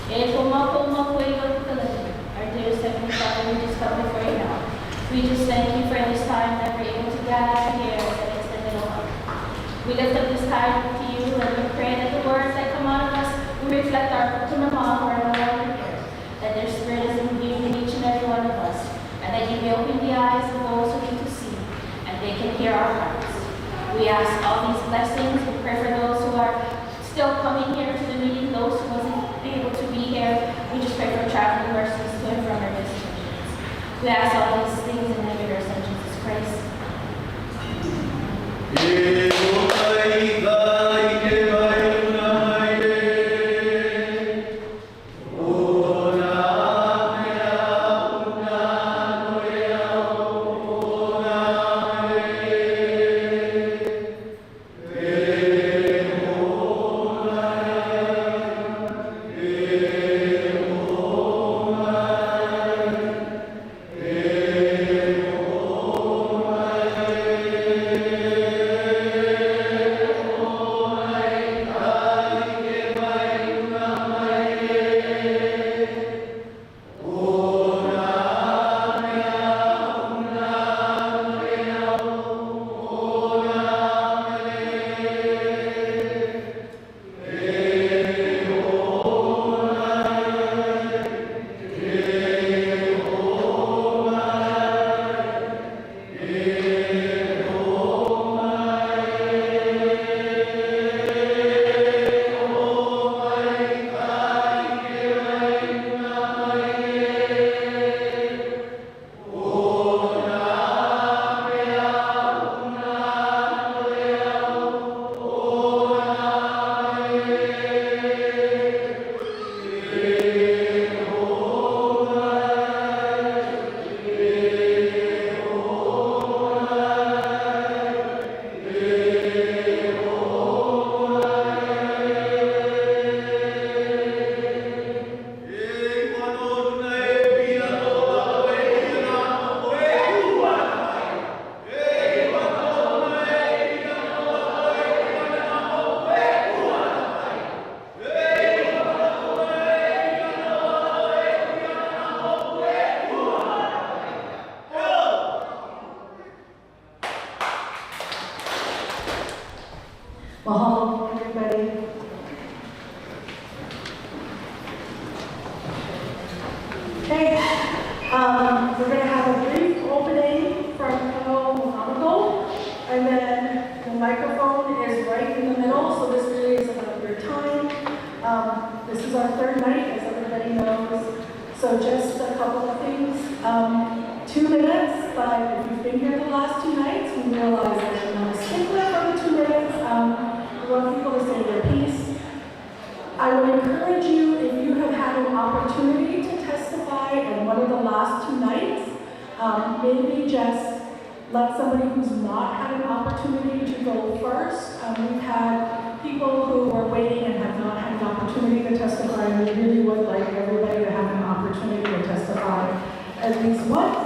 Our dearest Heavenly Father, we just come before you now. We just thank you for this time that we're able to gather here and extend it all. We lift up this time to you and we pray that the words that come out of us will reflect our Poamoho who are no longer here, that their spirit is imbued in each and every one of us, and that you may open the eyes of those who need to see, and they can hear our hearts. We ask all these blessings. We pray for those who are still coming here to the meeting, those who wasn't able to be here. We just pray for traveling mercies to and from our destinations. We ask all these things in the name of your Son, Jesus Christ. Mahalo, everybody. Okay, we're going to have a brief opening from Poamoho, and then the microphone is right in the middle, so this really is about your time. This is our third night, as everybody knows, so just a couple of things. 2 minutes, but if you've been here the last 2 nights, we realize that you're not a stickler for the 2 minutes. We want people to say their piece. I would encourage you, if you have had an opportunity to testify in one of the last 2 nights, maybe just let somebody who's not had an opportunity to go first. We've had people who were waiting and have not had an opportunity to testify, and we really would like everybody to have an opportunity to testify at least once.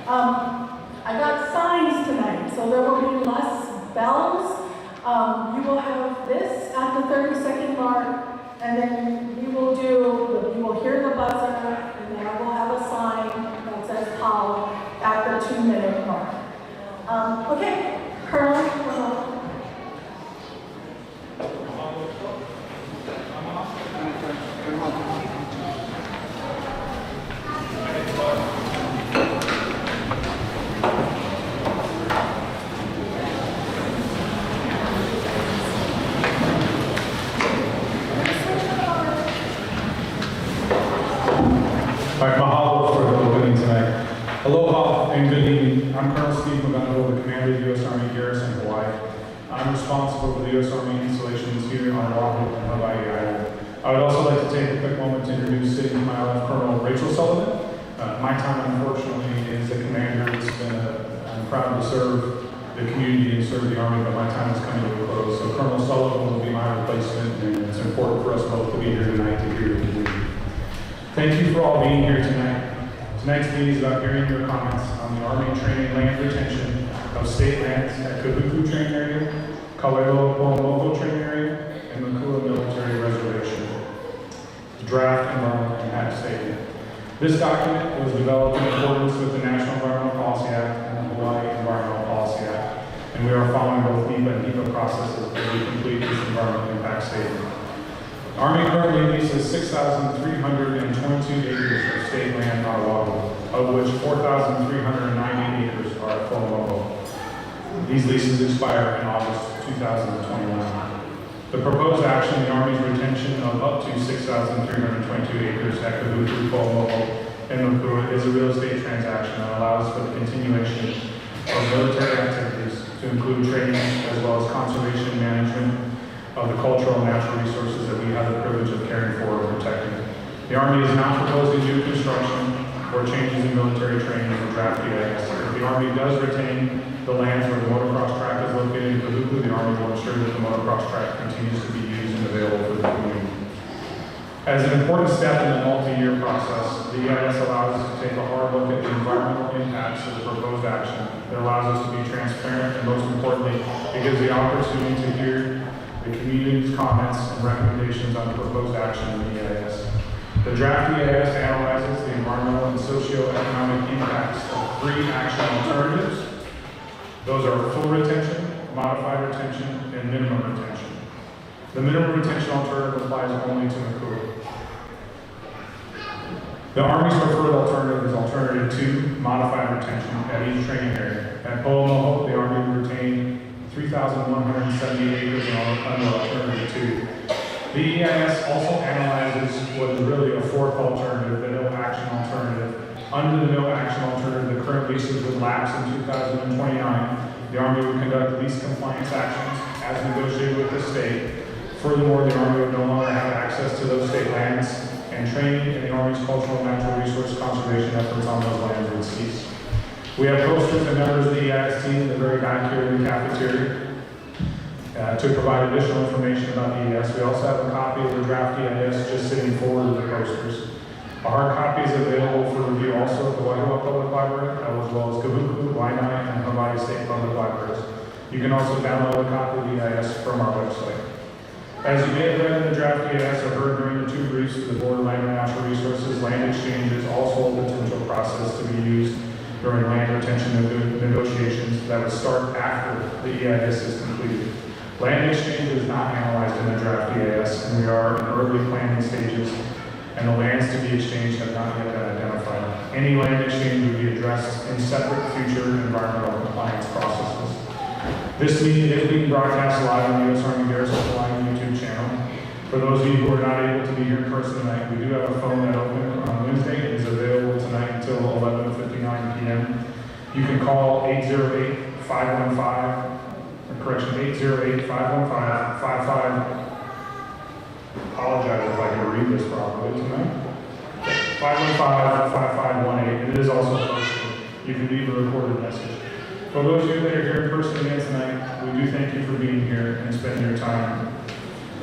I got signs tonight, so there will be less bells. You will have this at the 30-second mark, and then you will hear the buzzer, and then I will have a sign that says "Pow" at the 2-minute mark. Okay, Colonel. All right, mahalo for the opening tonight. Aloha and good evening. I'm Colonel Steve Magano, the commander of the U.S. Army Garrison, Hawaii. I'm responsible for the U.S. Army installations here on Oahu and Hawaii Island. I would also like to take a quick moment to introduce sitting to my left Colonel Rachel Sullivan. My time, unfortunately, is the commander. I'm proud to serve the community and serve the Army, but my time is coming to a close. So Colonel Sullivan will be my replacement, and it's important for us both to be here tonight to hear the community. Thank you for all being here tonight. Tonight's meeting is about hearing your comments on the Army training land retention of state lands at Kahuku training area, Poamoho training area, and Mākua military reservation. draft environmental impact statement. This document was developed in accordance with the National Environmental Policy Act and the Hawaii Environmental Policy Act, and we are following both NEPA and HEPA processes as we complete this environmental impact statement. The Army currently leases 6,322 acres of state land on Oahu, of which 4,390 acres are at Poamoho. These leases expire in August 2021. The proposed action, the Army's retention of up to 6,322 acres at Kahuku, Poamoho, and Mākua is a real estate transaction that allows for the continuation of military activities to include training as well as conservation management of the cultural and natural resources that we have the privilege of caring for and protecting. The Army is not proposing new construction or changes in military training or draft EIS. If the Army does retain the lands where the motocross track is located in Kahuku, the Army will ensure that the motocross track continues to be used and available for the community. As an important step in the multi-year process, the EIS allows us to take a hard look at the environmental impacts of the proposed action. It allows us to be transparent, and most importantly, it gives the opportunity to hear the community's comments and recommendations on the proposed action in the EIS. The draft EIS analyzes the environmental and socio-economic impacts of 3 action alternatives. Those are full retention, modified retention, and minimum retention. The minimum retention alternative applies only to Mākua. The Army's preferred alternative is alternative 2, modified retention at each training area. At Poamoho, the Army will retain 3,170 acres under alternative 2. The EIS also analyzes what is really a 4th alternative, the no action alternative. Under the no action alternative, the current leases would lapse in 2029. The Army would conduct lease compliance actions as negotiated with the state. Furthermore, the Army would no longer have access to those state lands, and training in the Army's cultural and natural resource conservation efforts on those lands would cease. We have posters and members of the EIS team in the very back here in the cafeteria to provide additional information about the EIS. We also have a copy of the draft EIS just sitting forward of the posters. A hard copy is available for review also at the Leilehua Public Library, as well as Kahuku, Waianae, and Hawaii State Public Libraries. You can also download a copy of the EIS from our website. As you may have read in the draft EIS or heard during the 2 briefs to the Board of Land and Natural Resources, land exchange is also a potential process to be used during land retention negotiations that would start after the EIS is completed. Land exchange is not analyzed in the draft EIS, and we are in early planning stages, and the lands to be exchanged have not yet been identified. Any land exchange would be addressed in separate future environmental compliance processes. This meeting is being broadcast live on the U.S. Army Garrison Hawaiian YouTube channel. For those of you who are not able to be here in person tonight, we do have a phone that opened on Wednesday. It is available tonight until 11:59 p.m. You can call 808-515, 808-515-55. Apologize if I can read this properly tonight. 515-5518, and it is also posted. You can leave a recorded message. For those of you that are here in person again tonight, we do thank you for being here and spending your time.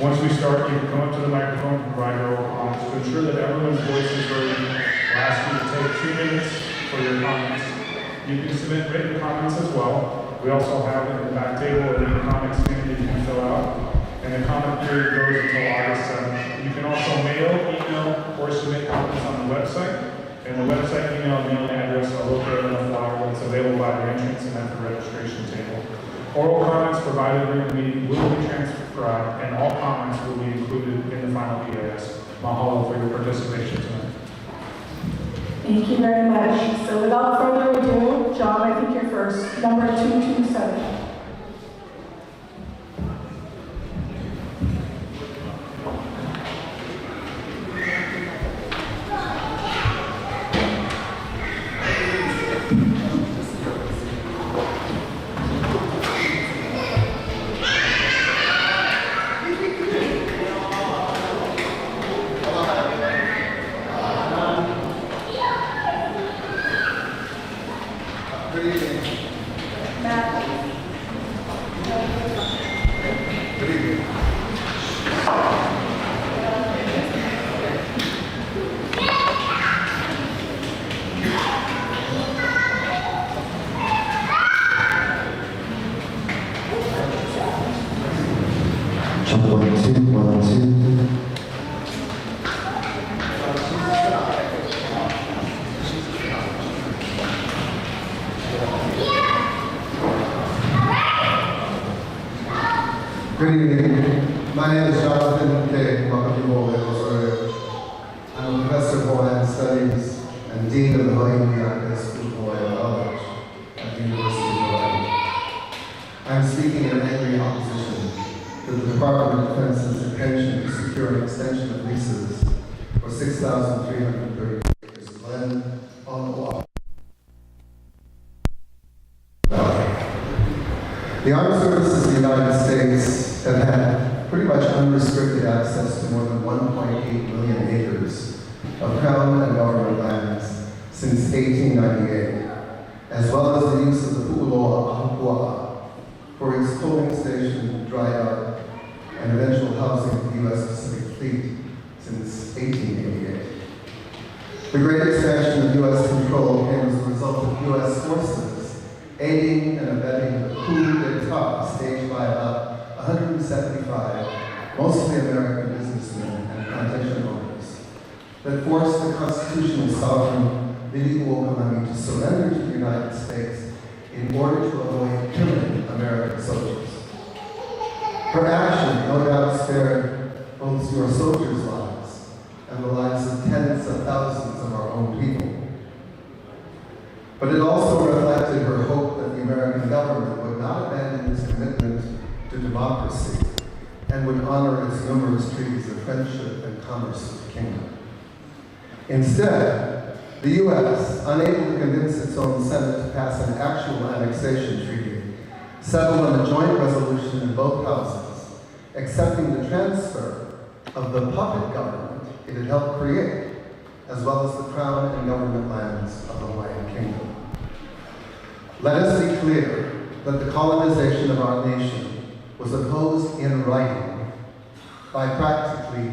Once we start, you can come up to the microphone and provide your oral comments. To ensure that everyone's voice is heard, we'll ask you to take 2 minutes for your comments. You can submit written comments as well. We also have at the back table a written comment stand that you can fill out. And the comment period goes until August 7th. You can also mail, email, or submit comments on the website. And the website, email, and mailing address are located on the flyer that's available by the entrance and at the registration table. Oral comments provided during the meeting will be transcribed, and all comments will be included in the final EIS. Mahalo for your participation tonight. Thank you very much. So without further ado, John, I think you're first. Number 227. Good evening. My name is Jonathan K. Mokupuni. I'm a professor of Hawaiian Studies and Dean of the Leilehua School of Hawaiian College at the University of Hawaii. I'm speaking in angry opposition to the Department of Defense's intention to secure an extension of leases for 6,330 acres of land on Oahu. The armed services of the United States have had pretty much unrestricted access to more than 1.8 million acres of Crown and government lands since 1898, as well as the use of the Pu'uloa for its coaling station, dry dock, and eventual housing of the U.S. Pacific Fleet since 1888. The great expansion of U.S. control came as a result of U.S. forces aiding and abetting the coup d'etat staged by about 175, mostly American businessmen and plantation owners, that forced the constitutional sovereign Leilehua to surrender to the United States in order to avoid killing American soldiers. Her action no doubt spared both your soldiers' lives and the lives of tens of thousands of our own people. But it also reflected her hope that the American government would not abandon its commitment to democracy and would honor its numerous treaties of friendship and commerce with the kingdom. Instead, the U.S., unable to convince its own Senate to pass an actual annexation treaty, settled on a joint resolution in both houses, accepting the transfer of the puppet government it had helped create, as well as the crown and government lands of the Hawaiian Kingdom. Let us be clear that the colonization of our nation was opposed in writing by practically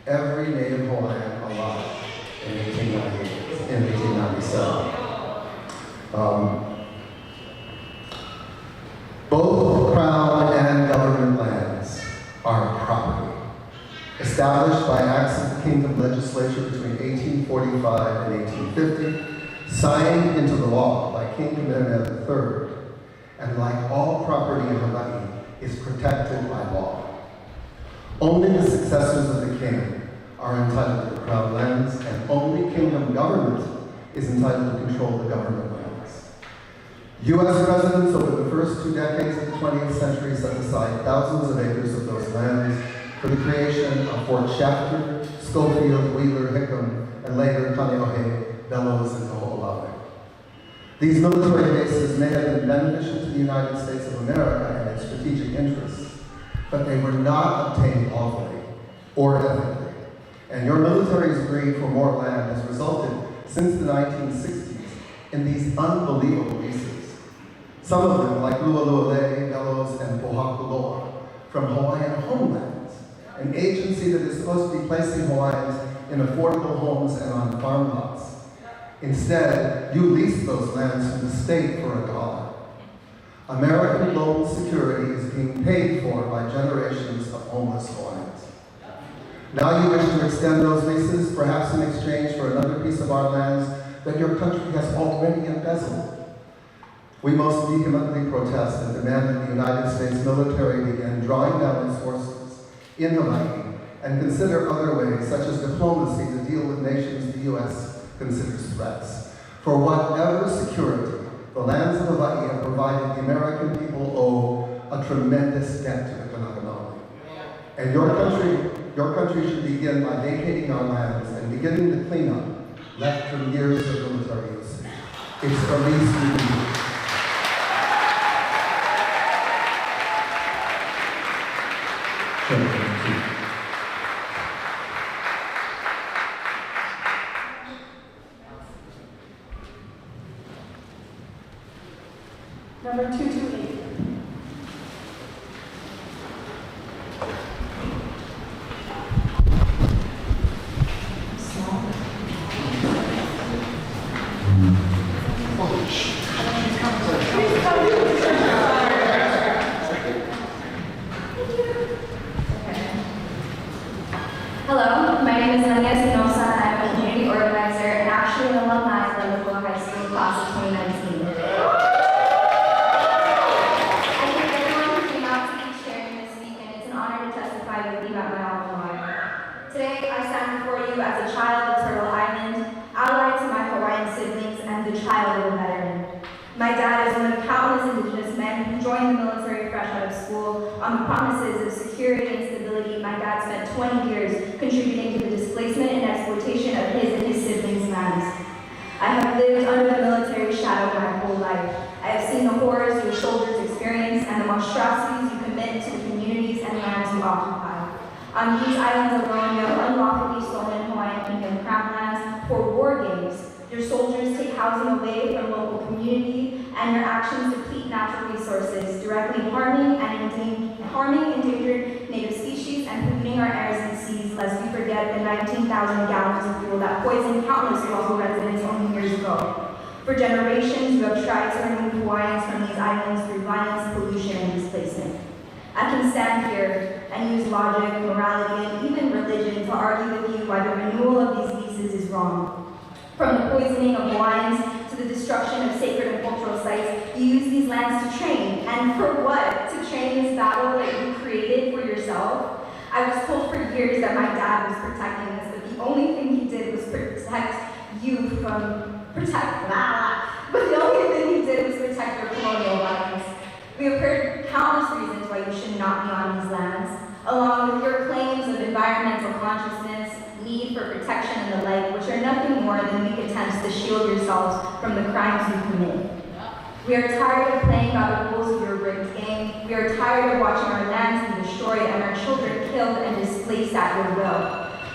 every native Hawaiian alive in 1897. Both crown and government lands are property, established by acts of the Kingdom legislature between 1845 and 1850, signed into the law by King Kamehameha III, and like all property in Hawaii, is protected by law. Only the successors of the king are entitled to the crown lands, and only kingdom government is entitled to control the government lands. U.S. residents over the first 2 decades of the 20th century set aside thousands of acres of those lands for the creation of Fort Shafter, Schofield, Wheeler, Hickam, and later Kaneohe, Bellows, and Ho'olawe. These military bases may have been beneficial to the United States of America and its strategic interests, but they were not obtained lawfully or ethically. And your military's greed for more land has resulted, since the 1960s, in these unbelievable leases. Some of them, like Lualualei, Bellows, and Pohakuloa, from Hawaiian homelands, an agency that is supposed to be placing Hawaiians in affordable homes and on farm lots. Instead, you lease those lands from the state for $1. American loan security is being paid for by generations of homeless Hawaiians. Now you wish to extend those leases, perhaps in exchange for another piece of our lands that your country has already embezzled. We most vehemently protest and demand that the United States military begin drawing down its forces in Hawaii and consider other ways, such as diplomacy, to deal with nations the U.S. considers threats. For whatever security the lands of Hawaii have provided, the American people owe a tremendous debt to the Kanaka. And your country should begin by vacating our lands and beginning the cleanup left from years of military use. It's the least we can do. Number 228. Hello, my name is Nadia Espinosa, and I'm a community organizer and actually an alumni of the Leilehua High School class of 2019. I think everyone who came out to each hearing this weekend security and stability, my dad spent 20 years contributing to the displacement and exploitation of his and his siblings' lands. I have lived under the military shadow my whole life. I have seen the horrors your soldiers experience and the monstrosities you commit to the communities and lands you occupy. On these islands alone, you have unlawfully stolen Hawaiian Kingdom crown lands for war games. Your soldiers take housing away from local community, and your actions deplete natural resources, directly harming endangered native species and polluting our airs and seas, lest we forget the 19,000 gallons of fuel that poisoned countless local residents only years ago. For generations, you have tried to remove Hawaiians from these islands through violence, pollution, and displacement. I can stand here and use logic, morality, and even religion to argue with you why the renewal of these leases is wrong. From the poisoning of Hawaiians to the destruction of sacred and cultural sites, you use these lands to train. And for what? To train this battle that you created for yourself? I was told for years that my dad was protecting us, but the only thing he did was protect you from, but the only thing he did was protect your colonial violence. We have heard countless reasons why you should not be on these lands, along with your claims of environmental consciousness, need for protection and the like, which are nothing more than weak attempts to shield yourselves from the crimes you commit. We are tired of playing by the rules of your rigged game. We are tired of watching our lands be destroyed and our children killed and displaced at your will.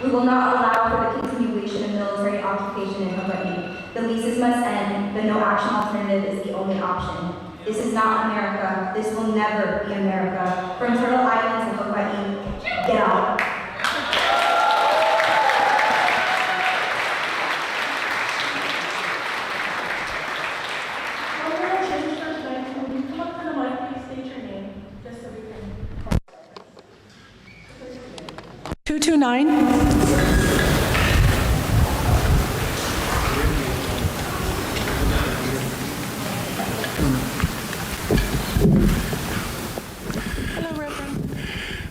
We will not allow for the continuation of military occupation in Hawaii. The leases must end, but no action alternative is the only option. This is not America. This will never be America. From Turtle Island to Hawaii, get out.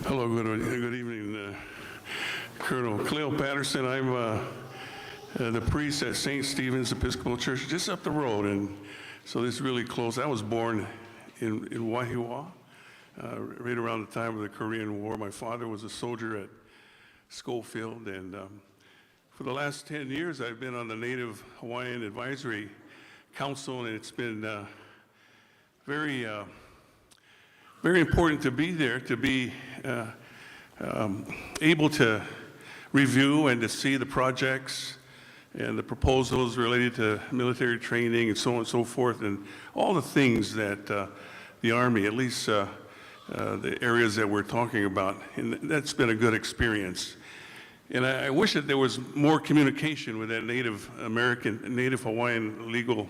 Hello, good evening, Colonel Cleo Patterson. I'm the priest at St. Stephen's Episcopal Church, just up the road, and so this is really close. I was born in Wahiawa, right around the time of the Korean War. My father was a soldier at Schofield, and for the last 10 years, I've been on the Native Hawaiian Advisory Council, and it's been very important to be there, to be able to review and to see the projects and the proposals related to military training and so on and so forth, and all the things that the Army, at least the areas that we're talking about, and that's been a good experience. And I wish that there was more communication with that Native Hawaiian Legal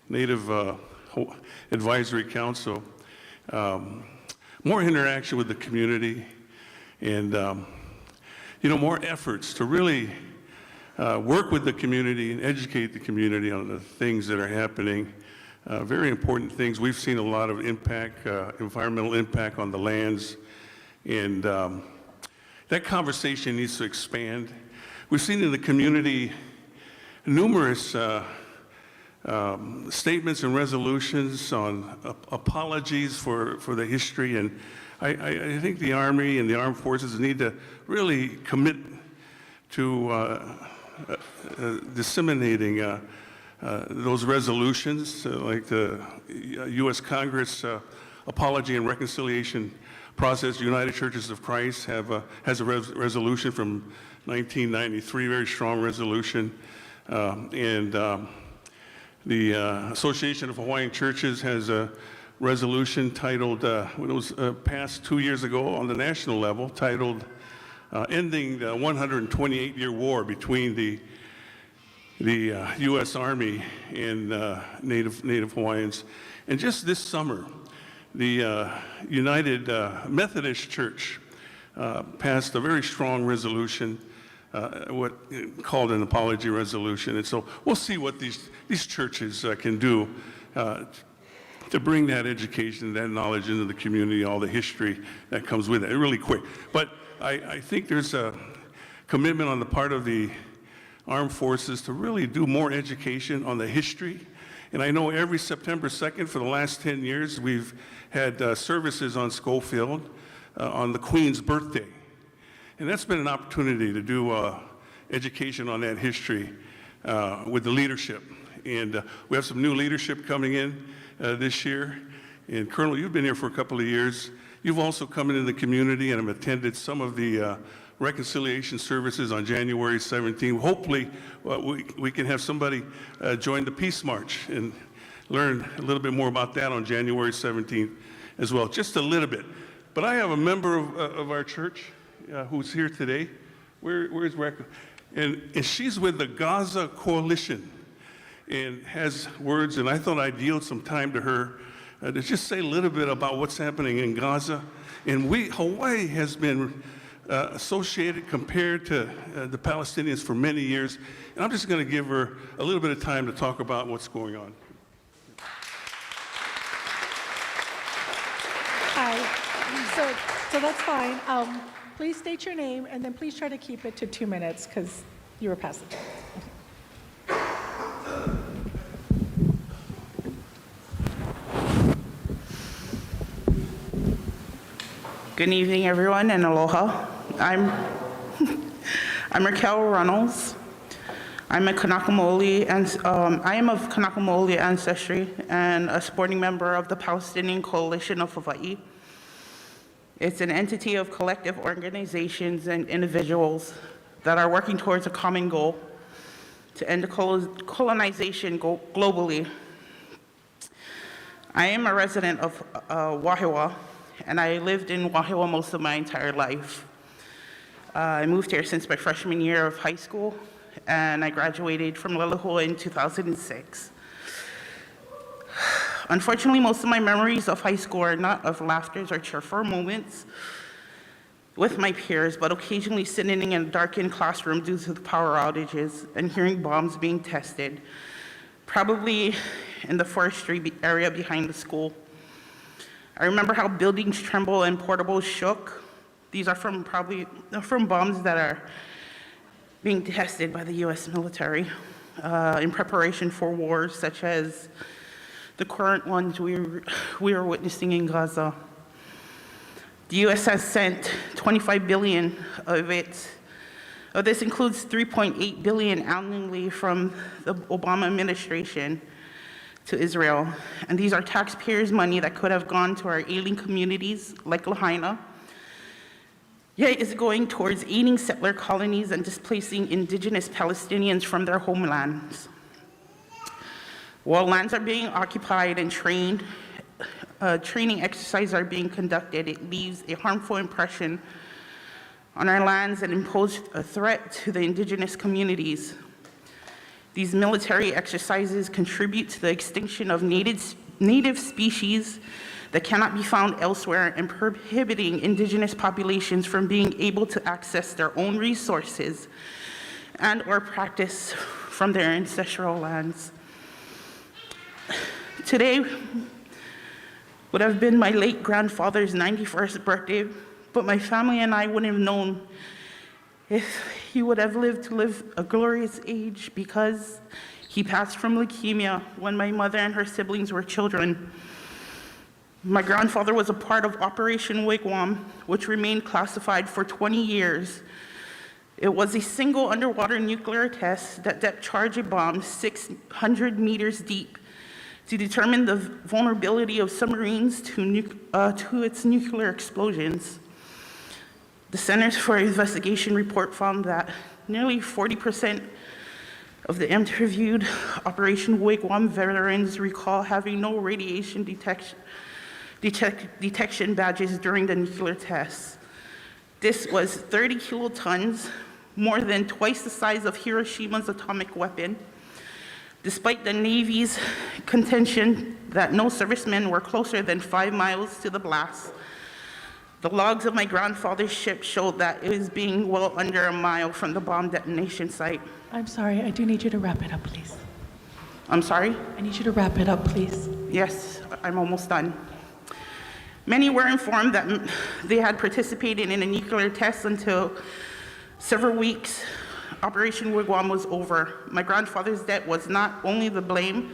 Native Advisory Council. More interaction with the community, and more efforts to really work with the community and educate the community on the things that are happening. Very important things. We've seen a lot of impact, environmental impact on the lands, and that conversation needs to expand. We've seen in the community numerous statements and resolutions on apologies for the history, and I think the Army and the Armed Forces need to really commit to disseminating those resolutions, like the U.S. Congress Apology and Reconciliation Process. United Churches of Christ has a resolution from 1993, very strong resolution, and the Association of Hawaiian Churches has a resolution titled, it was passed 2 years ago on the national level, titled Ending the 128-Year War Between the U.S. Army and Native Hawaiians. And just this summer, the United Methodist Church passed a very strong resolution, what called an apology resolution. And so we'll see what these churches can do to bring that education, that knowledge into the community, all the history that comes with it, really quick. But I think there's a commitment on the part of the armed forces to really do more education on the history. And I know every September 2nd for the last 10 years, we've had services on Schofield on the Queen's birthday. And that's been an opportunity to do education on that history with the leadership. And we have some new leadership coming in this year. And Colonel, you've been here for a couple of years. You've also come into the community and have attended some of the reconciliation services on January 17th. Hopefully, we can have somebody join the Peace March and learn a little bit more about that on January 17th as well, just a little bit. But I have a member of our church who's here today. Where's Rebecca? And she's with the Gaza Coalition and has words, and I thought I'd yield some time to her to just say a little bit about what's happening in Gaza. And Hawaii has been associated, compared to the Palestinians for many years. And I'm just going to give her a little bit of time to talk about what's going on. Hi. So that's fine. Please state your name, and then please try to keep it to 2 minutes, because you were past the time. Good evening, everyone, and aloha. I'm Raquel Reynolds. I'm a Kanaka Maoli, and I am of Kanaka Maoli ancestry and a supporting member of the Palestinian Coalition of Hawaii. It's an entity of collective organizations and individuals that are working towards a common goal to end colonization globally. I am a resident of Wahiawa, and I lived in Wahiawa most of my entire life. I moved here since my freshman year of high school, and I graduated from Leilehua in 2006. Unfortunately, most of my memories of high school are not of laughter or cheerful moments with my peers, but occasionally sitting in a darkened classroom due to the power outages and hearing bombs being tested, probably in the forestry area behind the school. I remember how buildings tremble and portables shook. These are from bombs that are being tested by the US military in preparation for wars such as the current ones we are witnessing in Gaza. The US has sent $25 billion of it. This includes $3.8 billion annually from the Obama administration to Israel. And these are taxpayers' money that could have gone to our ailing communities like Lahaina, yet is going towards aiding settler colonies and displacing indigenous Palestinians from their homelands. While lands are being occupied and training exercises are being conducted, it leaves a harmful impression on our lands and imposes a threat to the indigenous communities. These military exercises contribute to the extinction of native species that cannot be found elsewhere and prohibiting indigenous populations from being able to access their own resources and or practice from their ancestral lands. Today would have been my late grandfather's 91st birthday, but my family and I wouldn't have known if he would have lived to live a glorious age, because he passed from leukemia when my mother and her siblings were children. My grandfather was a part of Operation Wigwam, which remained classified for 20 years. It was a single underwater nuclear test that depth charged a bomb 600 meters deep to determine the vulnerability of submarines to its nuclear explosions. The Centers for Investigation report found that nearly 40% of the interviewed Operation Wigwam veterans recall having no radiation detection badges during the nuclear tests. This was 30 kilotons, more than twice the size of Hiroshima's atomic weapon. Despite the Navy's contention that no servicemen were closer than 5 miles to the blast, the logs of my grandfather's ship showed that it was being well under a mile from the bomb detonation site. I'm sorry, I do need you to wrap it up, please. I'm sorry? I need you to wrap it up, please. Yes, I'm almost done. Many were informed that they had participated in a nuclear test until several weeks Operation Wigwam was over. My grandfather's death was not only the blame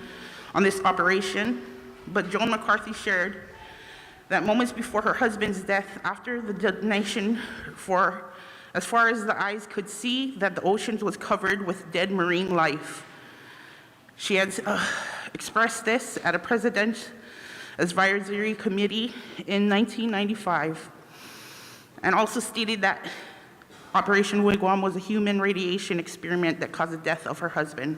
on this operation, but Joan McCarthy shared that moments before her husband's death, after the detonation, for as far as the eyes could see, that the ocean was covered with dead marine life. She had expressed this at a President's Advisory Committee in 1995, and also stated that Operation Wigwam was a human radiation experiment that caused the death of her husband.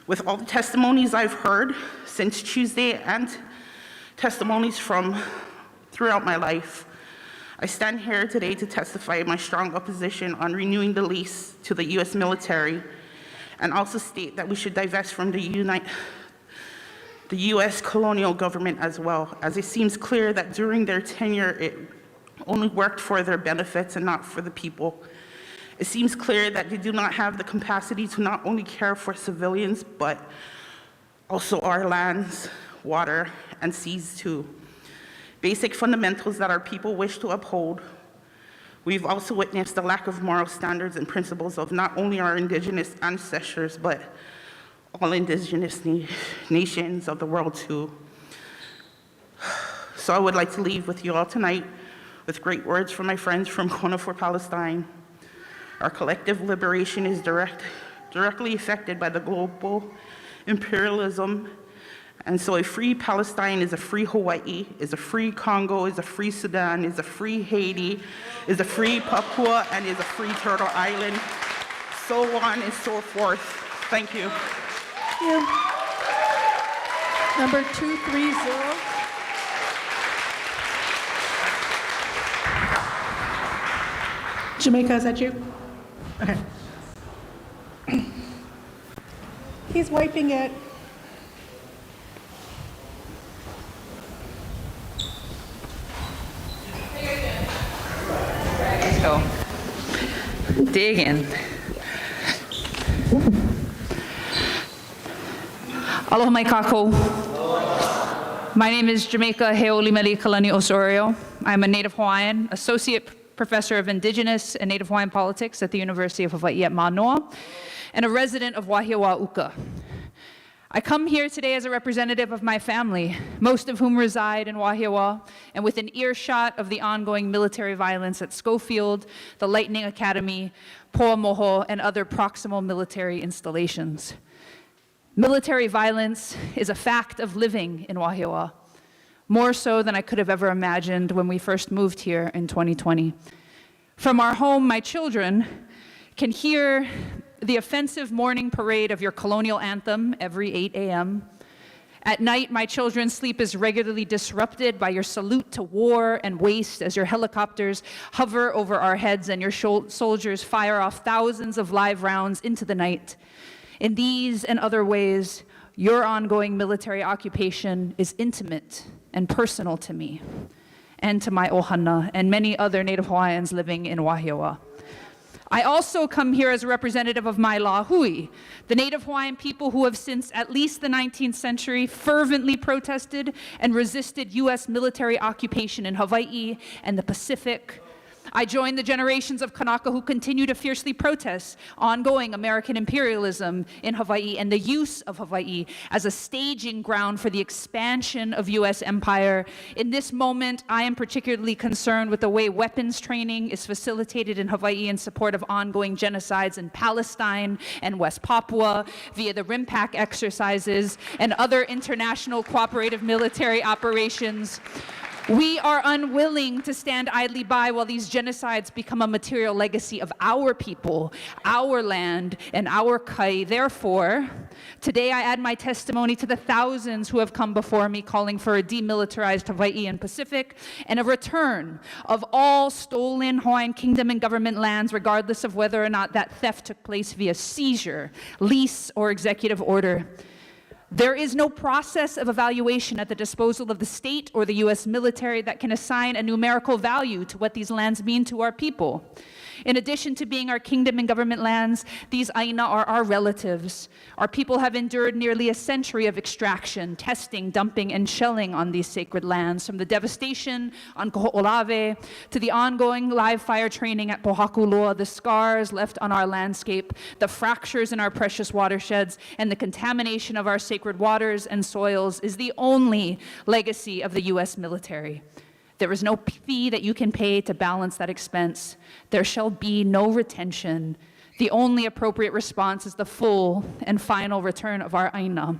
With all the testimonies I've heard since Tuesday and testimonies from throughout my life, I stand here today to testify my strong opposition on renewing the lease to the U.S. military, and also state that we should divest from the U.S. colonial government as well, as it seems clear that during their tenure, it only worked for their benefits and not for the people. It seems clear that they do not have the capacity to not only care for civilians, but also our lands, water, and seas too. Basic fundamentals that our people wish to uphold. We've also witnessed the lack of moral standards and principles of not only our indigenous ancestors, but all indigenous nations of the world too. So I would like to leave with you all tonight with great words from my friends from Kona for Palestine. Our collective liberation is directly affected by the global imperialism, and so a free Palestine is a free Hawaii, is a free Congo, is a free Sudan, is a free Haiti, is a free Papua, and is a free Turtle Island, so on and so forth. Thank you. Thank you. Number 230. Jamaica, is that you? Okay. He's wiping it. So, dig in. Aloha mai kākou. My name is Jamaica Heolimeli Kalani Osorio. I'm a native Hawaiian, associate professor of Indigenous and Native Hawaiian politics at the University of Hawaii at Manoa, and a resident of Wahiawa Uka. I come here today as a representative of my family, most of whom reside in Wahiawa and within earshot of the ongoing military violence at Schofield, the Lightning Academy, Poamoho, and other proximal military installations. Military violence is a fact of living in Wahiawa, more so than I could have ever imagined when we first moved here in 2020. From our home, my children can hear the offensive morning parade of your colonial anthem every 8 a.m. At night, my children's sleep is regularly disrupted by your salute to war and waste as your helicopters hover over our heads and your soldiers fire off thousands of live rounds into the night. In these and other ways, your ongoing military occupation is intimate and personal to me and to my ohana and many other Native Hawaiians living in Wahiawa. I also come here as a representative of my Lahui, the Native Hawaiian people who have since at least the 19th century fervently protested and resisted U.S. military occupation in Hawaii and the Pacific. I join the generations of Kanaka who continue to fiercely protest ongoing American imperialism in Hawaii and the use of Hawaii as a staging ground for the expansion of U.S. empire. In this moment, I am particularly concerned with the way weapons training is facilitated in Hawaii in support of ongoing genocides in Palestine and West Papua via the RIMPAC exercises and other international cooperative military operations. We are unwilling to stand idly by while these genocides become a material legacy of our people, our land, and our kai. Therefore, today I add my testimony to the thousands who have come before me calling for a demilitarized Hawaii and Pacific and a return of all stolen Hawaiian Kingdom and government lands, regardless of whether or not that theft took place via seizure, lease, or executive order. There is no process of evaluation at the disposal of the state or the U.S. military that can assign a numerical value to what these lands mean to our people. In addition to being our kingdom and government lands, these aina are our relatives. Our people have endured nearly a century of extraction, testing, dumping, and shelling on these sacred lands, from the devastation on Koho'olave to the ongoing live fire training at Pohakuloa, the scars left on our landscape, the fractures in our precious watersheds, and the contamination of our sacred sacred waters and soils is the only legacy of the U.S. military. There is no fee that you can pay to balance that expense. There shall be no retention. The only appropriate response is the full and final return of our aina.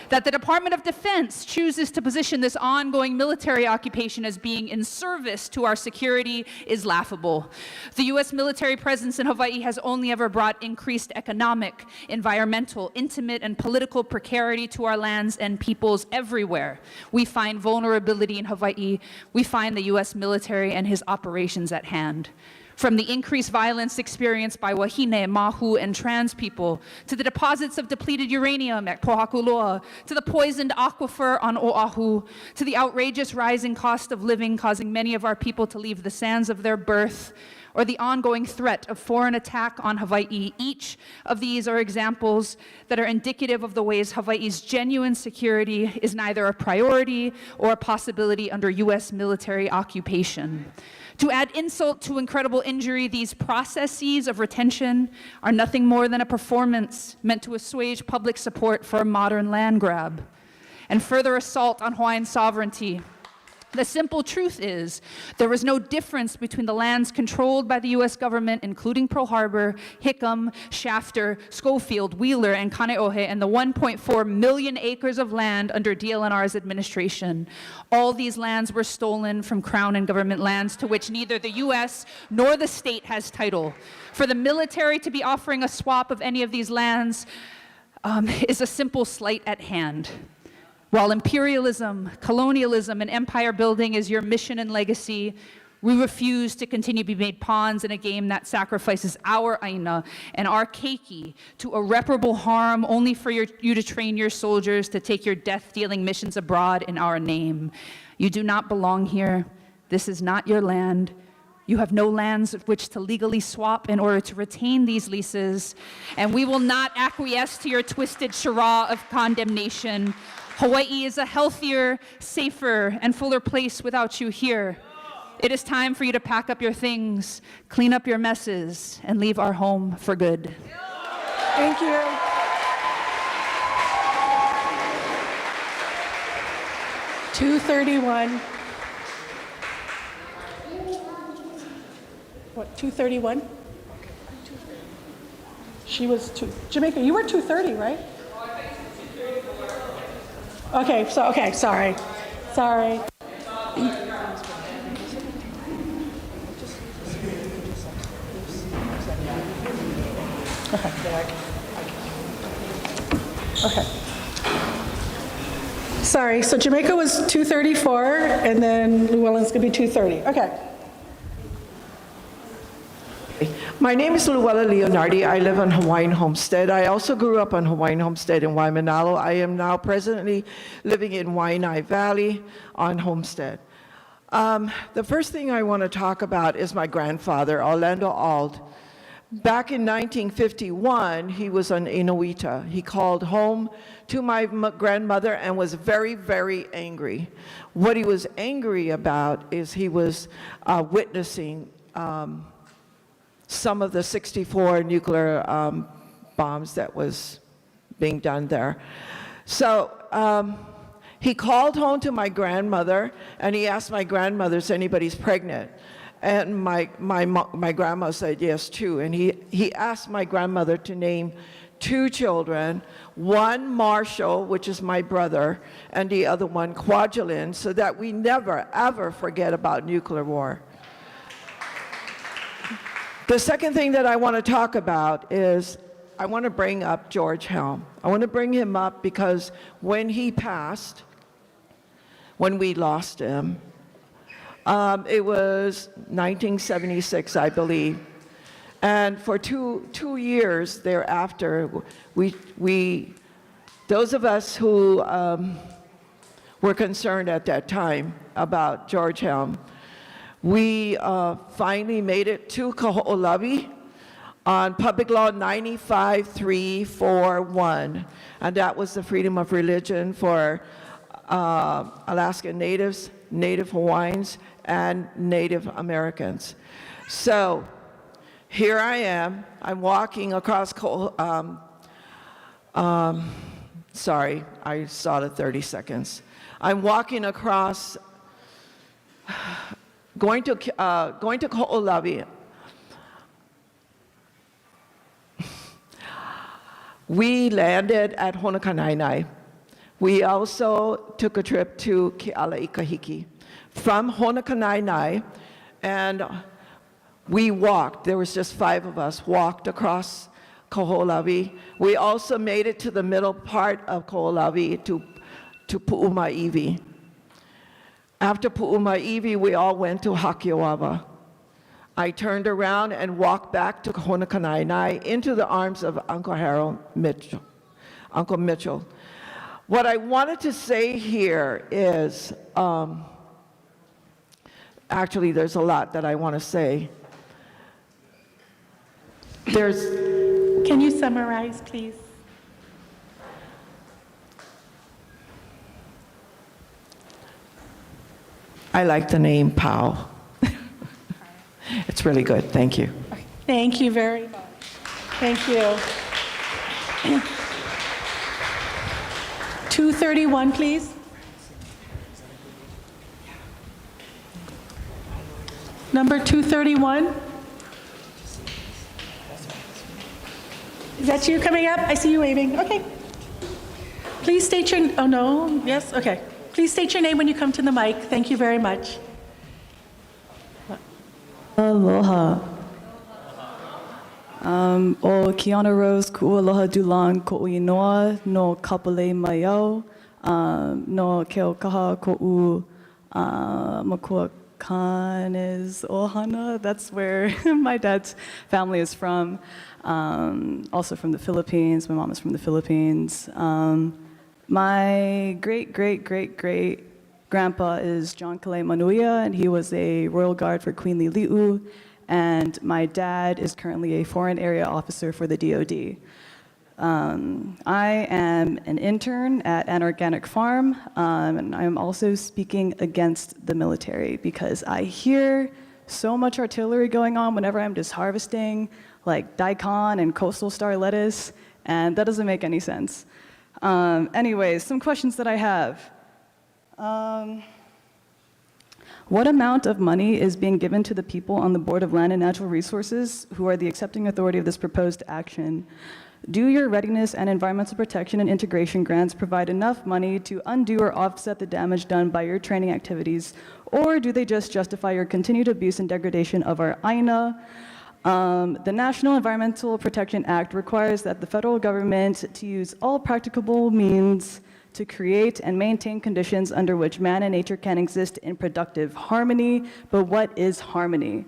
That the Department of Defense chooses to position this ongoing military occupation as being in service to our security is laughable. The U.S. military presence in Hawaii has only ever brought increased economic, environmental, intimate, and political precarity to our lands and peoples everywhere. We find vulnerability in Hawaii. We find the U.S. military and his operations at hand. From the increased violence experienced by wahine, mahu, and trans people, to the deposits of depleted uranium at Pohakuloa, to the poisoned aquifer on Oahu, to the outrageous rising cost of living causing many of our people to leave the sands of their birth, or the ongoing threat of foreign attack on Hawaii, each of these are examples that are indicative of the ways Hawaii's genuine security is neither a priority or a possibility under U.S. military occupation. To add insult to incredible injury, these processes of retention are nothing more than a performance meant to assuage public support for a modern land grab and further assault on Hawaiian sovereignty. The simple truth is, there is no difference between the lands controlled by the U.S. government, including Pearl Harbor, Hickam, Shafter, Schofield, Wheeler, and Kaneohe, and the 1.4 million acres of land under DLNR's administration. All these lands were stolen from Crown and government lands to which neither the U.S. nor the state has title. For the military to be offering a swap of any of these lands is a simple sleight at hand. While imperialism, colonialism, and empire building is your mission and legacy, we refuse to continue to be made pawns in a game that sacrifices our aina and our keiki to irreparable harm only for you to train your soldiers to take your death-dealing missions abroad in our name. You do not belong here. This is not your land. You have no lands of which to legally swap in order to retain these leases, and we will not acquiesce to your twisted charade of condemnation. Hawaii is a healthier, safer, and fuller place without you here. It is time for you to pack up your things, clean up your messes, and leave our home for good. Thank you. $231. What, 231? She was Jamaica, you were 230, right? Okay, sorry. Sorry. Okay. Sorry, so Jamaica was 234, and then Llewellyn's gonna be 230. Okay. My name is Luella Leonardi. I live on Hawaiian Homestead. I also grew up on Hawaiian Homestead in Waimanalo. I am now presently living in Waianae Valley on Homestead. The first thing I want to talk about is my grandfather, Orlando Ald. Back in 1951, he was on Inuita. He called home to my grandmother and was very, very angry. What he was angry about is he was witnessing some of the 64 nuclear bombs that was being done there. So he called home to my grandmother and he asked my grandmother if anybody's pregnant. And my grandma said yes too. And he asked my grandmother to name 2 children, one Marshall, which is my brother, and the other one Kwajalein, so that we never ever forget about nuclear war. The second thing that I want to talk about is I want to bring up George Helm. I want to bring him up because when he passed, when we lost him, it was 1976, I believe. And for two years thereafter, those of us who were concerned at that time about George Helm, we finally made it to Kaho'olawi on Public Law 95341, and that was the freedom of religion for Alaskan Natives, Native Hawaiians, and Native Americans. So here I am. I'm walking across Sorry, I saw the 30 seconds. I'm walking across, going to Ko'olawi. We landed at Honokanainai. We also took a trip to Ke'alaikahiki. From Honokanainai, and we walked, there was just 5 of us, walked across Ko'olawi. We also made it to the middle part of Ko'olawi to Pu'umaiwi. After Pu'umaiwi, we all went to Hakiawava. I turned around and walked back to Honokanainai into the arms of Uncle Mitchell. What I wanted to say here is, actually there's a lot that I want to say. Can you summarize, please? I like the name POW. It's really good, thank you. Thank you very much. Thank you. 231, please. Number 231. Is that you coming up? I see you waving. Okay. Please state your, oh no, yes, okay. Please state your name when you come to the mic. Thank you very much. Aloha. O Kiana Rose ku'aloha dulang ko'uinoa no kapale maiau no keokaha ko'u Mākua Khan is Ohana. That's where my dad's family is from. Also from the Philippines. My mom is from the Philippines. My great-great-great-great-grandpa is John Kalei Manuia, and he was a Royal Guard for Queen Leilehua. And my dad is currently a Foreign Area Officer for the DoD. I am an intern at an organic farm, and I'm also speaking against the military because I hear so much artillery going on whenever I'm just harvesting, like daikon and coastal star lettuce, and that doesn't make any sense. Anyways, some questions that I have. What amount of money is being given to the people on the Board of Land and Natural Resources, who are the accepting authority of this proposed action? Do your readiness and environmental protection and integration grants provide enough money to undo or offset the damage done by your training activities, or do they just justify your continued abuse and degradation of our aina? The National Environmental Protection Act requires that the federal government to use all practicable means to create and maintain conditions under which man and nature can exist in productive harmony. But what is harmony?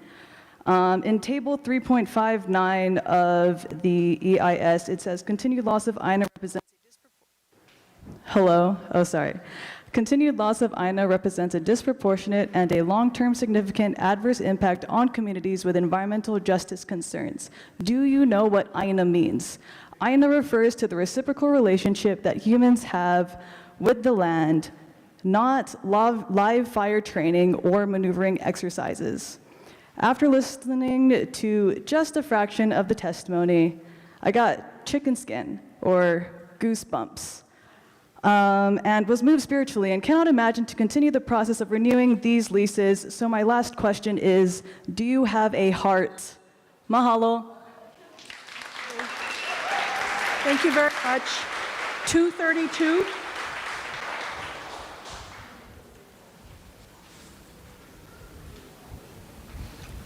In table 3.59 of the EIS, it says continued loss of aina represents a Continued loss of aina represents a disproportionate and a long-term significant adverse impact on communities with environmental justice concerns. Do you know what aina means? Aina refers to the reciprocal relationship that humans have with the land, not live fire training or maneuvering exercises. After listening to just a fraction of the testimony, I got chicken skin or goosebumps. And was moved spiritually and cannot imagine to continue the process of renewing these leases. So my last question is, do you have a heart? Mahalo. Thank you very much. 232.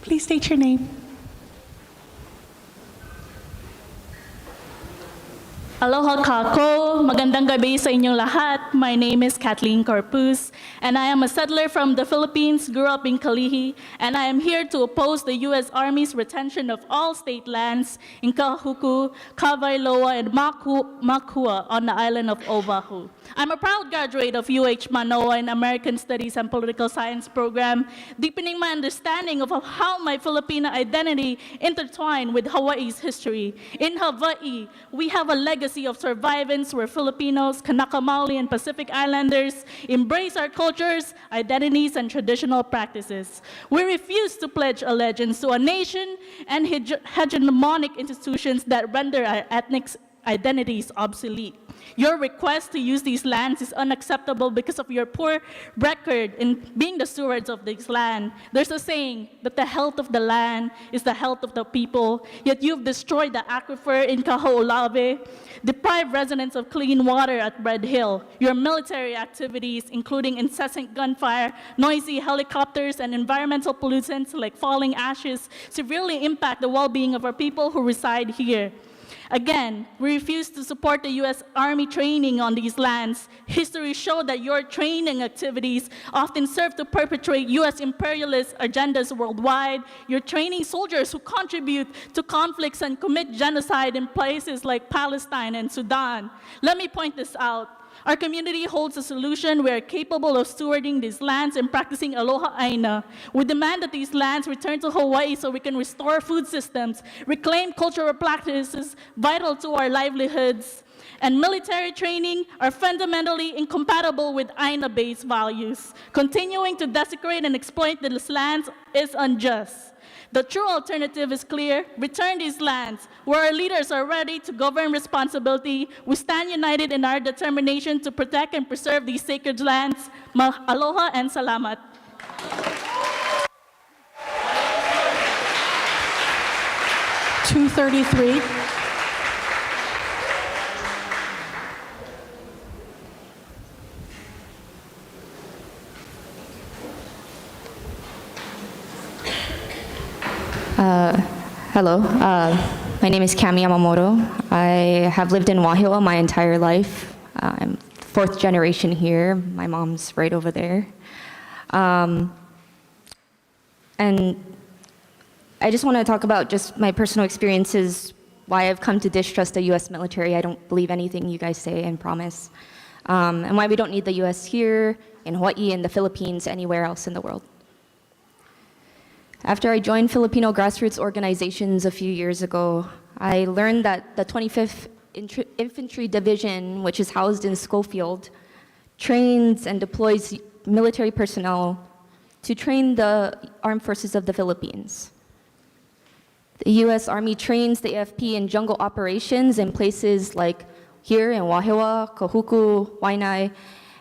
Please state your name. Aloha kako, magandang gabi sa inyong lahat. My name is Kathleen Corpus, and I am a settler from the Philippines, grew up in Kalihi, and I am here to oppose the U.S. Army's retention of all state lands in Kahuku, Kawailoa, and Mākua on the island of Oahu. I'm a proud graduate of UH Manoa in American Studies and Political Science program, deepening my understanding of how my Filipino identity intertwined with Hawaii's history. In Hawaii, we have a legacy of survivance where Filipinos, Kanaka Maoli, and Pacific Islanders embrace our cultures, identities, and traditional practices. We refuse to pledge allegiance to a nation and hegemonic institutions that render our ethnic identities obsolete. Your request to use these lands is unacceptable because of your poor record in being the stewards of this land. There's a saying that the health of the land is the health of the people, yet you've destroyed the aquifer in Kaho'olawe, deprived residents of clean water at Red Hill. Your military activities, including incessant gunfire, noisy helicopters, and environmental pollutants like falling ashes, severely impact the well-being of our people who reside here. Again, we refuse to support the U.S. Army training on these lands. History showed that your training activities often serve to perpetrate U.S. imperialist agendas worldwide. You're training soldiers who contribute to conflicts and commit genocide in places like Palestine and Sudan. Let me point this out. Our community holds a solution. We are capable of stewarding these lands and practicing aloha aina. We demand that these lands return to Hawaii so we can restore food systems, reclaim cultural practices vital to our livelihoods, and military training are fundamentally incompatible with aina-based values. Continuing to desecrate and exploit these lands is unjust. The true alternative is clear. Return these lands. Where our leaders are ready to govern responsibility, we stand united in our determination to protect and preserve these sacred lands. Aloha and salamat. $233. Hello, my name is Cami Yamamoto. I have lived in Wahiawa my entire life. I'm fourth generation here. My mom's right over there. And I just want to talk about just my personal experiences, why I've come to distrust the U.S. military. I don't believe anything you guys say and promise. And why we don't need the U.S. here, in Hawaii, in the Philippines, anywhere else in the world. After I joined Filipino grassroots organizations a few years ago, I learned that the 25th Infantry Division, which is housed in Schofield, trains and deploys military personnel to train the armed forces of the Philippines. The U.S. Army trains the AFP in jungle operations in places like here in Wahiawa, Kahuku, Waianae,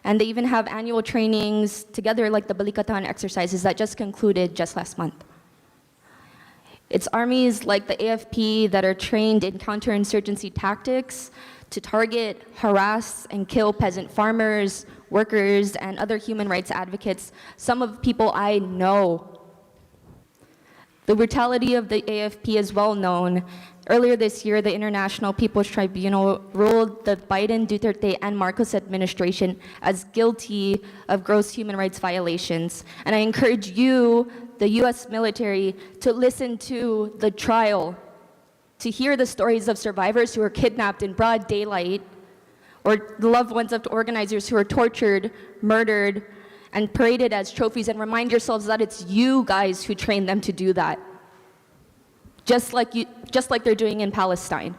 and they even have annual trainings together like the Balikatan exercises that just concluded just last month. It's armies like the AFP that are trained in counterinsurgency tactics to target, harass, and kill peasant farmers, workers, and other human rights advocates, some of the people I know. The brutality of the AFP is well known. Earlier this year, the International People's Tribunal ruled the Biden, Duterte, and Marcos administration as guilty of gross human rights violations. And I encourage you, the US military, to listen to the trial, to hear the stories of survivors who were kidnapped in broad daylight, or the loved ones of organizers who were tortured, murdered, and paraded as trophies, and remind yourselves that it's you guys who trained them to do that. Just like they're doing in Palestine.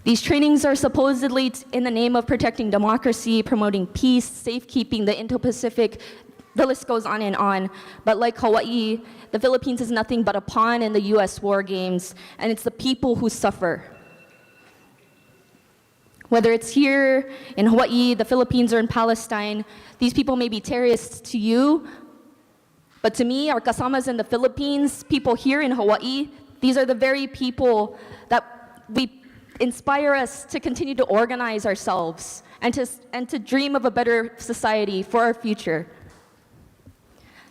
These trainings are supposedly in the name of protecting democracy, promoting peace, safekeeping the Indo-Pacific. The list goes on and on. But like Hawaii, the Philippines is nothing but a pawn in the US war games, and it's the people who suffer. Whether it's here in Hawaii, the Philippines, or in Palestine, these people may be terrorists to you, but to me, our kasamas in the Philippines, people here in Hawaii, these are the very people that inspire us to continue to organize ourselves and to dream of a better society for our future.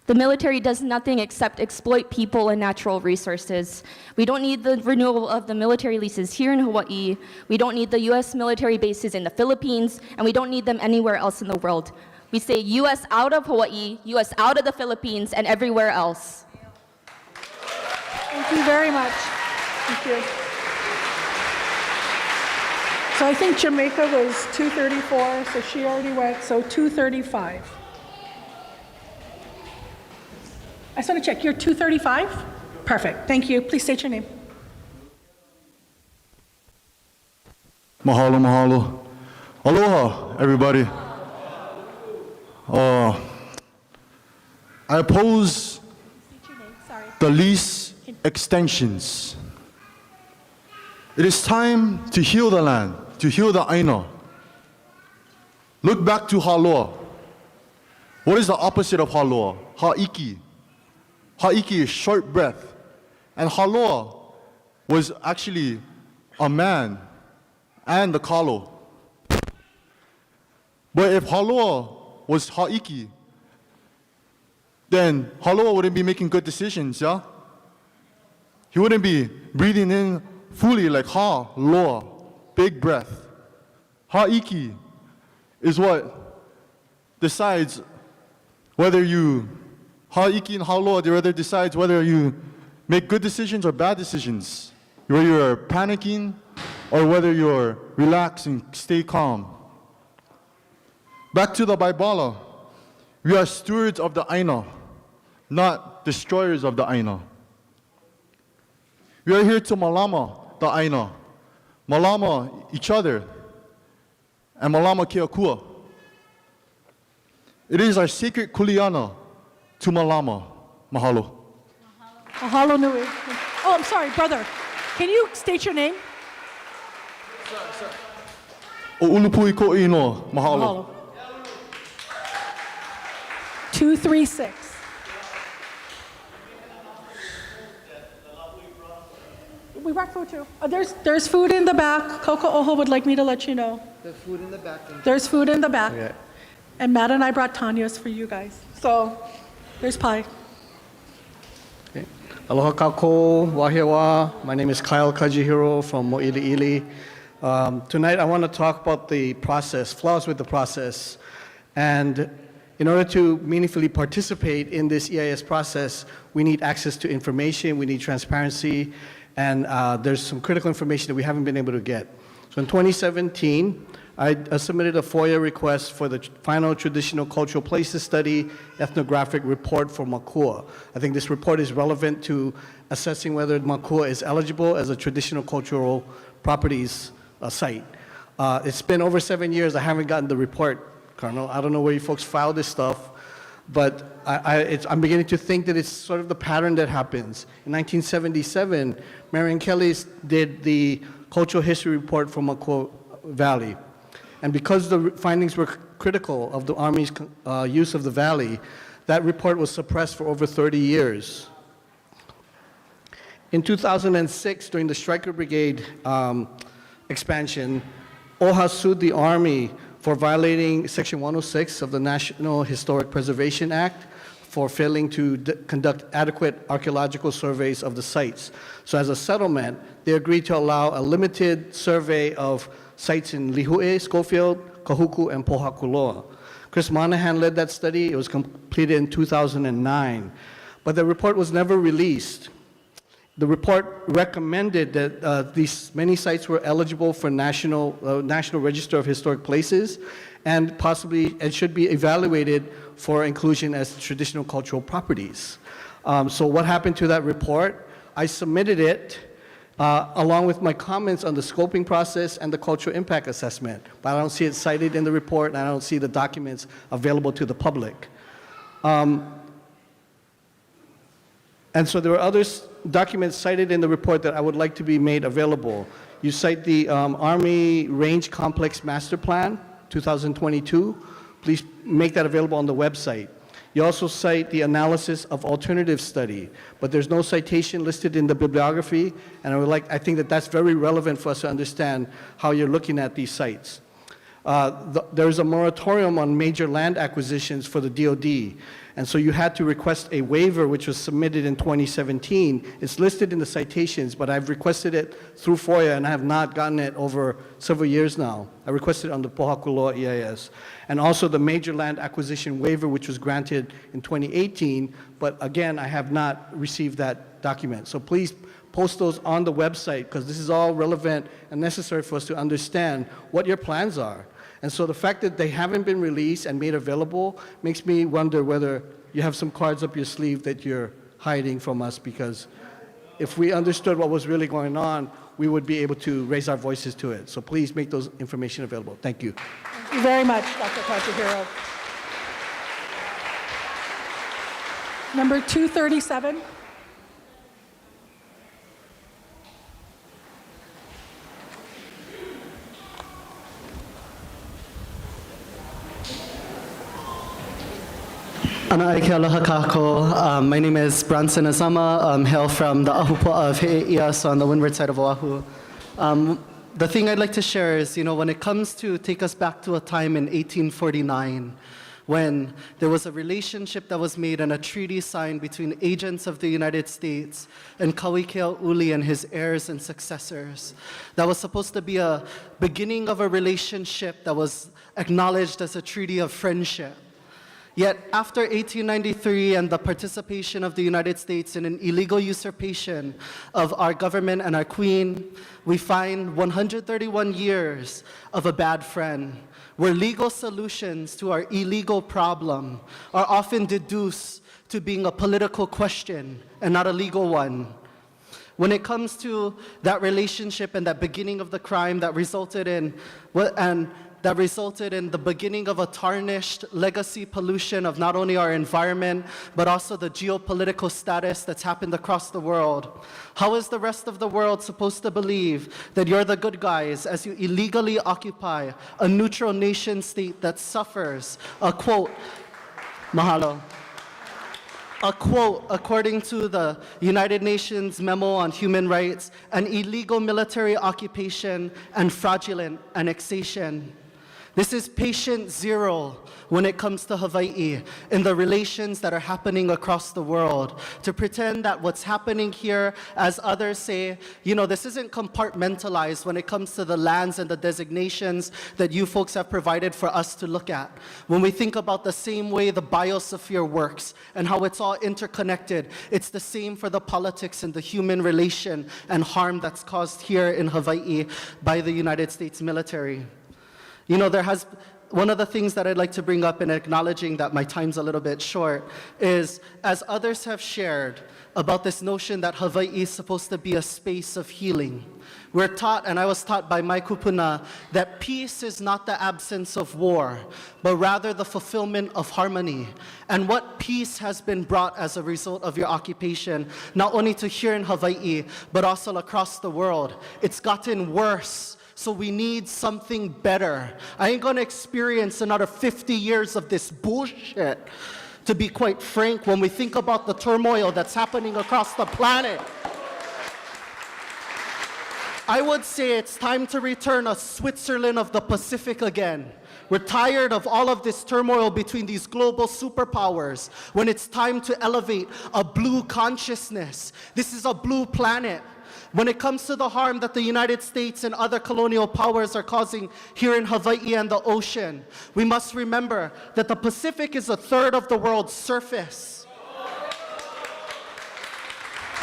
The military does nothing except exploit people and natural resources. We don't need the renewal of the military leases here in Hawaii. We don't need the US military bases in the Philippines, and we don't need them anywhere else in the world. We say US out of Hawaii, US out of the Philippines, and everywhere else. Thank you very much. Thank you. So I think Jamaica was 234, so she already went, so 235. I just want to check, you're 235? Perfect, thank you. Please state your name. Mahalo, mahalo. Aloha, everybody. I oppose the lease extensions. It is time to heal the land. to heal the Aina. Look back to Haloa. What is the opposite of Haloa? Ha'iki. Ha'iki is short breath. And Haloa was actually a man and the kalo. But if Haloa was Ha'iki, then Haloa wouldn't be making good decisions, yeah? He wouldn't be breathing in fully like Ha-loa, big breath. Ha'iki is what decides whether you, Ha'iki and Ha-loa, they rather decides whether you make good decisions or bad decisions, whether you're panicking or whether you're relaxed and stay calm. Back to the Baibala, we are stewards of the Aina, not destroyers of the Aina. We are here to malama the Aina, malama each other, and malama Keakua. It is our sacred kuleana to malama. Mahalo. Mahalo nui. Oh, I'm sorry, brother. Can you state your name? O ulupui ko ino. Mahalo. 236. We brought food too. There's food in the back. Coco Oho would like me to let you know. There's food in the back. There's food in the back. Okay. And Matt and I brought Tanya's for you guys. So there's pie. Okay. Aloha kako, wahiawa. My name is Kyle Kajihiro from Mo'ili'ili. Tonight I want to talk about the process, flaws with the process. And in order to meaningfully participate in this EIS process, we need access to information, we need transparency, and there's some critical information that we haven't been able to get. So in 2017, I submitted a FOIA request for the final Traditional Cultural Places Study ethnographic report for Mākua. I think this report is relevant to assessing whether Mākua is eligible as a traditional cultural properties site. It's been over 7 years, I haven't gotten the report, Colonel. I don't know where you folks file this stuff, but I'm beginning to think that it's sort of the pattern that happens. In 1977, Marion Kelly did the cultural history report for Mākua Valley. And because the findings were critical of the Army's use of the valley, that report was suppressed for over 30 years. In 2006, during the Stryker Brigade expansion, OHA sued the Army for violating Section 106 of the National Historic Preservation Act for failing to conduct adequate archaeological surveys of the sites. So as a settlement, they agreed to allow a limited survey of sites in Leilehua, Schofield, Kahuku, and Pohakuloa. Chris Monahan led that study. It was completed in 2009. But the report was never released. The report recommended that these many sites were eligible for National Register of Historic Places, and possibly it should be evaluated for inclusion as traditional cultural properties. So what happened to that report? I submitted it along with my comments on the scoping process and the cultural impact assessment, but I don't see it cited in the report, and I don't see the documents available to the public. And so there are other documents cited in the report that I would like to be made available. You cite the Army Range Complex Master Plan, 2022. Please make that available on the website. You also cite the analysis of alternative study, but there's no citation listed in the bibliography, and I think that that's very relevant for us to understand how you're looking at these sites. There's a moratorium on major land acquisitions for the DoD, and so you had to request a waiver, which was submitted in 2017. It's listed in the citations, but I've requested it through FOIA, and I have not gotten it over several years now. I requested it on the Pohakuloa EIS. And also the major land acquisition waiver, which was granted in 2018, but again, I have not received that document. So please post those on the website, because this is all relevant and necessary for us to understand what your plans are. And so the fact that they haven't been released and made available makes me wonder whether you have some cards up your sleeve that you're hiding from us, because if we understood what was really going on, we would be able to raise our voices to it. So please make those information available. Thank you. Thank you very much, Dr. Kajihiro. Number 237. Ana ike aloha kako. My name is Bronson Azama. Hail from the Ahupua of He'eia, so on the windward side of Oahu. The thing I'd like to share is, when it comes to take us back to a time in 1849, when there was a relationship that was made and a treaty signed between agents of the United States and Kauikeaʻuli and his heirs and successors. That was supposed to be a beginning of a relationship that was acknowledged as a treaty of friendship. Yet after 1893 and the participation of the United States in an illegal usurpation of our government and our queen, we find 131 years of a bad friend, where legal solutions to our illegal problem are often deduced to being a political question and not a legal one. When it comes to that relationship and that beginning of the crime that resulted in the beginning of a tarnished legacy pollution of not only our environment, but also the geopolitical status that's happened across the world. How is the rest of the world supposed to believe that you're the good guys as you illegally occupy a neutral nation state that suffers, a quote, mahalo, a quote, according to the United Nations Memo on Human Rights, an illegal military occupation and fraudulent annexation? This is patient zero when it comes to Hawaii in the relations that are happening across the world. To pretend that what's happening here, as others say, this isn't compartmentalized when it comes to the lands and the designations that you folks have provided for us to look at. When we think about the same way the biosphere works and how it's all interconnected, it's the same for the politics and the human relation and harm that's caused here in Hawaii by the United States military. One of the things that I'd like to bring up in acknowledging that my time's a little bit short is, as others have shared about this notion that Hawaii is supposed to be a space of healing. We're taught, and I was taught by Mokupuni, that peace is not the absence of war, but rather the fulfillment of harmony. And what peace has been brought as a result of your occupation, not only to here in Hawaii, but also across the world. It's gotten worse. So we need something better. I ain't gonna experience another 50 years of this bullshit, to be quite frank, when we think about the turmoil that's happening across the planet. I would say it's time to return a Switzerland of the Pacific again. We're tired of all of this turmoil between these global superpowers when it's time to elevate a blue consciousness. This is a blue planet. When it comes to the harm that the United States and other colonial powers are causing here in Hawaii and the ocean, we must remember that the Pacific is a third of the world's surface.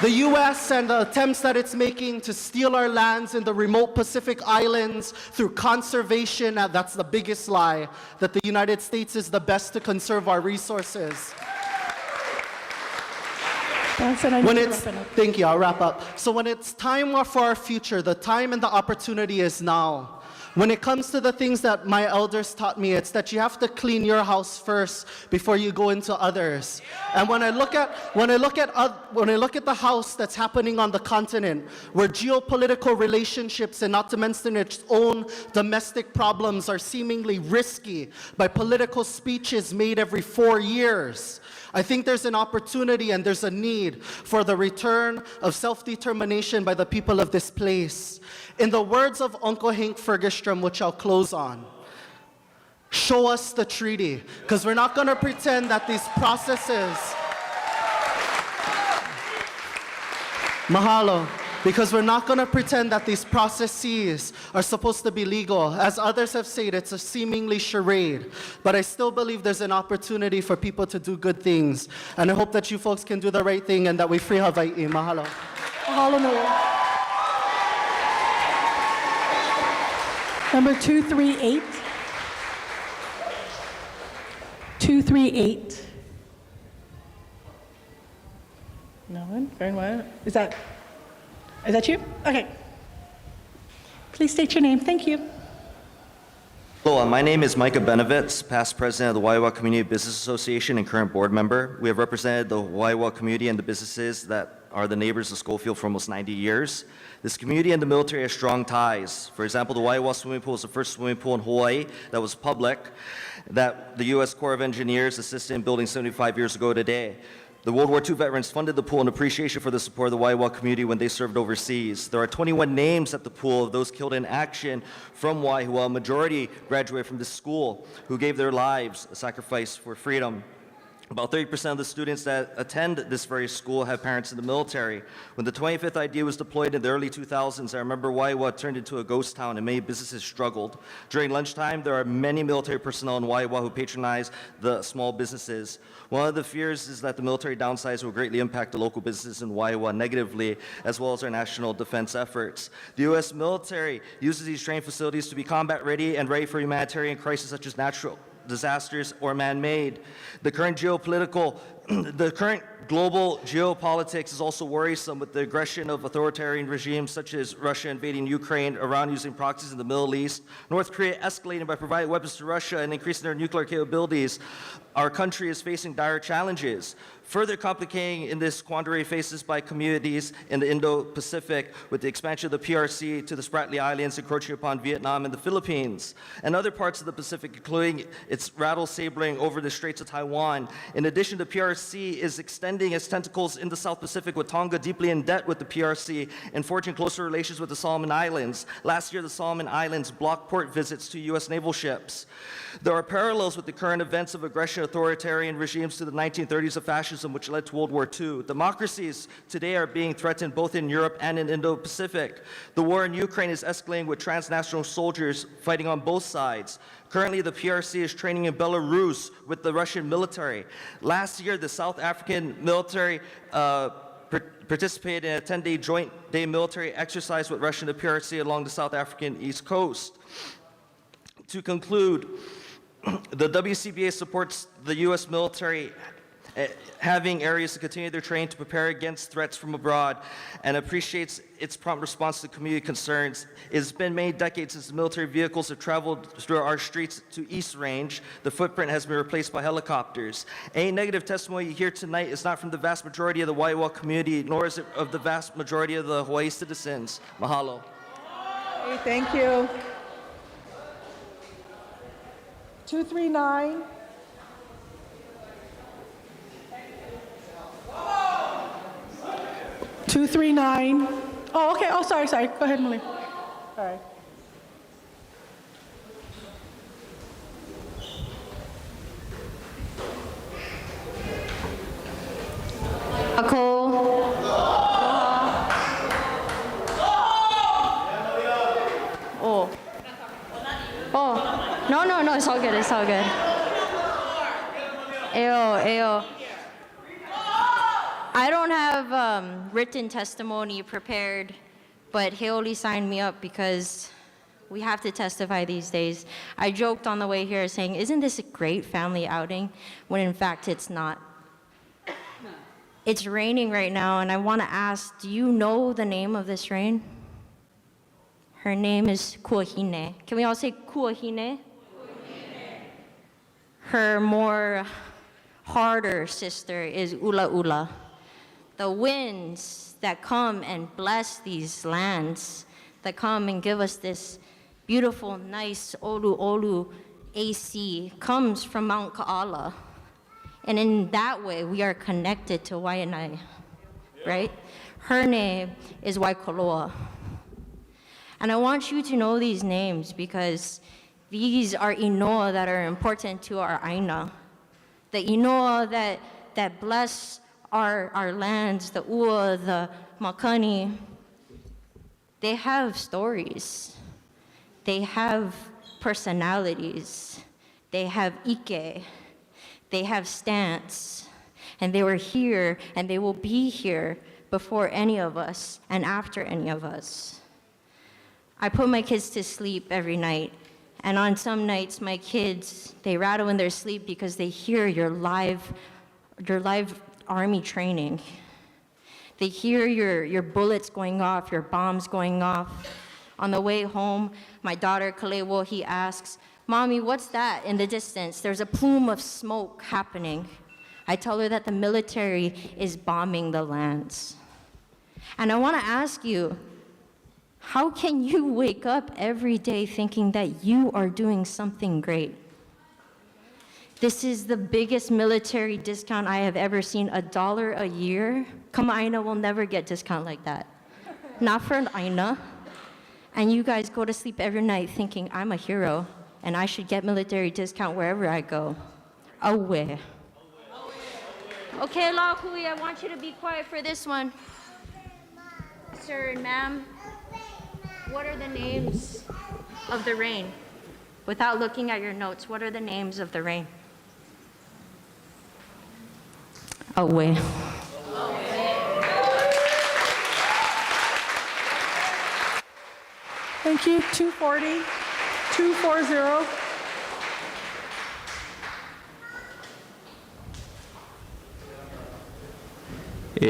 The US and the attempts that it's making to steal our lands in the remote Pacific Islands through conservation, that's the biggest lie, that the United States is the best to conserve our resources. Thank you, I'll wrap up. So when it's time for our future, the time and the opportunity is now. When it comes to the things that my elders taught me, it's that you have to clean your house first before you go into others. And when I look at the house that's happening on the continent, where geopolitical relationships and not to mention its own domestic problems are seemingly risky by political speeches made every 4 years, I think there's an opportunity and there's a need for the return of self-determination by the people of this place. In the words of Uncle Hank Fergestrom, which I'll close on, show us the treaty, because we're not going to pretend that these processes, mahalo, because we're not going to pretend that these processes are supposed to be legal. As others have said, it's a seemingly charade, but I still believe there's an opportunity for people to do good things, and I hope that you folks can do the right thing and that we free Hawaii. Mahalo. Mahalo nui. Number 238. 238. No one? Very well. Is that you? Okay. Please state your name. Thank you. Hello, my name is Micah Benovitz, past president of the Waiwa Community Business Association and current board member. We have represented the Waiwa community and the businesses that are the neighbors of Schofield for almost 90 years. This community and the military have strong ties. For example, the Waiwa swimming pool is the first swimming pool in Hawaii that was public, that the U.S. Corps of Engineers assisted in building 75 years ago today. The World War II veterans funded the pool in appreciation for the support of the Waiwa community when they served overseas. There are 21 names at the pool of those killed in action from Waihua. A majority graduated from this school who gave their lives a sacrifice for freedom. About 30% of the students that attend this very school have parents in the military. When the 25th ID was deployed in the early 2000s, I remember Waiwa turned into a ghost town and many businesses struggled. During lunchtime, there are many military personnel in Waiwa who patronize the small businesses. One of the fears is that the military downsize will greatly impact the local businesses in Waiwa negatively, as well as our national defense efforts. The U.S. military uses these training facilities to be combat ready and ready for humanitarian crises such as natural disasters or man-made. The current global geopolitics is also worrisome with the aggression of authoritarian regimes such as Russia invading Ukraine, Iran using proxies in the Middle East, North Korea escalating by providing weapons to Russia and increasing their nuclear capabilities. Our country is facing dire challenges. Further complicating in this quandary faces by communities in the Indo-Pacific with the expansion of the PRC to the Spratly Islands encroaching upon Vietnam and the Philippines, and other parts of the Pacific, including its rattle-sabering over the Straits of Taiwan. In addition, the PRC is extending its tentacles in the South Pacific, with Tonga deeply in debt with the PRC and forging closer relations with the Solomon Islands. Last year, the Solomon Islands blocked port visits to U.S. naval ships. There are parallels with the current events of aggression authoritarian regimes to the 1930s of fascism, which led to World War II. Democracies today are being threatened both in Europe and in Indo-Pacific. The war in Ukraine is escalating with transnational soldiers fighting on both sides. Currently, the PRC is training in Belarus with the Russian military. Last year, the South African military participated in a 10-day joint day military exercise with Russia and the PRC along the South African East Coast. To conclude, the WCBA supports the U.S. military having areas to continue their training to prepare against threats from abroad and appreciates its prompt response to community concerns. It's been many decades since the military vehicles have traveled through our streets to East Range. The footprint has been replaced by helicopters. Any negative testimony you hear tonight is not from the vast majority of the Waiwa community, nor is it of the vast majority of the Hawaii citizens. Mahalo. Okay, thank you. 239. Oh, okay. Oh, sorry. Go ahead, Malik. All right. No, it's all good. Ayo. I don't have written testimony prepared, but Heoli signed me up because we have to testify these days. I joked on the way here saying, isn't this a great family outing? When in fact it's not. It's raining right now, and I want to ask, do you know the name of this rain? Her name is Kuahine. Can we all say Kuahine? Her more harder sister is Ula Ula. The winds that come and bless these lands, that come and give us this beautiful, nice Olu Olu AC, comes from Mount Ka'ala. And in that way, we are connected to Waianae, right? Her name is Waikoloa. And I want you to know these names because these are inoa that are important to our aina. The inoa that bless our lands, the ua, the makani. They have stories. They have personalities. They have ike. They have stance. And they were here and they will be here before any of us and after any of us. I put my kids to sleep every night. And on some nights, my kids, they rattle in their sleep because they hear your live army training. They hear your bullets going off, your bombs going off. On the way home, my daughter, Kalewo, he asks, Mommy, what's that in the distance? There's a plume of smoke happening. I tell her that the military is bombing the lands. And I want to ask you, how can you wake up every day thinking that you are doing something great? This is the biggest military discount I have ever seen, $1 a year. Kama'aina will never get discount like that. Not for an aina. And you guys go to sleep every night thinking, I'm a hero, and I should get military discount wherever I go. Aware. Okay, Lahui, I want you to be quiet for this one. Sir and ma'am, what are the names of the rain? Without looking at your notes, what are the names of the rain? Away. Thank you. 240, 240.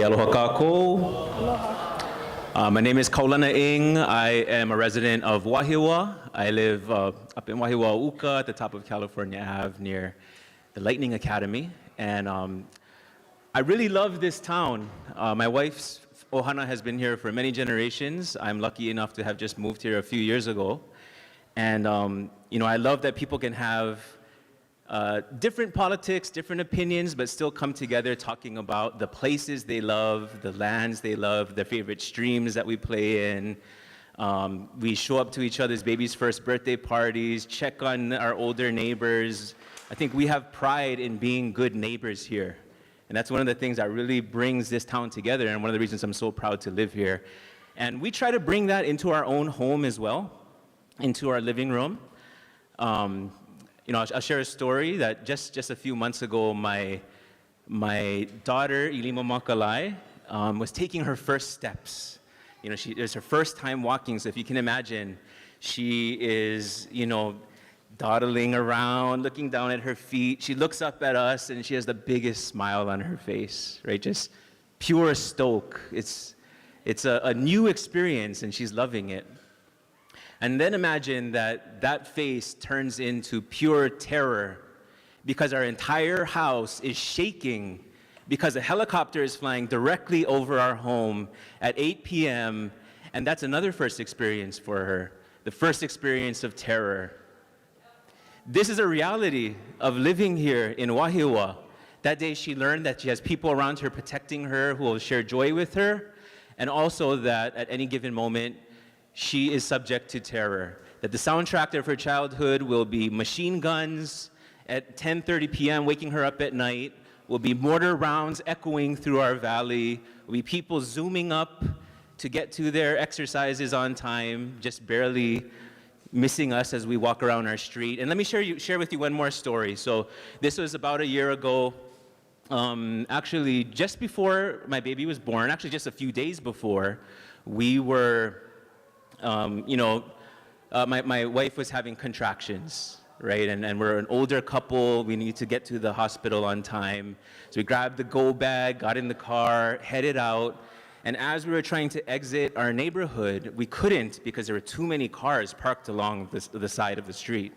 Aloha kākou. My name is Kaulana Ing. I am a resident of Wahiawa. I live up in Wahiawa Uka at the top of California Ave near the Lightning Academy. And I really love this town. My wife's ohana has been here for many generations. I'm lucky enough to have just moved here a few years ago. And you know, I love that people can have different politics, different opinions, but still come together talking about the places they love, the lands they love, their favorite streams that we play in. We show up to each other's babies' first birthday parties, check on our older neighbors. I think we have pride in being good neighbors here. And that's one of the things that really brings this town together, and one of the reasons I'm so proud to live here. And we try to bring that into our own home as well, into our living room. You know, I'll share a story that just a few months ago, my daughter, Ilima Makalai, was taking her first steps. You know, it was her first time walking, so if you can imagine, she is, you know, dawdling around, looking down at her feet. She looks up at us, and she has the biggest smile on her face, right? Just pure stoke. It's a new experience, and she's loving it. And then imagine that face turns into pure terror because our entire house is shaking because a helicopter is flying directly over our home at 8 p.m., and that's another first experience for her, the first experience of terror. This is a reality of living here in Wahiawa. That day she learned that she has people around her protecting her who will share joy with her, and also that at any given moment, she is subject to terror. That the soundtrack of her childhood will be machine guns at 10:30 p.m., waking her up at night, will be mortar rounds echoing through our valley, will be people zooming up to get to their exercises on time, just barely missing us as we walk around our street. And let me share with you one more story. So this was about a year ago, actually just before my baby was born, actually just a few days before, we were, my wife was having contractions, right? And we're an older couple, we need to get to the hospital on time. So we grabbed the go bag, got in the car, headed out. And as we were trying to exit our neighborhood, we couldn't because there were too many cars parked along the side of the street.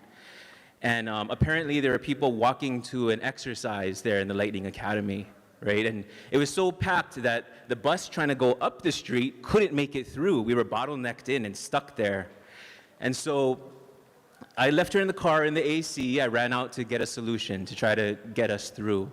And apparently there were people walking to an exercise there in the Lightning Academy, right? And it was so packed that the bus trying to go up the street couldn't make it through. We were bottlenecked in and stuck there. And so I left her in the car in the AC. I ran out to get a solution to try to get us through.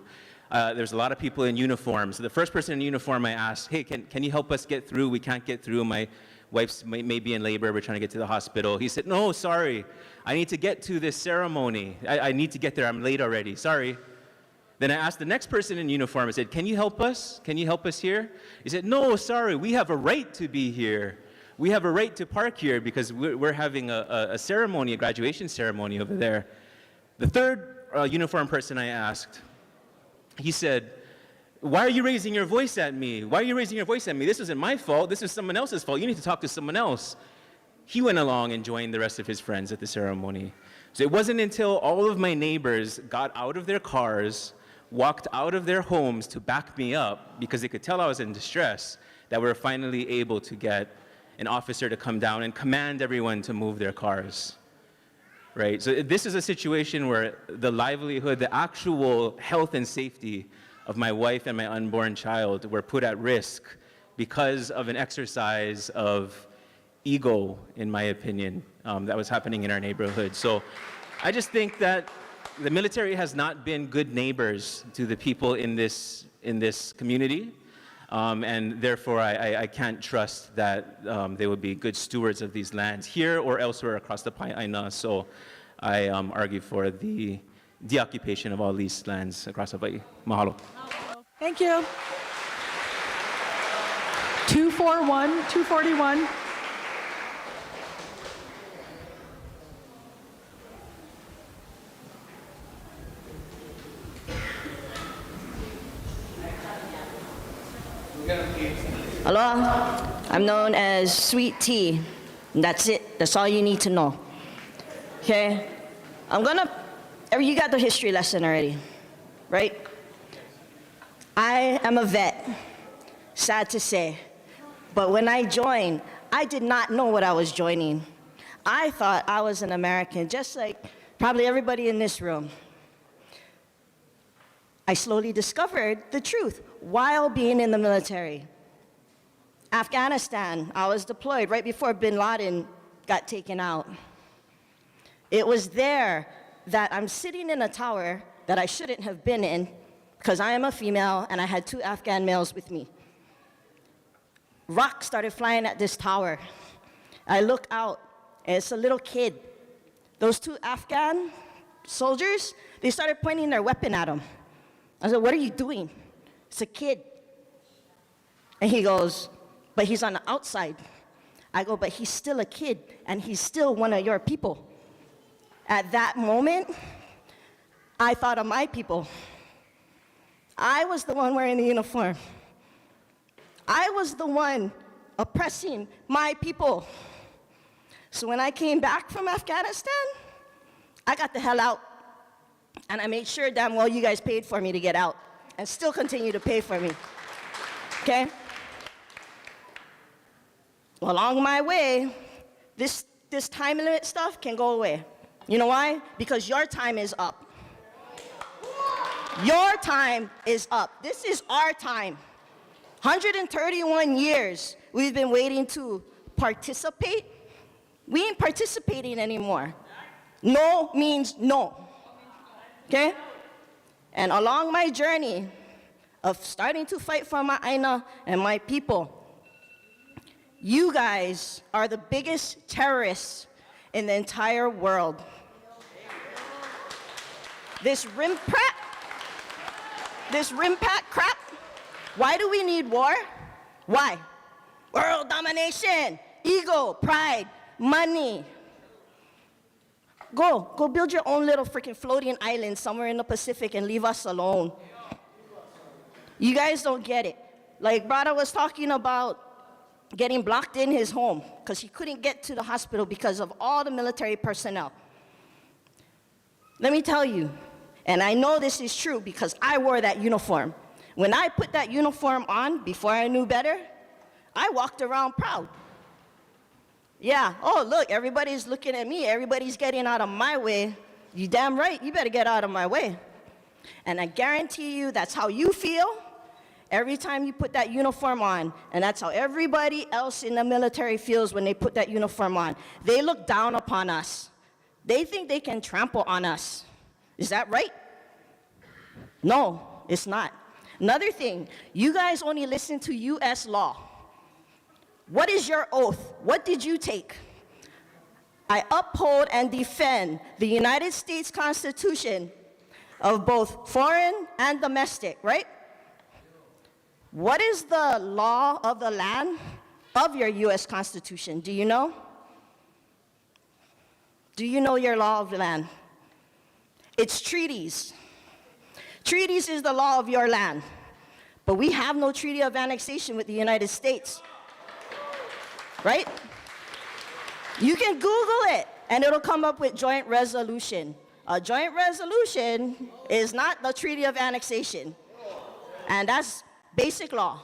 There's a lot of people in uniform. So the first person in uniform I asked, hey, can you help us get through? We can't get through. My wife's may be in labor. We're trying to get to the hospital. He said, no, sorry. I need to get to this ceremony. I need to get there. I'm late already. Sorry. Then I asked the next person in uniform. I said, can you help us? Can you help us here? He said, no, sorry. We have a right to be here. We have a right to park here because we're having a ceremony, a graduation ceremony over there. The third uniform person I asked, he said, why are you raising your voice at me? Why are you raising your voice at me? This isn't my fault. This is someone else's fault. You need to talk to someone else. He went along and joined the rest of his friends at the ceremony. So it wasn't until all of my neighbors got out of their cars, walked out of their homes to back me up because they could tell I was in distress, that we were finally able to get an officer to come down and command everyone to move their cars. Right? So this is a situation where the livelihood, the actual health and safety of my wife and my unborn child were put at risk because of an exercise of ego, in my opinion, that was happening in our neighborhood. So I just think that the military has not been good neighbors to the people in this community. And therefore, I can't trust that they would be good stewards of these lands here or elsewhere across the Pai'aina. So I argue for the deoccupation of all these lands across Hawaii. Mahalo. Thank you. 241. Aloha, I'm known as Sweet Tea. That's it, that's all you need to know. Okay, you got the history lesson already, right? I am a vet, sad to say. But when I joined, I did not know what I was joining. I thought I was an American, just like probably everybody in this room. I slowly discovered the truth while being in the military. Afghanistan, I was deployed right before bin Laden got taken out. It was there that I'm sitting in a tower that I shouldn't have been in because I am a female and I had 2 Afghan males with me. Rocks started flying at this tower. I look out and it's a little kid. Those 2 Afghan soldiers, they started pointing their weapon at him. I said, "What are you doing?" It's a kid. And he goes, "But he's on the outside." I go, "But he's still a kid, and he's still one of your people." At that moment, I thought of my people. I was the one wearing the uniform. I was the one oppressing my people. So when I came back from Afghanistan, I got the hell out. And I made sure damn well you guys paid for me to get out, and still continue to pay for me. Okay? Along my way, this time limit stuff can go away. You know why? Because your time is up. Your time is up. This is our time. 131 years we've been waiting to participate. We ain't participating anymore. No means no. Okay? And along my journey of starting to fight for my Aina and my people, you guys are the biggest terrorists in the entire world. This rimpat crap, why do we need war? Why? World domination, ego, pride, money. Go build your own little freaking floating island somewhere in the Pacific and leave us alone. You guys don't get it. Like Brada was talking about getting blocked in his home because he couldn't get to the hospital because of all the military personnel. Let me tell you, and I know this is true because I wore that uniform. When I put that uniform on, before I knew better, I walked around proud. Yeah, oh look, everybody's looking at me, everybody's getting out of my way. You damn right, you better get out of my way. And I guarantee you that's how you feel every time you put that uniform on, and that's how everybody else in the military feels when they put that uniform on. They look down upon us. They think they can trample on us. Is that right? No, it's not. Another thing, you guys only listen to US law. What is your oath? What did you take? I uphold and defend the United States Constitution of both foreign and domestic, right? What is the law of the land of your US Constitution? Do you know? Do you know your law of the land? It's treaties. Treaties is the law of your land. But we have no treaty of annexation with the United States. Right? You can Google it, and it'll come up with joint resolution. A joint resolution is not the treaty of annexation. And that's basic law.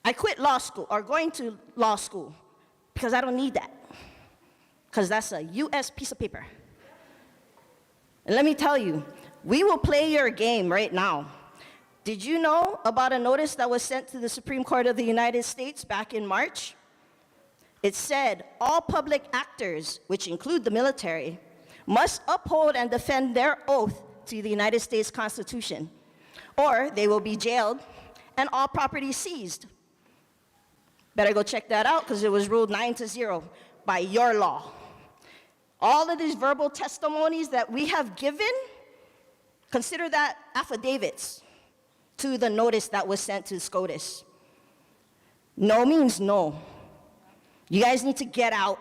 I quit law school, or going to law school, because I don't need that. Because that's a US piece of paper. And let me tell you, we will play your game right now. Did you know about a notice that was sent to the Supreme Court of the United States back in March? It said all public actors, which include the military, must uphold and defend their oath to the United States Constitution, or they will be jailed and all property seized. Better go check that out because it was ruled 9-0 by your law. All of these verbal testimonies that we have given, consider that affidavits to the notice that was sent to SCOTUS. No means no. You guys need to get out.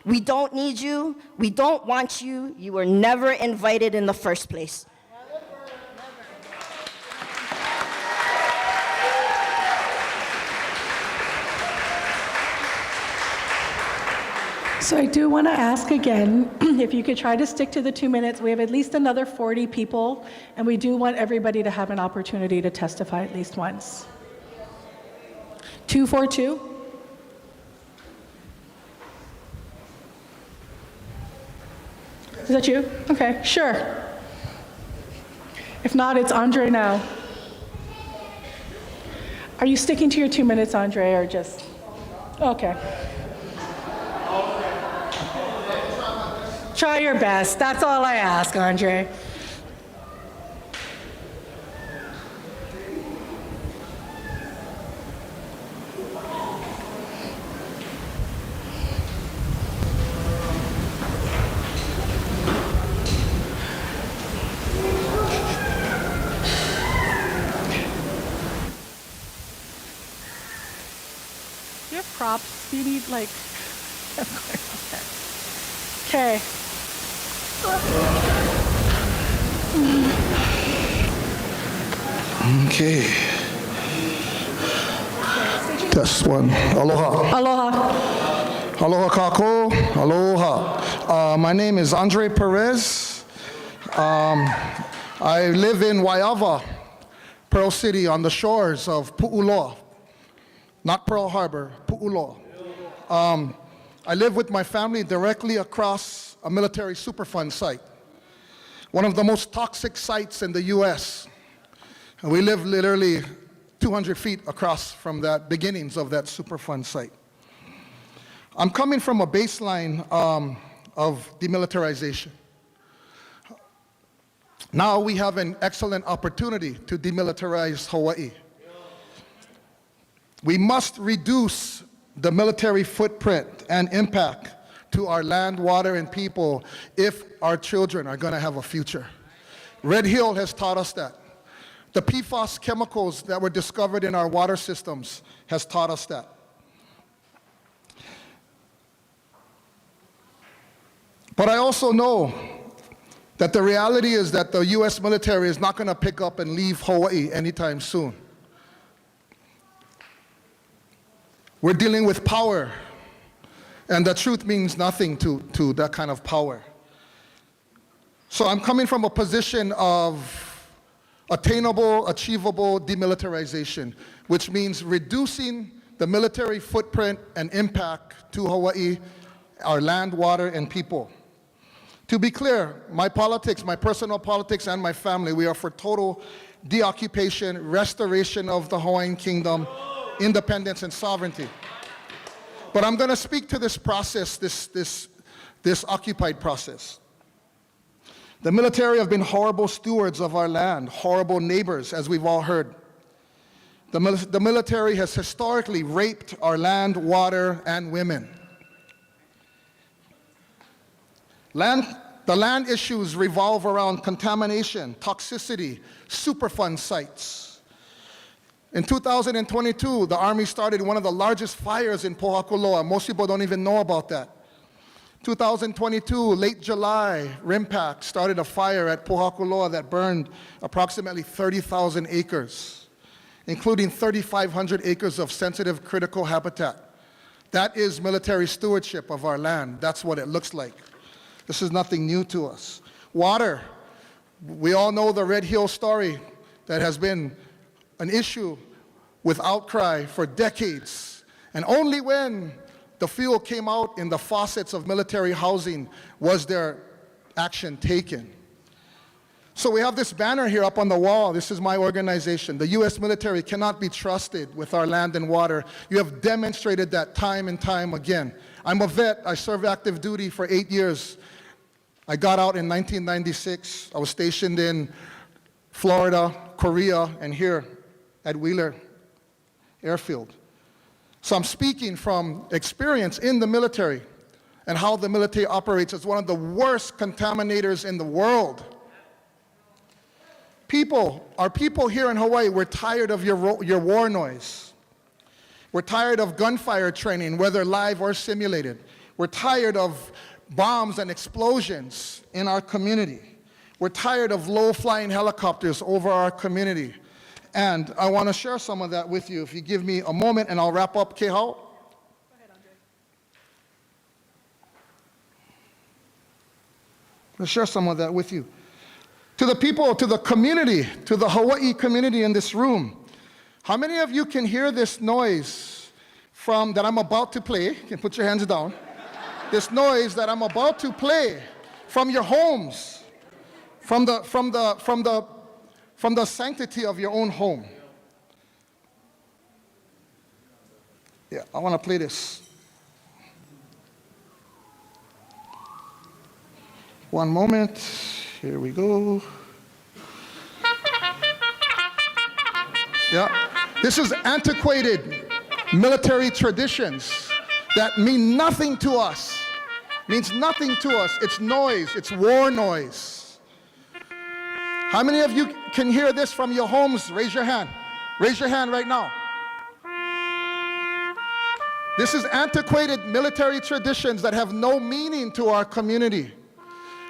We don't need you. We don't want you. You were never invited in the first place. So I do want to ask again, if you could try to stick to the 2 minutes. We have at least another 40 people, and we do want everybody to have an opportunity to testify at least once. 242? Is that you? Okay, sure. If not, it's Andre now. Are you sticking to your 2 minutes, Andre, or just? Okay. Try your best. That's all I ask, Andre. Do you have props? Do you need like? Okay. Okay. Test one. Aloha. Aloha. Aloha kako. Aloha. My name is Andre Perez. I live in Waiava, Pearl City, on the shores of Pu'uloa. Not Pearl Harbor, Pu'uloa. I live with my family directly across a military Superfund site, one of the most toxic sites in the US. And we live literally 200 feet across from the beginnings of that Superfund site. I'm coming from a baseline of demilitarization. Now we have an excellent opportunity to demilitarize Hawaii. We must reduce the military footprint and impact to our land, water, and people if our children are going to have a future. Red Hill has taught us that. The PFAS chemicals that were discovered in our water systems has taught us that. But I also know that the reality is that the US military is not going to pick up and leave Hawaii anytime soon. We're dealing with power, and the truth means nothing to that kind of power. So I'm coming from a position of attainable, achievable demilitarization, which means reducing the military footprint and impact to Hawaii, our land, water, and people. To be clear, my politics, my personal politics, and my family, we are for total deoccupation, restoration of the Hawaiian Kingdom, independence and sovereignty. But I'm going to speak to this process, this occupied process. The military have been horrible stewards of our land, horrible neighbors, as we've all heard. The military has historically raped our land, water, and women. The land issues revolve around contamination, toxicity, Superfund sites. In 2022, the Army started one of the largest fires in Pohakuloa. Most people don't even know about that. 2022, late July, RIMPAC started a fire at Pohakuloa that burned approximately 30,000 acres, including 3,500 acres of sensitive critical habitat. That is military stewardship of our land. That's what it looks like. This is nothing new to us. Water. We all know the Red Hill story that has been an issue with outcry for decades. And only when the fuel came out in the faucets of military housing was there action taken. So we have this banner here up on the wall. This is my organization. The U.S. military cannot be trusted with our land and water. You have demonstrated that time and time again. I'm a vet. I served active duty for 8 years. I got out in 1996. I was stationed in Florida, Korea, and here at Wheeler Airfield. So I'm speaking from experience in the military and how the military operates as one of the worst contaminators in the world. Our people here in Hawaii, we're tired of your war noise. We're tired of gunfire training, whether live or simulated. We're tired of bombs and explosions in our community. We're tired of low-flying helicopters over our community. And I want to share some of that with you. If you give me a moment, and I'll wrap up, Kehau. Go ahead, Andre. I'll share some of that with you. To the people, to the community, to the Hawaii community in this room, how many of you can hear this noise that I'm about to play? You can put your hands down. This noise that I'm about to play from your homes, from the sanctity of your own home. Yeah, I want to play this. One moment. Here we go. Yeah, this is antiquated military traditions that mean nothing to us. Means nothing to us. It's noise. It's war noise. How many of you can hear this from your homes? Raise your hand. Raise your hand right now. This is antiquated military traditions that have no meaning to our community.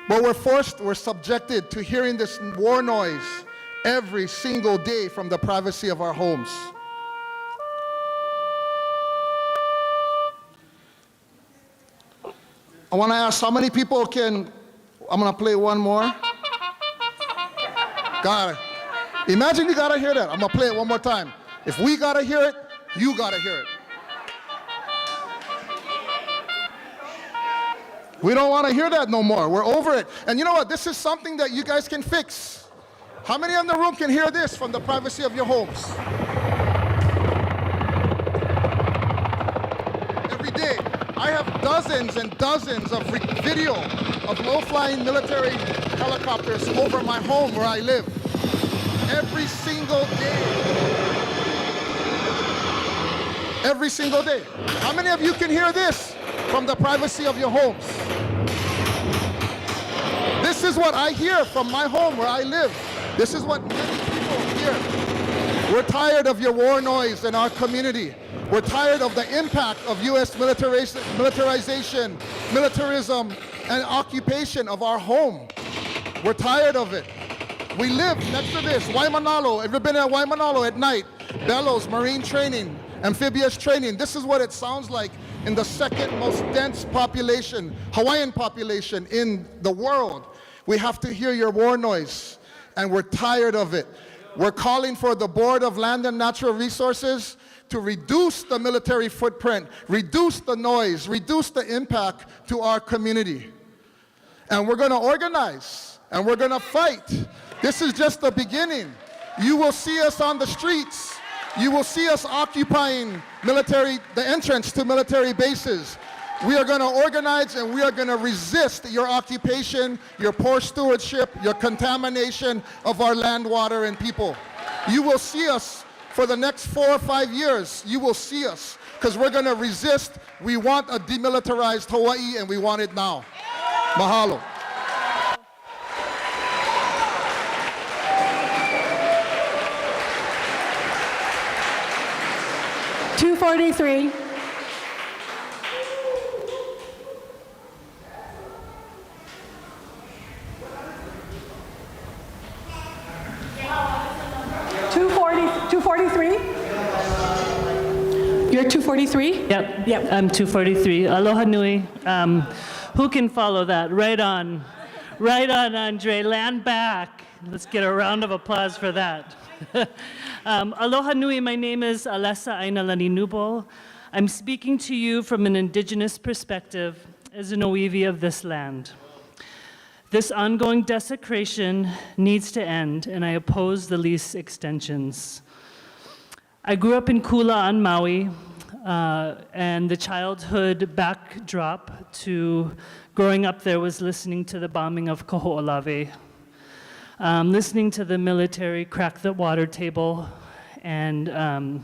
But we're subjected to hearing this war noise every single day from the privacy of our homes. I want to ask how many people can, I'm going to play one more. Got it. Imagine you got to hear that. I'm going to play it one more time. If we got to hear it, you got to hear it. We don't want to hear that no more. We're over it. And you know what? This is something that you guys can fix. How many in the room can hear this from the privacy of your homes? Every day. I have dozens and dozens of video of low-flying military helicopters over my home where I live. Every single day. Every single day. How many of you can hear this from the privacy of your homes? This is what I hear from my home where I live. This is what many people hear. We're tired of your war noise in our community. We're tired of the impact of U.S. militarization, militarism, and occupation of our home. We're tired of it. We live next to this, Waimanalo. Ever been at Waimanalo at night? Bellows, marine training, amphibious training. This is what it sounds like in the second most dense population, Hawaiian population in the world. We have to hear your war noise, and we're tired of it. We're calling for the Board of Land and Natural Resources to reduce the military footprint, reduce the noise, reduce the impact to our community. And we're going to organize, and we're going to fight. This is just the beginning. You will see us on the streets. You will see us occupying the entrance to military bases. We are going to organize, and we are going to resist your occupation, your poor stewardship, your contamination of our land, water, and people. You will see us for the next 4 or 5 years. You will see us, because we're going to resist. We want a demilitarized Hawaii, and we want it now. Mahalo. $243. You're 243? Yep. I'm 243. Aloha nui. Who can follow that? Right on. Right on, Andre. Land back. Let's get a round of applause for that. Aloha nui. My name is Alessa Ainalani Nubo. I'm speaking to you from an indigenous perspective as an Oiwi of this land. This ongoing desecration needs to end, and I oppose the lease extensions. I grew up in Kula on Maui, and the childhood backdrop to growing up there was listening to the bombing of Kaho'olawe, listening to the military crack the water table and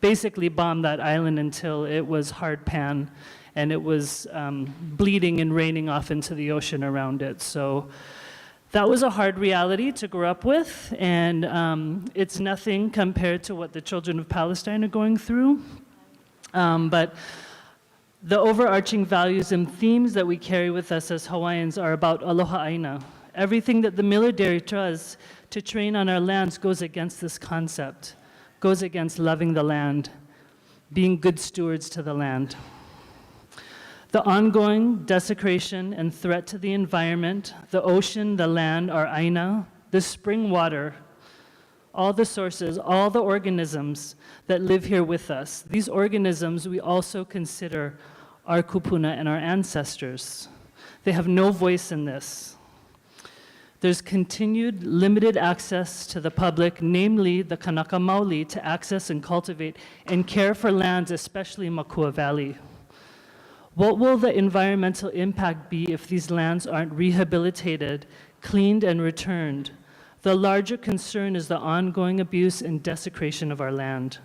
basically bomb that island until it was hard pan and it was bleeding and raining off into the ocean around it. So that was a hard reality to grow up with, and it's nothing compared to what the children of Palestine are going through. But the overarching values and themes that we carry with us as Hawaiians are about aloha aina. Everything that the military does to train on our lands goes against this concept, goes against loving the land, being good stewards to the land. The ongoing desecration and threat to the environment, the ocean, the land, our aina, the spring water, all the sources, all the organisms that live here with us. These organisms we also consider our kupuna and our ancestors. They have no voice in this. There's continued limited access to the public, namely the Kanaka Maoli, to access and cultivate and care for lands, especially Mākua Valley. What will the environmental impact be if these lands aren't rehabilitated, cleaned, and returned? The larger concern is the ongoing abuse and desecration of our land.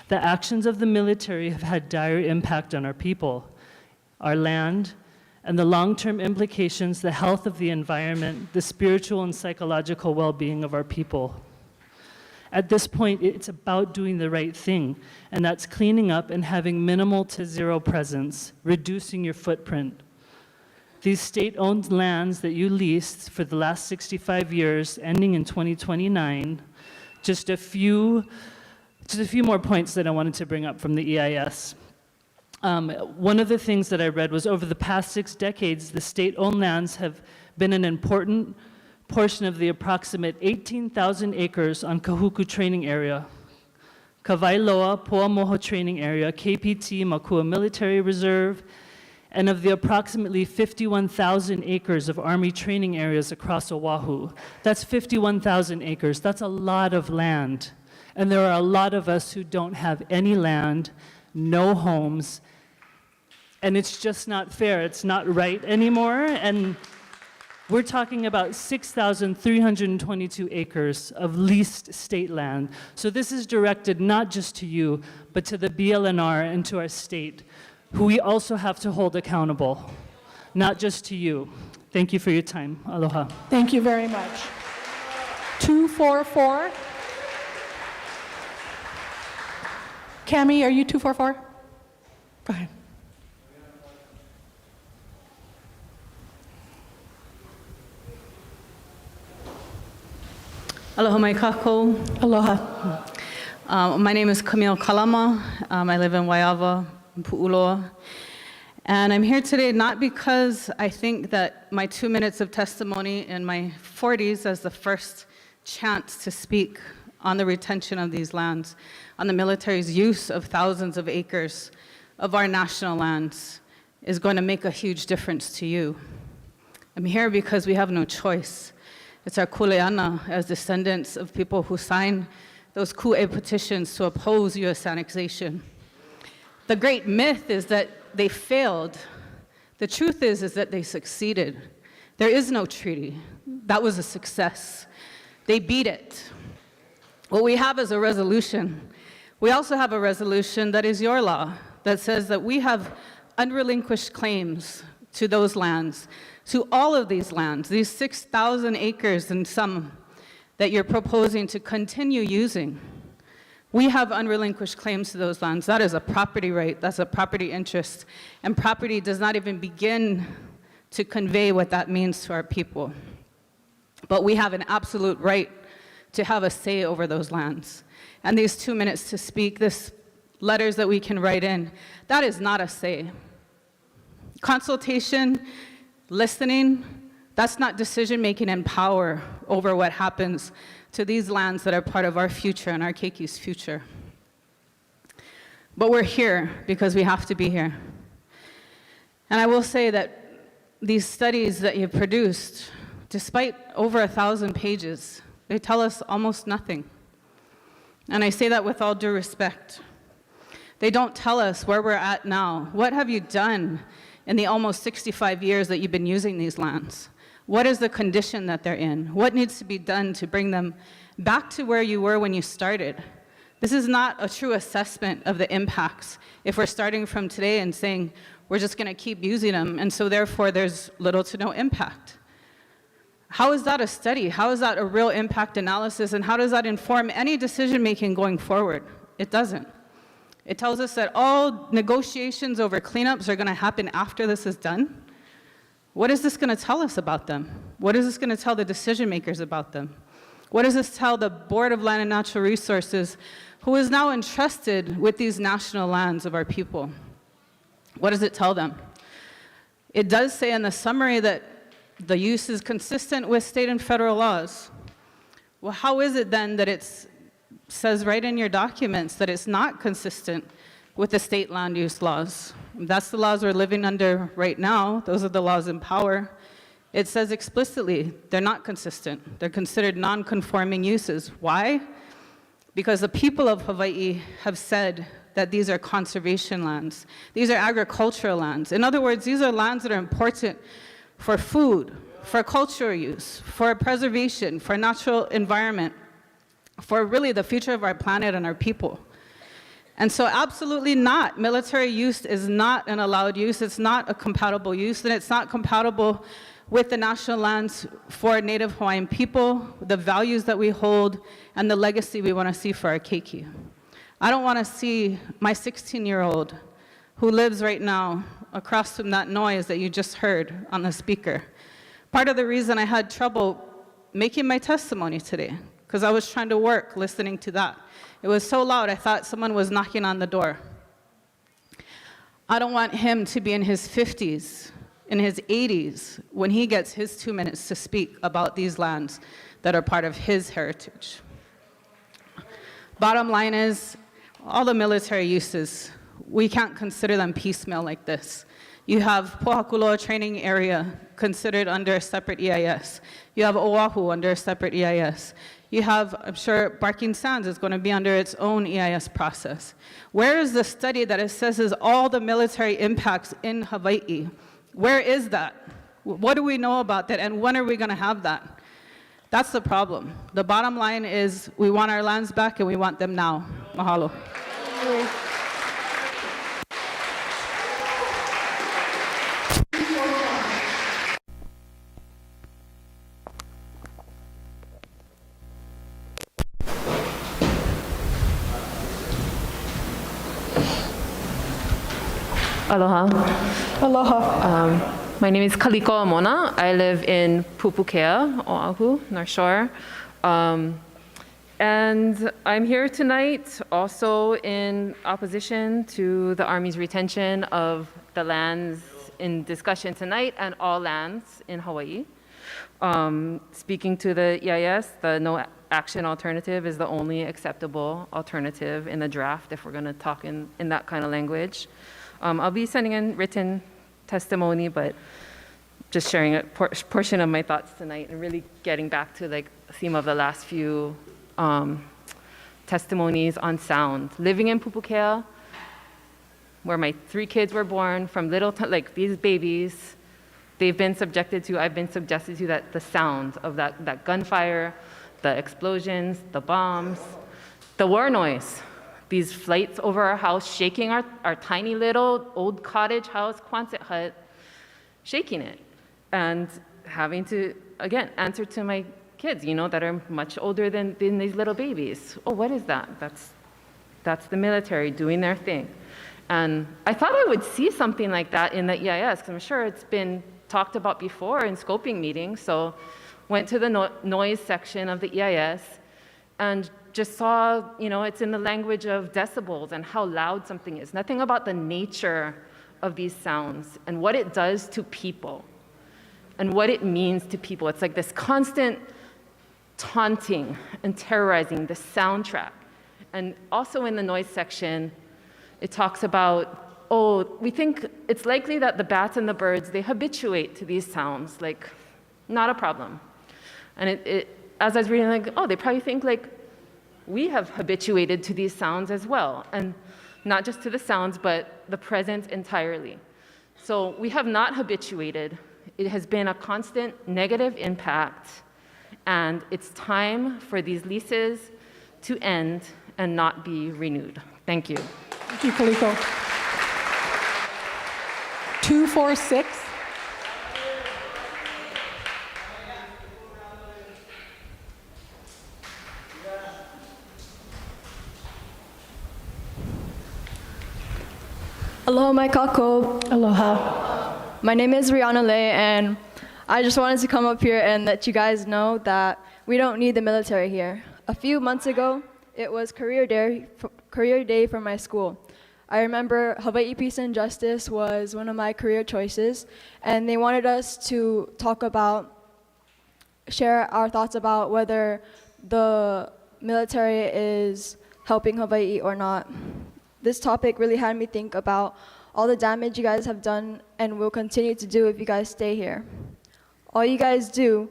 The actions of the military have had dire impact on our people, our land, and the long-term implications, the health of the environment, the spiritual and psychological well-being of our people. At this point, it's about doing the right thing, and that's cleaning up and having minimal to zero presence, reducing your footprint. These state-owned lands that you leased for the last 65 years, ending in 2029, just a few more points that I wanted to bring up from the EIS. One of the things that I read was over the past 6 decades, the state-owned lands have been an important portion of the approximate 18,000 acres on Kahuku training area, Kawailoa Poamoho training area, KPT Mākua Military Reserve, and of the approximately 51,000 acres of Army training areas across Oahu. That's 51,000 acres. That's a lot of land. And there are a lot of us who don't have any land, no homes, and it's just not fair. It's not right anymore. And we're talking about 6,322 acres of leased state land. So this is directed not just to you, but to the BLNR and to our state, who we also have to hold accountable, not just to you. Thank you for your time. Aloha. Thank you very much. 244. Cami, are you 244? Go ahead. Aloha mai kākou. Aloha. My name is Camille Kalama. I live in Waiawa, in Pu'uloa. And I'm here today not because I think that my 2 minutes of testimony in my 40s as the first chance to speak on the retention of these lands, on the military's use of thousands of acres of our national lands is going to make a huge difference to you. I'm here because we have no choice. It's our kuleana as descendants of people who signed those ku'e petitions to oppose U.S. annexation. The great myth is that they failed. The truth is that they succeeded. There is no treaty. That was a success. They beat it. What we have is a resolution. We also have a resolution that is your law, that says that we have unrelinquished claims to those lands, to all of these lands, these 6,000 acres and some that you're proposing to continue using. We have unrelinquished claims to those lands. That is a property right, that's a property interest, and property does not even begin to convey what that means to our people. But we have an absolute right to have a say over those lands. And these 2 minutes to speak, this letters that we can write in, that is not a say. Consultation, listening, that's not decision-making and power over what happens to these lands that are part of our future and our keiki's future. But we're here because we have to be here. And I will say that these studies that you produced Despite over 1,000 pages, they tell us almost nothing. And I say that with all due respect. They don't tell us where we're at now. What have you done in the almost 65 years that you've been using these lands? What is the condition that they're in? What needs to be done to bring them back to where you were when you started? This is not a true assessment of the impacts if we're starting from today and saying we're just going to keep using them, and so therefore there's little to no impact. How is that a study? How is that a real impact analysis? And how does that inform any decision making going forward? It doesn't. It tells us that all negotiations over cleanups are going to happen after this is done. What is this going to tell us about them? What is this going to tell the decision makers about them? What does this tell the Board of Land and Natural Resources, who is now entrusted with these national lands of our people? What does it tell them? It does say in the summary that the use is consistent with state and federal laws. Well, how is it then that it says right in your documents that it's not consistent with the state land use laws? That's the laws we're living under right now. Those are the laws in power. It says explicitly they're not consistent. They're considered non-conforming uses. Why? Because the people of Hawaii have said that these are conservation lands. These are agricultural lands. In other words, these are lands that are important for food, for cultural use, for preservation, for natural environment, for really the future of our planet and our people. And so absolutely not. Military use is not an allowed use. It's not a compatible use, and it's not compatible with the national lands for Native Hawaiian people, the values that we hold, and the legacy we want to see for our keiki. I don't want to see my 16-year-old who lives right now across from that noise that you just heard on the speaker. Part of the reason I had trouble making my testimony today, because I was trying to work listening to that. It was so loud, I thought someone was knocking on the door. I don't want him to be in his 50s, in his 80s, when he gets his 2 minutes to speak about these lands that are part of his heritage. Bottom line is, all the military uses, we can't consider them piecemeal like this. You have Pohakuloa training area considered under a separate EIS. You have Oahu under a separate EIS. You have, I'm sure, Barking Sands is going to be under its own EIS process. Where is the study that assesses all the military impacts in Hawaii? Where is that? What do we know about that, and when are we going to have that? That's the problem. The bottom line is we want our lands back, and we want them now. Mahalo. Aloha. Aloha. My name is Kaliko Amona. I live in Pupukea, Oahu, North Shore. And I'm here tonight also in opposition to the Army's retention of the lands in discussion tonight and all lands in Hawaii. Speaking to the EIS, the no action alternative is the only acceptable alternative in the draft if we're going to talk in that kind of language. I'll be sending in written testimony, but just sharing a portion of my thoughts tonight and really getting back to like the theme of the last few testimonies on sound. Living in Pupukea, where my 3 kids were born, from little, like these babies, I've been subjected to that the sound of that gunfire, the explosions, the bombs, the war noise. These flights over our house, shaking our tiny little old cottage house, Quonset hut, shaking it. And having to, again, answer to my kids, that are much older than these little babies. Oh, what is that? That's the military doing their thing. And I thought I would see something like that in the EIS, because I'm sure it's been talked about before in scoping meetings. So went to the noise section of the EIS and just saw, it's in the language of decibels and how loud something is. Nothing about the nature of these sounds and what it does to people and what it means to people. It's like this constant taunting and terrorizing, the soundtrack. And also in the noise section, it talks about, we think it's likely that the bats and the birds, they habituate to these sounds. Like, not a problem. And as I was reading, like, oh, they probably think like we have habituated to these sounds as well, and not just to the sounds, but the presence entirely. So we have not habituated. It has been a constant negative impact, and it's time for these leases to end and not be renewed. Thank you. Thank you, Kaliko. 246. Aloha, my kako. Aloha. My name is Rihanna Lay, and I just wanted to come up here and let you guys know that we don't need the military here. A few months ago, it was career day for my school. I remember Hawaii Peace and Justice was one of my career choices, and they wanted us to share our thoughts about whether the military is helping Hawaii or not. This topic really had me think about all the damage you guys have done and will continue to do if you guys stay here. All you guys do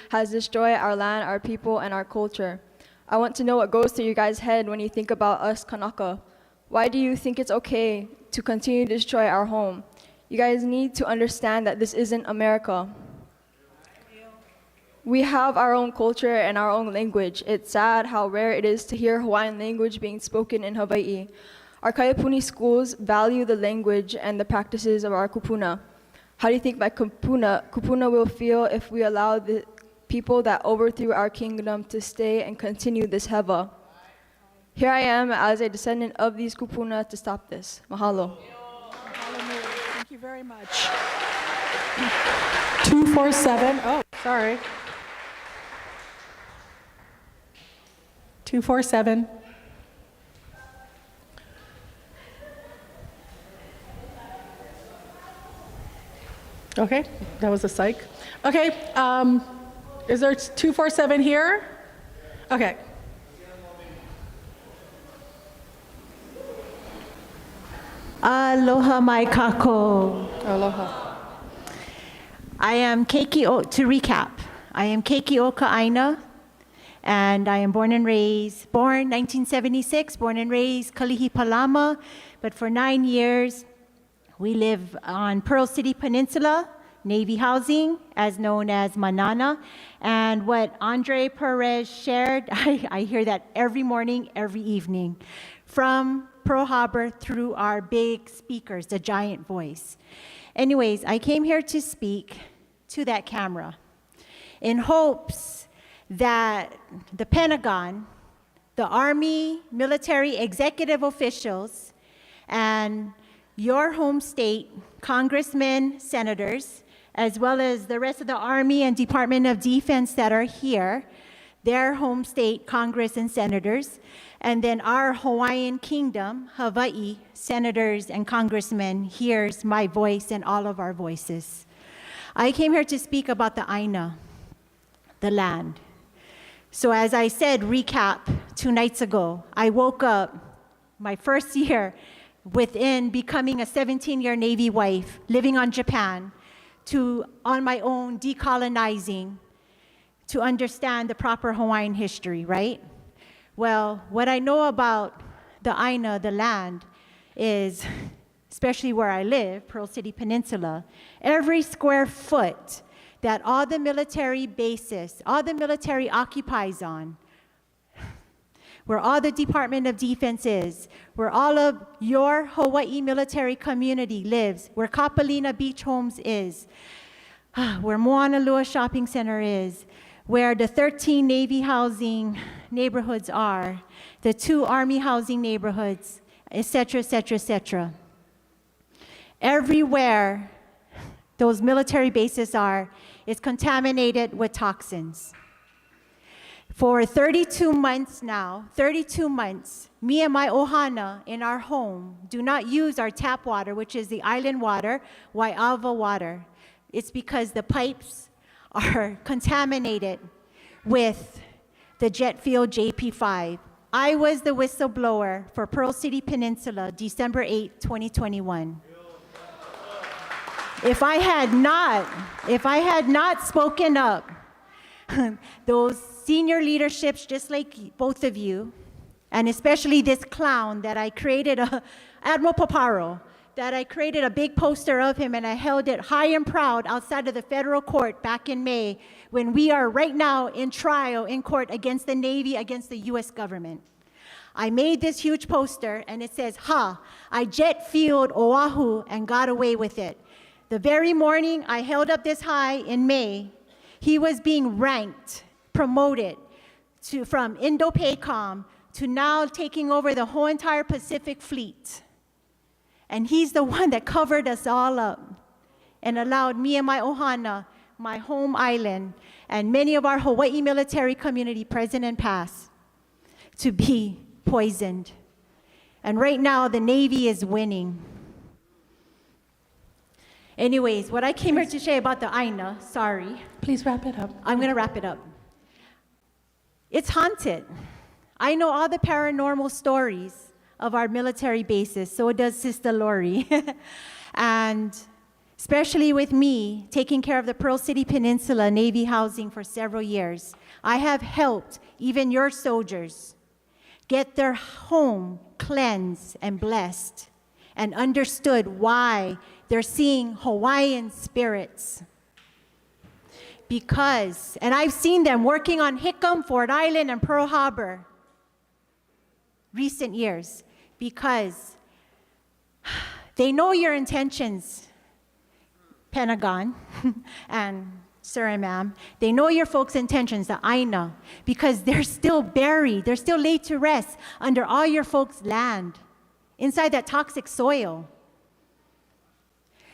has destroyed our land, our people, and our culture. I want to know what goes through your guys' head when you think about us Kanaka. Why do you think it's okay to continue to destroy our home? You guys need to understand that this isn't America. We have our own culture and our own language. It's sad how rare it is to hear Hawaiian language being spoken in Hawaii. Our Kaipuni schools value the language and the practices of our kupuna. How do you think my kupuna will feel if we allow the people that overthrew our kingdom to stay and continue this heva? Here I am as a descendant of these kupuna to stop this. Mahalo. Thank you very much. 247. Oh, sorry. 247. Okay, that was a psych. Okay, is there 247 here? Okay. Aloha, my kako. Aloha. I am Keiki, to recap, I am Keiki Oka'aina, and I am born 1976, born and raised Kalihi Palama, but for 9 years, we live on Pearl City Peninsula, Navy housing, as known as Manana. And what Andre Perez shared, I hear that every morning, every evening, from Pearl Harbor through our big speakers, the giant voice. Anyways, I came here to speak to that camera in hopes that the Pentagon, the Army, military executive officials, and your home state congressmen, senators, as well as the rest of the Army and Department of Defense that are here, their home state Congress and senators, and then our Hawaiian Kingdom, Hawaii, senators and congressmen hears my voice and all of our voices. I came here to speak about the Aina, the land. So as I said, recap, 2 nights ago, I woke up my first year within becoming a 17-year Navy wife, living on Japan, to on my own decolonizing, to understand the proper Hawaiian history, right? Well, what I know about the Aina, the land, is, especially where I live, Pearl City Peninsula, every square foot that all the military bases, all the military occupies on, where all the Department of Defense is, where all of your Hawaii military community lives, where Kapalina Beach Homes is, where Moanalua Shopping Center is, where the 13 Navy housing neighborhoods are, the 2 Army housing neighborhoods, et cetera, et cetera, et cetera. Everywhere those military bases are is contaminated with toxins. For 32 months now, 32 months, me and my ohana in our home do not use our tap water, which is the island water, Waiava water. It's because the pipes are contaminated with the jet fuel JP5. I was the whistleblower for Pearl City Peninsula, December 8, 2021. if I had not spoken up, those senior leaderships, just like both of you, and especially this clown that I created, Admiral Paparo, that I created a big poster of him and I held it high and proud outside of the federal court back in May, when we are right now in trial in court against the Navy, against the US government. I made this huge poster and it says, I jet fueled Oahu and got away with it. The very morning I held up this high in May, he was being ranked, promoted from Indo-PACOM to now taking over the whole entire Pacific Fleet. And he's the one that covered us all up and allowed me and my ohana, my home island, and many of our Hawaii military community, present and past, to be poisoned. And right now, the Navy is winning. Anyways, what I came here to say about the Aina, sorry. Please wrap it up. I'm gonna wrap it up. It's haunted. I know all the paranormal stories of our military bases, so does Sister Lori. And especially with me taking care of the Pearl City Peninsula Navy housing for several years, I have helped even your soldiers get their home cleansed and blessed and understood why they're seeing Hawaiian spirits. Because, and I've seen them working on Hickam, Fort Island, and Pearl Harbor recent years, because they know your intentions, Pentagon and Sir and Ma'am. They know your folks' intentions, the Aina, because they're still buried, they're still laid to rest under all your folks' land, inside that toxic soil.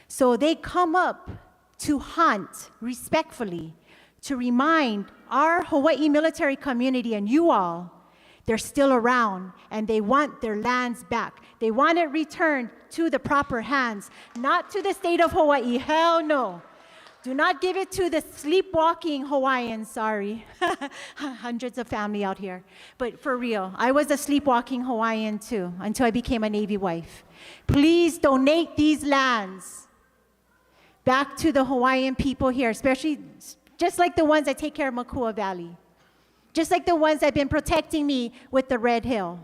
So they come up to hunt respectfully, to remind our Hawaii military community and you all, they're still around and they want their lands back. They want it returned to the proper hands, not to the state of Hawaii. Hell no. Do not give it to the sleepwalking Hawaiians, sorry. Hundreds of family out here. But for real, I was a sleepwalking Hawaiian too, until I became a Navy wife. Please donate these lands back to the Hawaiian people here, especially just like the ones that take care of Mākua Valley. Just like the ones that have been protecting me with the Red Hill.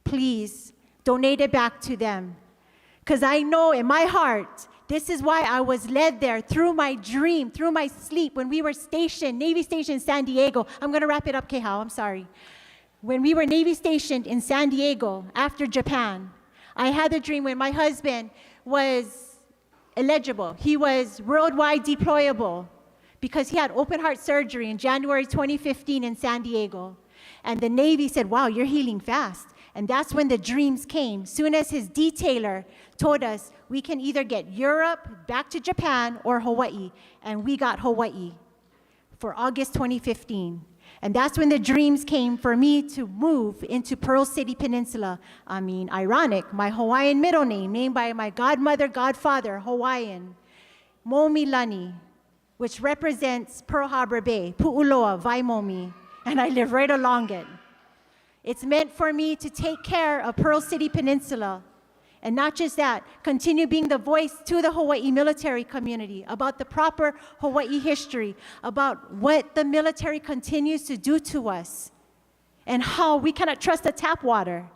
Please donate it back to them. Because I know in my heart, this is why I was led there through my dream, through my sleep, when we were stationed, Navy stationed in San Diego. I'm going to wrap it up, Kehao, I'm sorry. When we were Navy stationed in San Diego after Japan, I had a dream when my husband was eligible. He was worldwide deployable, because he had open heart surgery in January 2015 in San Diego. And the Navy said, wow, you're healing fast. And that's when the dreams came. Soon as his detailer told us, we can either get Europe, back to Japan, or Hawaii. And we got Hawaii for August 2015. And that's when the dreams came for me to move into Pearl City Peninsula. I mean, ironic, my Hawaiian middle name, named by my godmother, godfather, Hawaiian, Momilani, which represents Pearl Harbor Bay, Pu'uloa, Vaimomi, and I live right along it. It's meant for me to take care of Pearl City Peninsula, and not just that, continue being the voice to the Hawaii military community about the proper Hawaii history, about what the military continues to do to us, and how we cannot trust the tap water.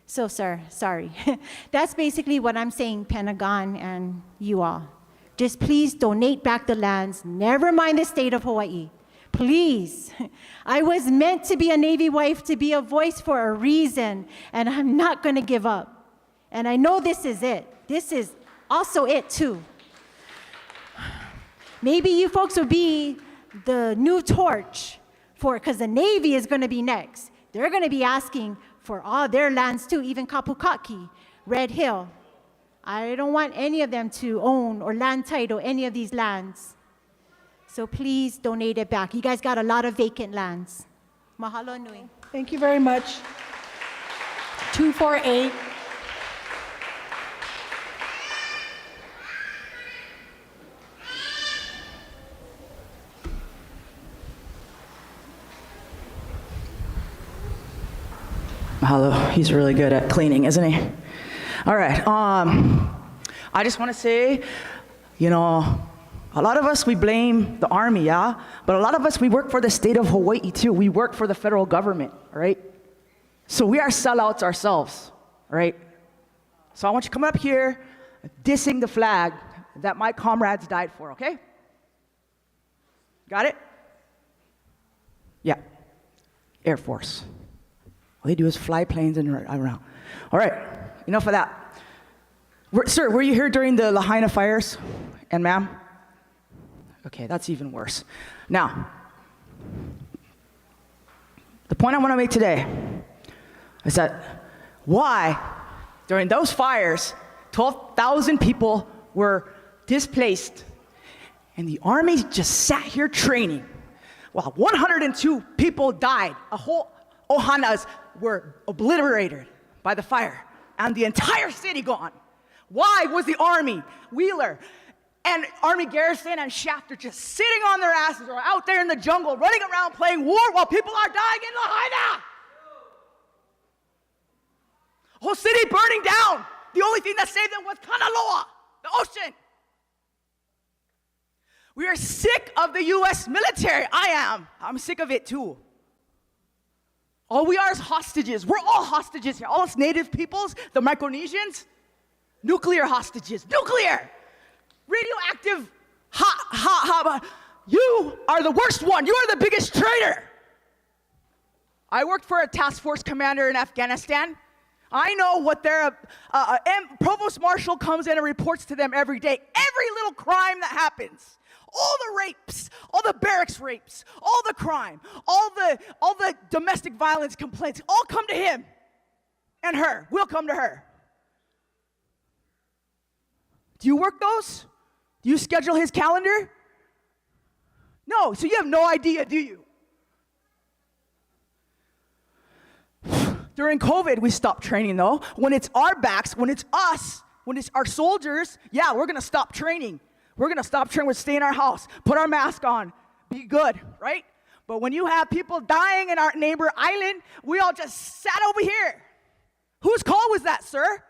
So, sir, sorry. That's basically what I'm saying, Pentagon and you all. Just please donate back the lands. Never mind the state of Hawaii. Please. I was meant to be a Navy wife, to be a voice for a reason, and I'm not going to give up. And I know this is it. This is also it, too. Maybe you folks will be the new torch for, because the Navy is going to be next. They're going to be asking for all their lands too, even Kapukaki, Red Hill. I don't want any of them to own or land title any of these lands. So please donate it back. You guys got a lot of vacant lands. Mahalo nui. Thank you very much. 248. Mahalo. He's really good at cleaning, isn't he? All right. I just want to say, you know, a lot of us, we blame the Army, yeah? But a lot of us, we work for the state of Hawaii too. We work for the federal government, all right? So we are sellouts ourselves, all right? So I want you to come up here dissing the flag that my comrades died for, okay? Got it? Yeah. Air Force. All they do is fly planes and around. All right, enough of that. Sir, were you here during the Lahaina fires? And ma'am? Okay, that's even worse. Now, the point I want to make today is that why, during those fires, 12,000 people were displaced, and the Army just sat here training, while 102 people died. A whole ohanas were obliterated by the fire, and the entire city gone. Why was the Army, Wheeler, and Army Garrison and Shafter just sitting on their asses or out there in the jungle running around playing war while people are dying in Lahaina? Whole city burning down. The only thing that saved them was Kanaloa, the ocean. We are sick of the U.S. military. I am. I'm sick of it too. All we are is hostages. We're all hostages here. All us native peoples, the Micronesians, nuclear hostages. Nuclear! Radioactive, you are the worst one. You are the biggest traitor. I worked for a task force commander in Afghanistan. I know what their provost marshal comes in and reports to them every day. Every little crime that happens. All the rapes, all the barracks rapes, all the crime, all the domestic violence complaints, all come to him and her. We'll come to her. Do you work those? Do you schedule his calendar? No, so you have no idea, do you? During COVID, we stopped training though. When it's our backs, when it's us, when it's our soldiers, yeah, we're gonna stop training. We're gonna stop training, we're stay in our house, put our mask on, be good, right? But when you have people dying in our neighbor island, we all just sat over here. Whose call was that, sir?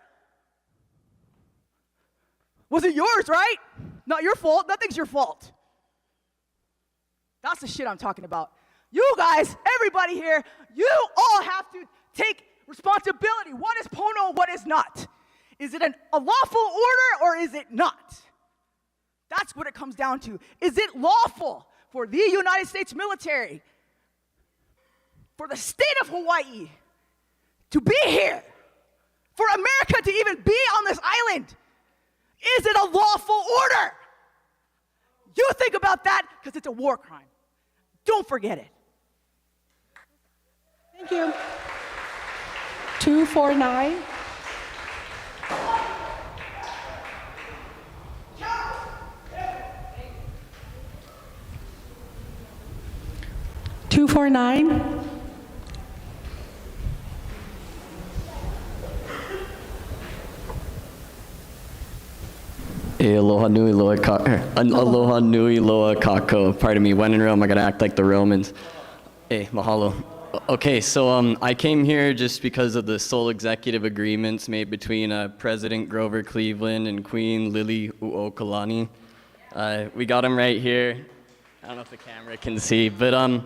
Was it yours, right? Not your fault, nothing's your fault. That's the shit I'm talking about. You guys, everybody here, you all have to take responsibility. What is Pono, what is not? Is it a lawful order or is it not? That's what it comes down to. Is it lawful for the United States military, for the state of Hawaii to be here, for America to even be on this island? Is it a lawful order? You think about that because it's a war crime. Don't forget it. Thank you. 249. Aloha nui loa kako. Pardon me, when in Rome, I gotta act like the Romans. Mahalo. Okay, so I came here just because of the sole executive agreements made between President Grover Cleveland and Queen Lily Uokalani. We got them right here. I don't know if the camera can see, but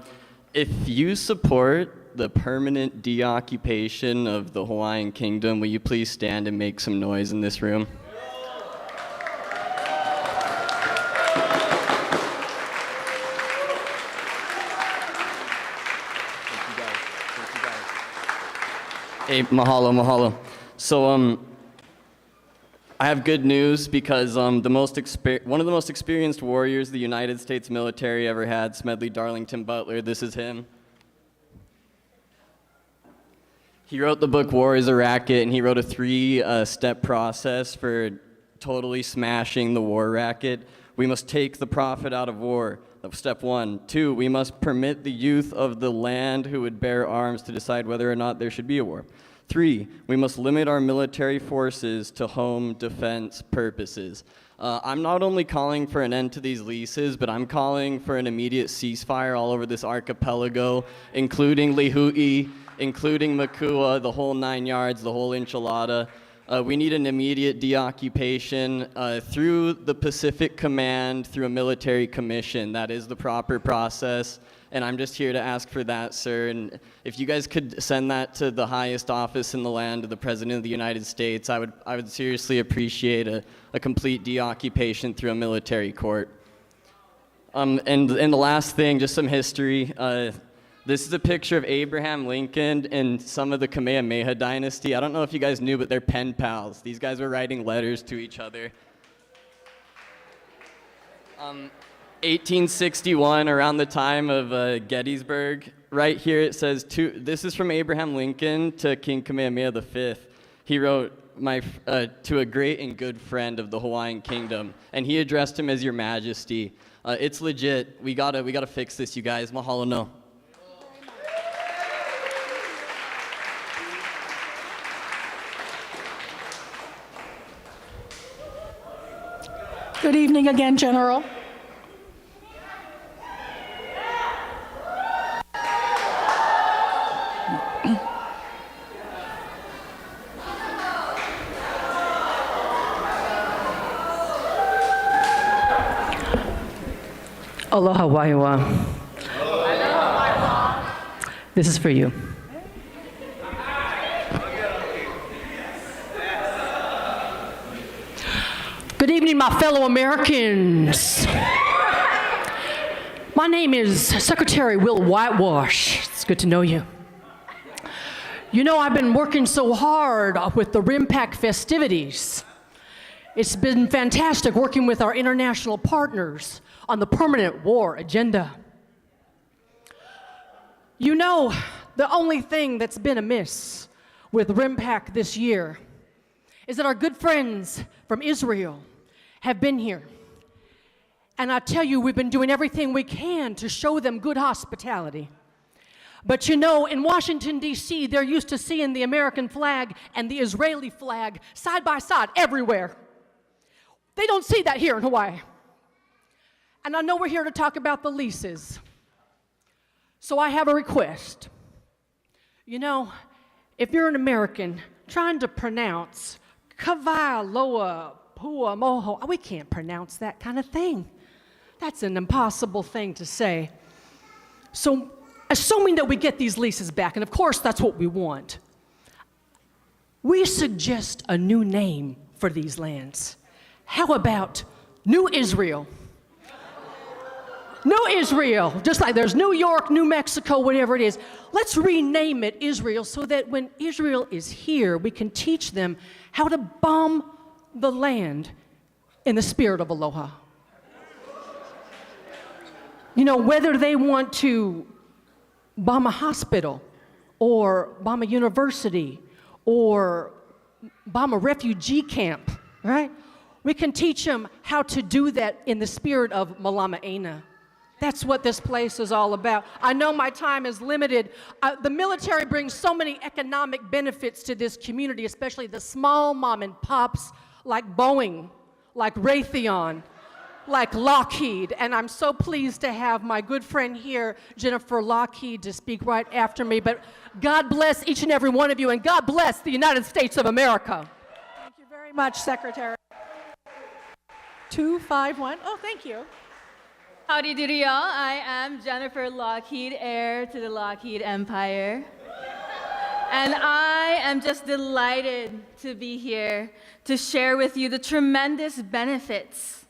if you support the permanent deoccupation of the Hawaiian Kingdom, will you please stand and make some noise in this room? Hey, mahalo. So, I have good news because one of the most experienced warriors the United States military ever had, Smedley Darlington Butler, this is him. He wrote the book War is a Racket, and he wrote a 3-step process for totally smashing the war racket. We must take the profit out of war. That was step 1. 2, we must permit the youth of the land who would bear arms to decide whether or not there should be a war. 3, we must limit our military forces to home defense purposes. I'm not only calling for an end to these leases, but I'm calling for an immediate ceasefire all over this archipelago, including Lehui, including Mākua, the whole 9 yards, the whole enchilada. We need an immediate deoccupation through the Pacific Command, through a military commission. That is the proper process, and I'm just here to ask for that, sir. And if you guys could send that to the highest office in the land, to the President of the United States, I would seriously appreciate a complete deoccupation through a military court. And the last thing, just some history. This is a picture of Abraham Lincoln and some of the Kamehameha dynasty. I don't know if you guys knew, but they're pen pals. These guys were writing letters to each other. 1861, around the time of Gettysburg, right here it says, this is from Abraham Lincoln to King Kamehameha V. He wrote, to a great and good friend of the Hawaiian kingdom, and he addressed him as Your Majesty. It's legit. We gotta fix this, you guys. Mahalo no. Good evening again, General. Aloha waiwa. This is for you. Good evening, my fellow Americans. My name is Secretary Will Whitewash. It's good to know you. You know, I've been working so hard with the RIMPAC festivities. It's been fantastic working with our international partners on the permanent war agenda. You know, the only thing that's been amiss with RIMPAC this year is that our good friends from Israel have been here. And I tell you, we've been doing everything we can to show them good hospitality. But you know, in Washington, D.C., they're used to seeing the American flag and the Israeli flag side by side everywhere. They don't see that here in Hawaii. And I know we're here to talk about the leases. So I have a request. You know, if you're an American trying to pronounce Kawailoa Poamoho, we can't pronounce that kind of thing. That's an impossible thing to say. So, assuming that we get these leases back, and of course that's what we want, we suggest a new name for these lands. How about New Israel? New Israel, just like there's New York, New Mexico, whatever it is. Let's rename it Israel so that when Israel is here, we can teach them how to bomb the land in the spirit of aloha. You know, whether they want to bomb a hospital or bomb a university or bomb a refugee camp, right? We can teach them how to do that in the spirit of Malama'ena. That's what this place is all about. I know my time is limited. The military brings so many economic benefits to this community, especially the small mom and pops like Boeing, like Raytheon, like Lockheed. And I'm so pleased to have my good friend here, Jennifer Lockheed, to speak right after me. But God bless each and every one of you, and God bless the United States of America. Thank you very much, Secretary. 251. Oh, thank you. Howdy doody, y'all. I am Jennifer Lockheed, heir to the Lockheed Empire. And I am just delighted to be here to share with you the tremendous benefits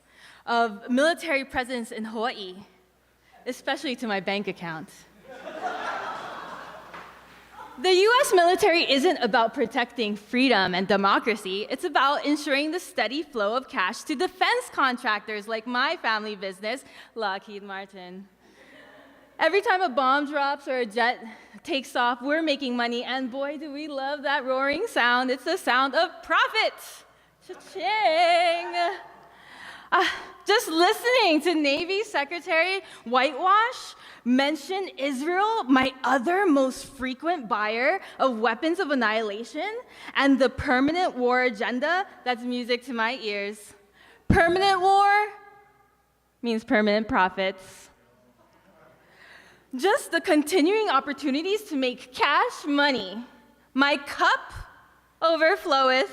of military presence in Hawaii, especially to my bank account. The US military isn't about protecting freedom and democracy. It's about ensuring the steady flow of cash to defense contractors like my family business, Lockheed Martin. Every time a bomb drops or a jet takes off, we're making money, and boy, do we love that roaring sound. It's the sound of profit. Cha-ching. Just listening to Navy Secretary Whitewash mention Israel, my other most frequent buyer of weapons of annihilation, and the permanent war agenda, that's music to my ears. Permanent war means permanent profits. Just the continuing opportunities to make cash money. My cup overfloweth.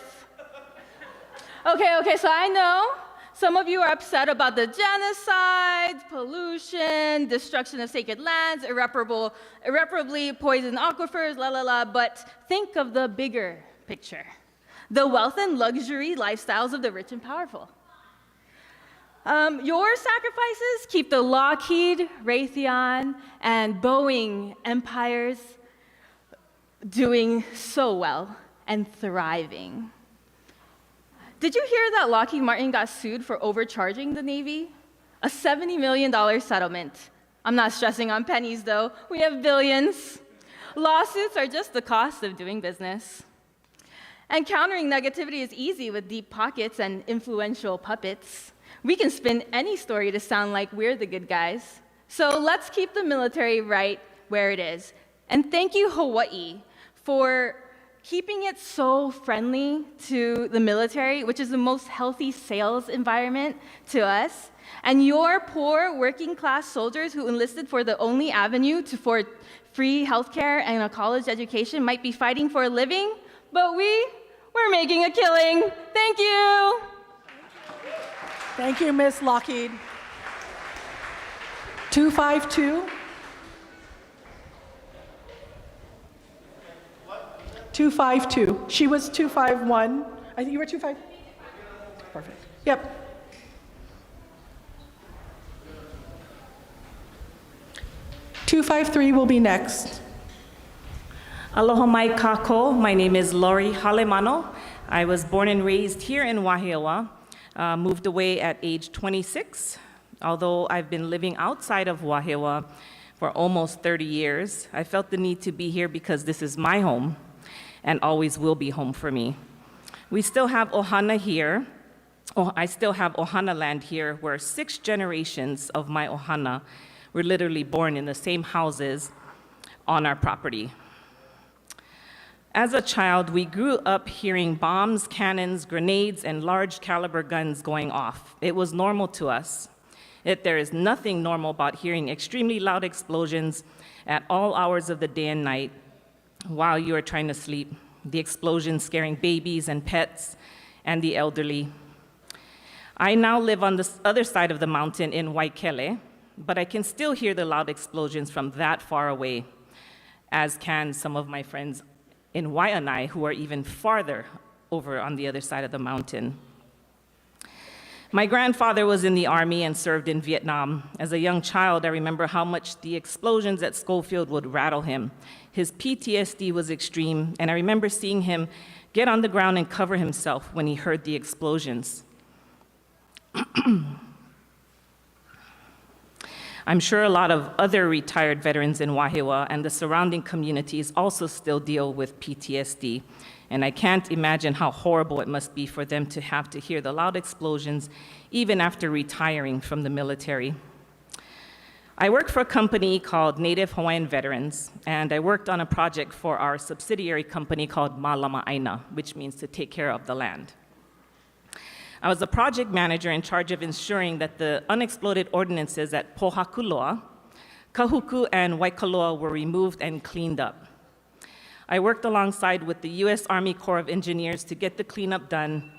Okay, so I know some of you are upset about the genocide, pollution, destruction of sacred lands, irreparably poisoned aquifers, but think of the bigger picture. The wealth and luxury lifestyles of the rich and powerful. Your sacrifices keep the Lockheed, Raytheon, and Boeing empires doing so well and thriving. Did you hear that Lockheed Martin got sued for overcharging the Navy? A $70 million settlement. I'm not stressing on pennies, though. We have billions. Lawsuits are just the cost of doing business. And countering negativity is easy with deep pockets and influential puppets. We can spin any story to sound like we're the good guys. So let's keep the military right where it is. And thank you, Hawaii, for keeping it so friendly to the military, which is the most healthy sales environment to us. And your poor working class soldiers who enlisted for the only avenue for free healthcare and a college education might be fighting for a living, but we're making a killing. Thank you. Thank you, Miss Lockheed. 252. 252. She was 251. I think you were 25. Perfect. Yep. $253 will be next. Aloha mai kako. My name is Lori Halemano. I was born and raised here in Wahiawa, moved away at age 26. Although I've been living outside of Wahiawa for almost 30 years, I felt the need to be here because this is my home and always will be home for me. We still have ohana here. I still have ohana land here, where 6 generations of my ohana were literally born in the same houses on our property. As a child, we grew up hearing bombs, cannons, grenades, and large caliber guns going off. It was normal to us. Yet there is nothing normal about hearing extremely loud explosions at all hours of the day and night while you are trying to sleep. The explosions scaring babies and pets and the elderly. I now live on the other side of the mountain in Waikele, but I can still hear the loud explosions from that far away, as can some of my friends in Waianae who are even farther over on the other side of the mountain. My grandfather was in the Army and served in Vietnam. As a young child, I remember how much the explosions at Schofield would rattle him. His PTSD was extreme, and I remember seeing him get on the ground and cover himself when he heard the explosions. I'm sure a lot of other retired veterans in Wahiawa and the surrounding communities also still deal with PTSD. And I can't imagine how horrible it must be for them to have to hear the loud explosions even after retiring from the military. I work for a company called Native Hawaiian Veterans, and I worked on a project for our subsidiary company called Malama Aina, which means to take care of the land. I was the project manager in charge of ensuring that the unexploded ordinances at Pohakuloa, Kahuku, and Waikoloa were removed and cleaned up. I worked alongside with the U.S. Army Corps of Engineers to get the cleanup done.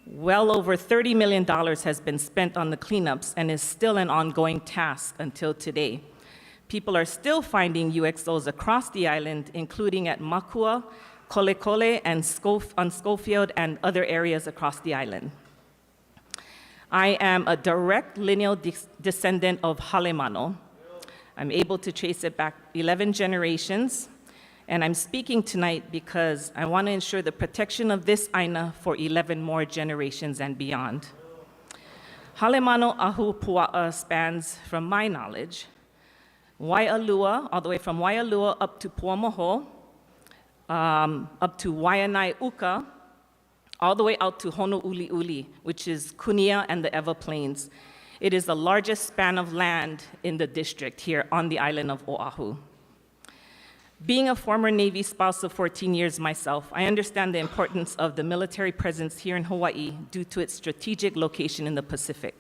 Well over $30 million has been spent on the cleanups and is still an ongoing task until today. People are still finding UXOs across the island, including at Mākua, Kolekole, and on Schofield and other areas across the island. I am a direct lineal descendant of Halemano. I'm able to trace it back 11 generations. And I'm speaking tonight because I want to ensure the protection of this Aina for 11 more generations and beyond. Halemano Ahu Pua'a spans, from my knowledge, Waialua, all the way from Waialua up to Poamoho, up to Waianae Uka, all the way out to Honouliuli, which is Kunia and the Ewa Plains. It is the largest span of land in the district here on the island of Oahu. Being a former Navy spouse of 14 years myself, I understand the importance of the military presence here in Hawaii due to its strategic location in the Pacific.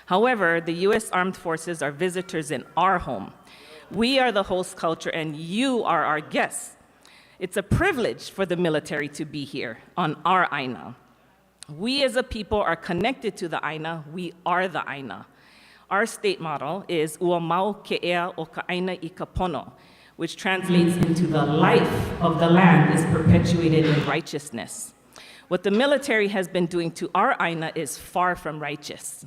However, the U.S. Armed Forces are visitors in our home. We are the host culture, and you are our guests. It's a privilege for the military to be here on our Aina. We as a people are connected to the Aina. We are the Aina. Our state motto is Ua mau ke ea o ka Aina I ka pono, which translates into the life of the land is perpetuated in righteousness. What the military has been doing to our Aina is far from righteous.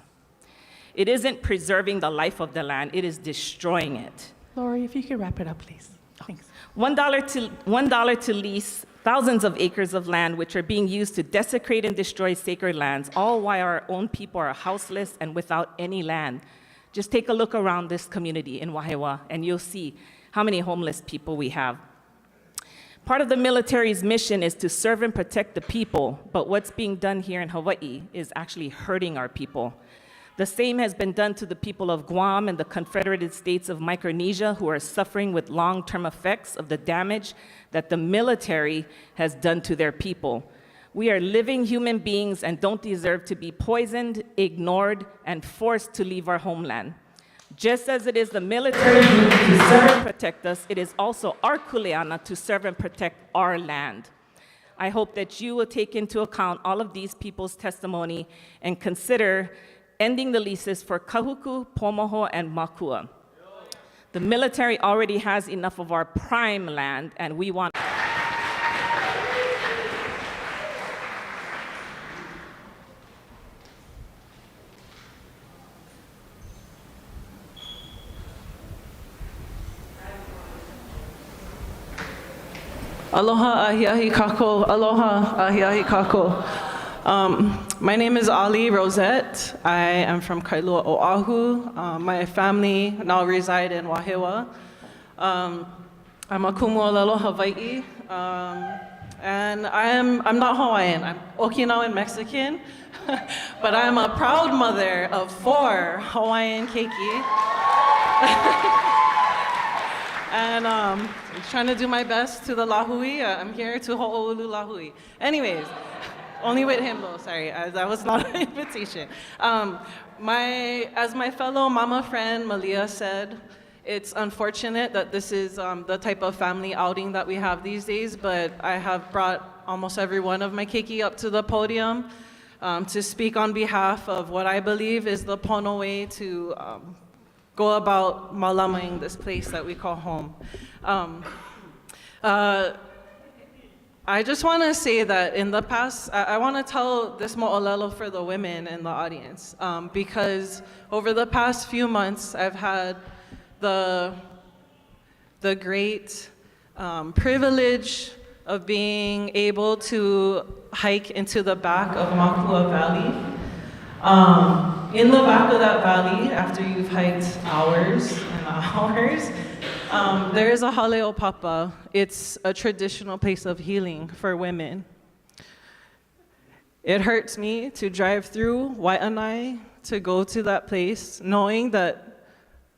It isn't preserving the life of the land, it is destroying it. Lori, if you could wrap it up, please. Thanks. $1 to lease thousands of acres of land which are being used to desecrate and destroy sacred lands, all while our own people are houseless and without any land. Just take a look around this community in Wahiawa and you'll see how many homeless people we have. Part of the military's mission is to serve and protect the people, but what's being done here in Hawaii is actually hurting our people. The same has been done to the people of Guam and the Confederated States of Micronesia, who are suffering with long-term effects of the damage that the military has done to their people. We are living human beings and don't deserve to be poisoned, ignored, and forced to leave our homeland. Just as it is the military duty to serve and protect us, it is also our kuleana to serve and protect our land. I hope that you will take into account all of these people's testimony and consider ending the leases for Kahuku, Poamoho, and Mākua. The military already has enough of our prime land, and we want... Aloha ahiahi kako, aloha ahiahi kako. My name is Ali Rosette. I am from Kailua, Oahu. My family now reside in Wahiawa. I'm a kumuolelo Hawaii. And I'm not Hawaiian, I'm Okinawan Mexican. But I'm a proud mother of 4 Hawaiian keiki. And I'm trying to do my best to the lahui. I'm here to ho'oulu lahui. Anyways, only with him though, sorry, that was not an invitation. As my fellow mama friend Malia said, it's unfortunate that this is the type of family outing that we have these days, but I have brought almost every one of my keiki up to the podium to speak on behalf of what I believe is the pono way to go about malamaing this place that we call home. I just want to say that in the past, I want to tell this mo'olelo for the women in the audience, because over the past few months, I've had the great privilege of being able to hike into the back of Mākua Valley. In the back of that valley, after you've hiked hours and hours, there is a haleopapa. It's a traditional place of healing for women. It hurts me to drive through Waianae to go to that place, knowing that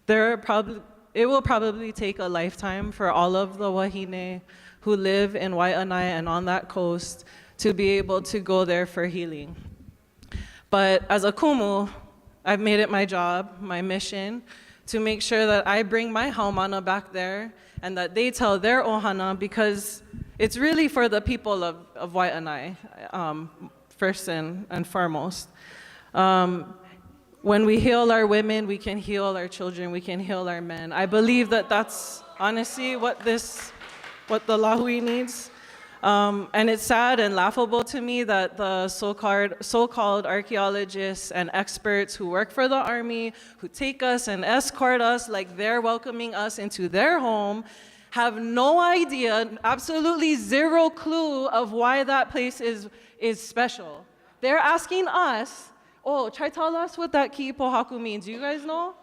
it will probably take a lifetime for all of the wahine who live in Waianae and on that coast to be able to go there for healing. But as a kumu, I've made it my job, my mission, to make sure that I bring my haumana back there and that they tell their ohana, because it's really for the people of Waianae, first and foremost. When we heal our women, we can heal our children, we can heal our men. I believe that that's honestly what the lahui needs. And it's sad and laughable to me that the so-called archaeologists and experts who work for the army, who take us and escort us like they're welcoming us into their home, have no idea, absolutely zero clue of why that place is special. They're asking us, oh, try tell us what that ki'ipohaku means. Do you guys know?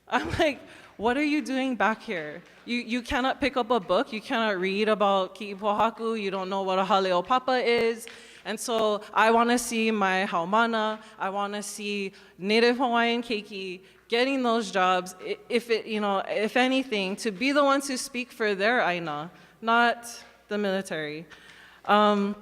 I'm like, what are you doing back here? You cannot pick up a book, you cannot read about ki'ipohaku, you don't know what a haleopapa is. And so I want to see my haumana, I want to see Native Hawaiian keiki getting those jobs, if anything, to be the ones who speak for their aina, not the military. All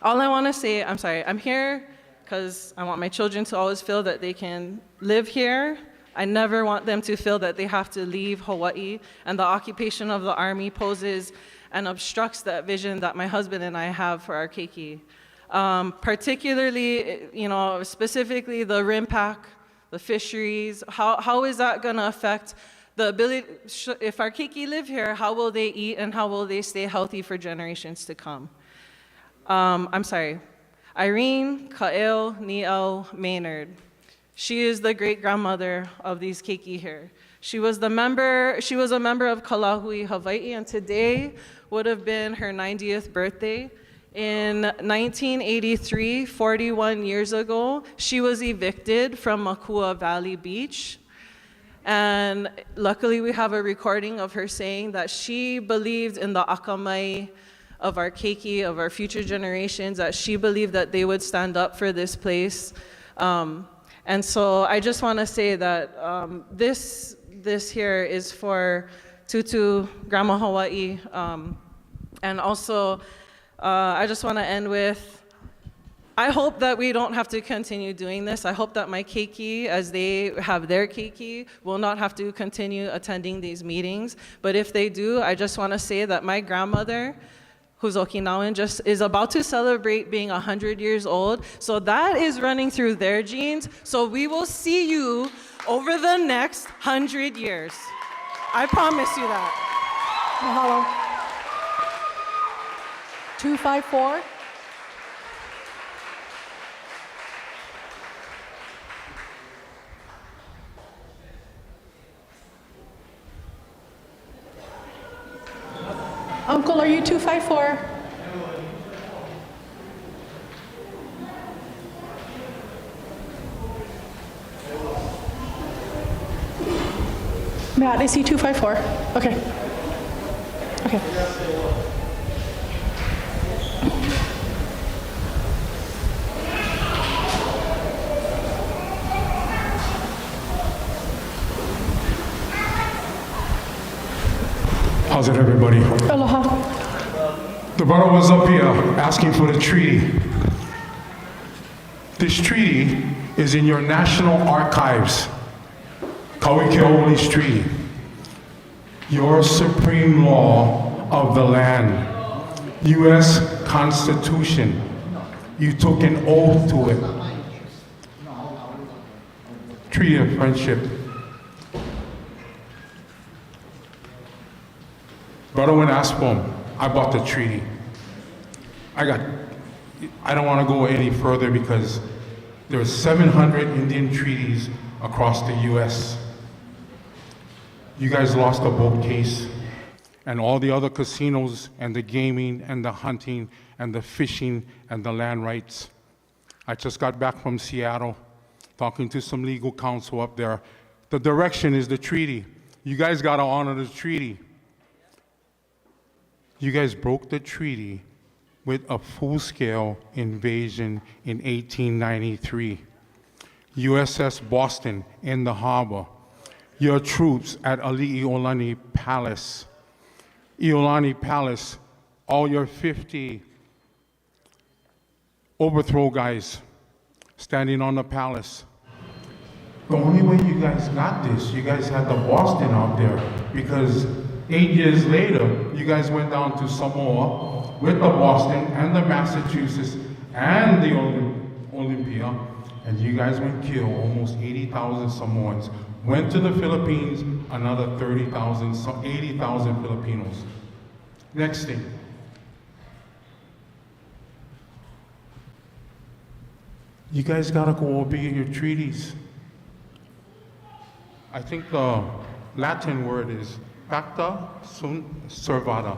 I want to say, I'm sorry, I'm here because I want my children to always feel that they can live here. I never want them to feel that they have to leave Hawaii, and the occupation of the army poses and obstructs that vision that my husband and I have for our keiki. particularly, specifically the rim pack, the fisheries. How is that going to affect the ability, if our keiki live here, how will they eat and how will they stay healthy for generations to come? I'm sorry, Irene Kael Niel Maynard. She is the great-grandmother of these keiki here. She was a member of Kalahui, Hawaii, and today would have been her 90th birthday. In 1983, 41 years ago, she was evicted from Mākua Valley Beach. And luckily, we have a recording of her saying that she believed in the akamai of our keiki, of our future generations, that she believed that they would stand up for this place. And so I just want to say that this here is for Tutu, Grandma Hawaii, and also I just want to end with, I hope that we don't have to continue doing this. I hope that my keiki, as they have their keiki, will not have to continue attending these meetings. But if they do, I just want to say that my grandmother, who's Okinawan, just is about to celebrate being 100 years old. So that is running through their genes. So we will see you over the next 100 years. I promise you that. Mahalo. 254. Uncle, are you 254? Matt, I see 254. Okay. Okay. How's it, everybody? Aloha. The brother was up here asking for the treaty. This treaty is in your national archives. Kauikeoli's treaty. Your supreme law of the land. U.S. Constitution. You took an oath to it. Treaty of friendship. Brother went and asked for him. I bought the treaty. I don't want to go any further because there are 700 Indian treaties across the U.S. You guys lost a boat case, and all the other casinos and the gaming and the hunting and the fishing and the land rights. I just got back from Seattle, talking to some legal counsel up there. The direction is the treaty. You guys got to honor the treaty. You guys broke the treaty with a full-scale invasion in 1893. USS Boston in the harbor. Your troops at Iulai Palace. Iulai Palace, all your 50 overthrow guys standing on the palace. The only way you guys got this, you guys had the Boston out there because 8 years later, you guys went down to Samoa with the Boston and the Massachusetts and the Olympia, and you guys went kill almost 80,000 Samoans. Went to the Philippines, another 80,000 Filipinos. Next thing. You guys gotta go obey your treaties. I think the Latin word is pacta sunt servanda.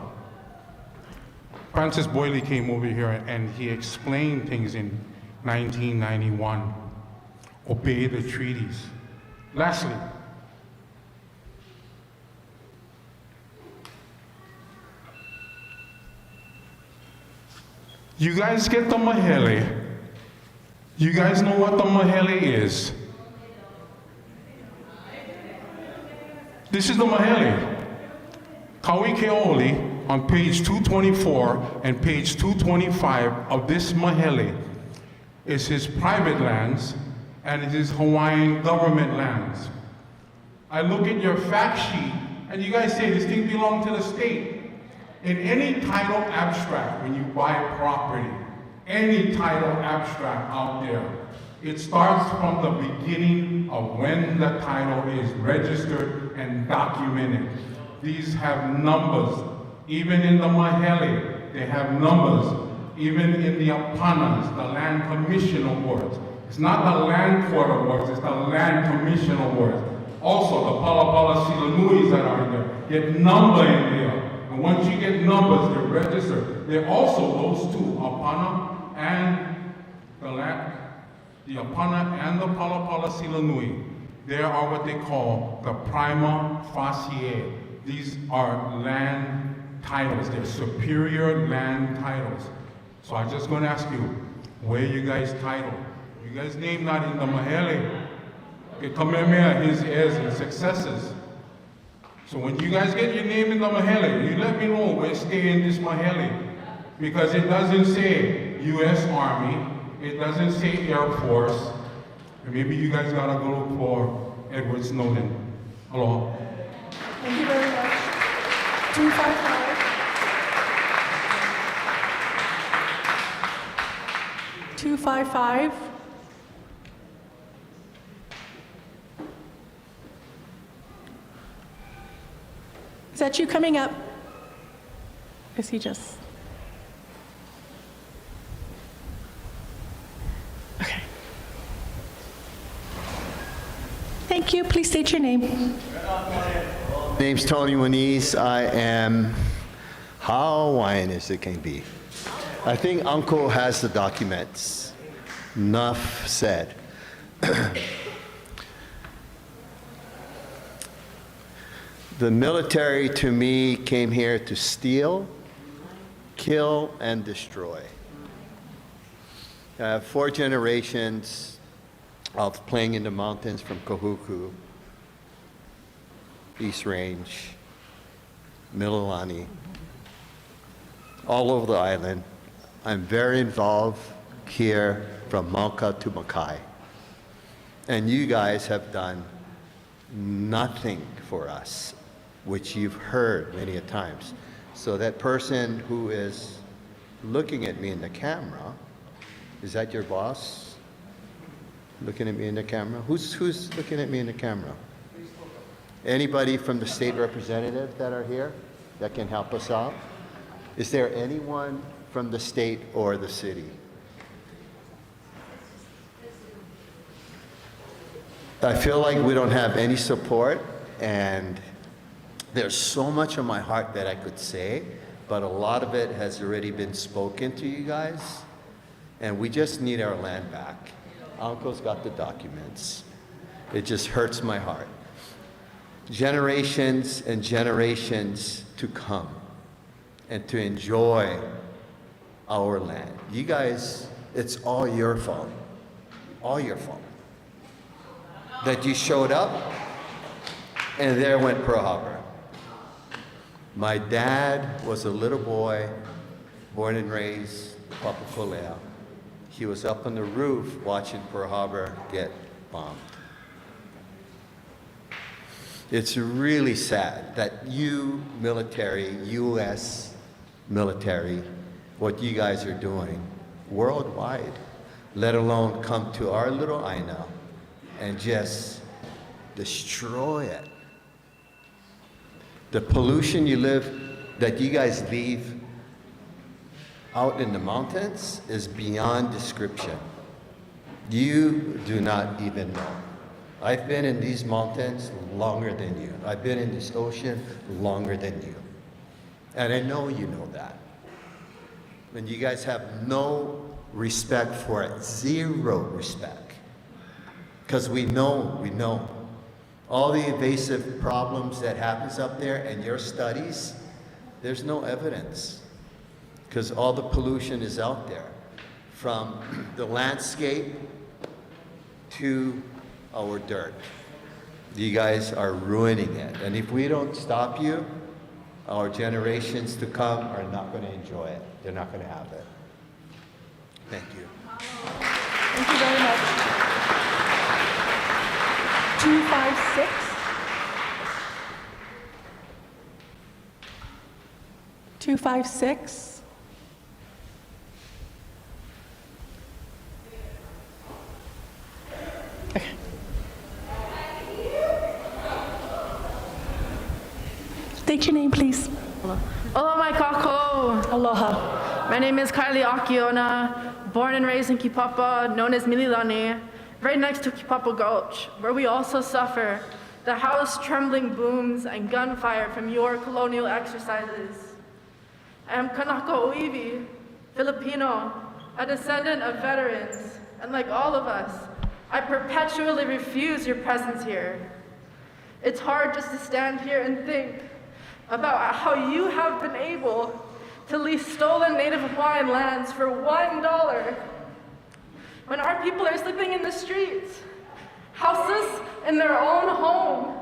Francis Boyle came over here and he explained things in 1991. Obey the treaties. Lastly, you guys get the mahele. You guys know what the mahele is. This is the mahele. Kauikeoli on page 224 and page 225 of this mahele is his private lands and it is Hawaiian government lands. I look at your fact sheet and you guys say this thing belongs to the state. In any title abstract, when you buy property, any title abstract out there. It starts from the beginning of when the title is registered and documented. These have numbers. Even in the Mahele, they have numbers. Even in the Apanas, the Land Commission Awards. It's not the Land Court Awards, it's the Land Commission Awards. Also, the Palapala Silanuis that are in there get number in there. And once you get numbers, they're registered. They're also those two, Apana and the Apana and the Palapala Silanui. They are what they call the prima facie. These are land titles. They're superior land titles. So I'm just going to ask you, where you guys title? You guys' name not in the Mahele. Okay, Kamehameha, his heirs and successors. So when you guys get your name in the Mahele, you let me know where stay in this Mahele. Because it doesn't say U.S. Army, it doesn't say Air Force. And maybe you guys gotta go look for Edward Snowden. Aloha. Thank you very much. 255. 255. Is that you coming up? Is he just? Okay. Thank you. Please state your name. Name's Tony Moniz. I am Hawaiian as it can be. I think Uncle has the documents. Enough said. The military, to me, came here to steal, kill, and destroy. I have 4 generations of playing in the mountains from Kahuku, East Range, Mililani, all over the island. I'm very involved here from Mākua to Makai. And you guys have done nothing for us, which you've heard many a times. So that person who is looking at me in the camera, is that your boss? Looking at me in the camera? Who's looking at me in the camera? Anybody from the state representative that are here that can help us out? Is there anyone from the state or the city? I feel like we don't have any support, and there's so much on my heart that I could say, but a lot of it has already been spoken to you guys, and we just need our land back. Uncle's got the documents. It just hurts my heart. Generations and generations to come and to enjoy our land. You guys, it's all your fault. All your fault. That you showed up and there went Pearl Harbor. My dad was a little boy, born and raised Papakolea. He was up on the roof watching Pearl Harbor get bombed. It's really sad that you military, U.S. military, what you guys are doing worldwide, let alone come to our little Aina and just destroy it. The pollution that you guys leave out in the mountains is beyond description. You do not even know. I've been in these mountains longer than you. I've been in this ocean longer than you. And I know you know that. And you guys have no respect for it, zero respect. Because we know. All the invasive problems that happens up there and your studies, there's no evidence. Because all the pollution is out there. From the landscape to our dirt. You guys are ruining it. And if we don't stop you, our generations to come are not going to enjoy it. They're not going to have it. Thank you. Thank you very much. 256. 256. state your name, please. Aloha mai kako. Aloha. My name is Kylie Akiona, born and raised in Kipapa, known as Mililani, right next to Kipapa Gulch, where we also suffer the house-trembling booms and gunfire from your colonial exercises. I am Kanaka Oiwi, Filipino, a descendant of veterans, and like all of us, I perpetually refuse your presence here. It's hard just to stand here and think about how you have been able to lease stolen Native Hawaiian lands for $1 when our people are sleeping in the streets, houseless in their own home,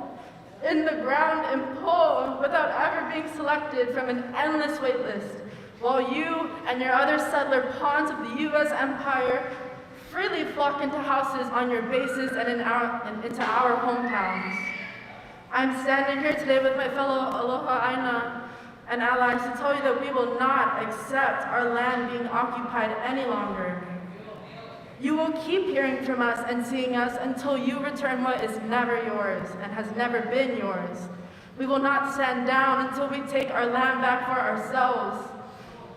in the ground in Po, without ever being selected from an endless wait list, while you and your other settler pawns of the US empire freely flock into houses on your bases and into our hometowns. I'm standing here today with my fellow Aloha Aina and allies to tell you that we will not accept our land being occupied any longer. You will keep hearing from us and seeing us until you return what is never yours and has never been yours. We will not stand down until we take our land back for ourselves.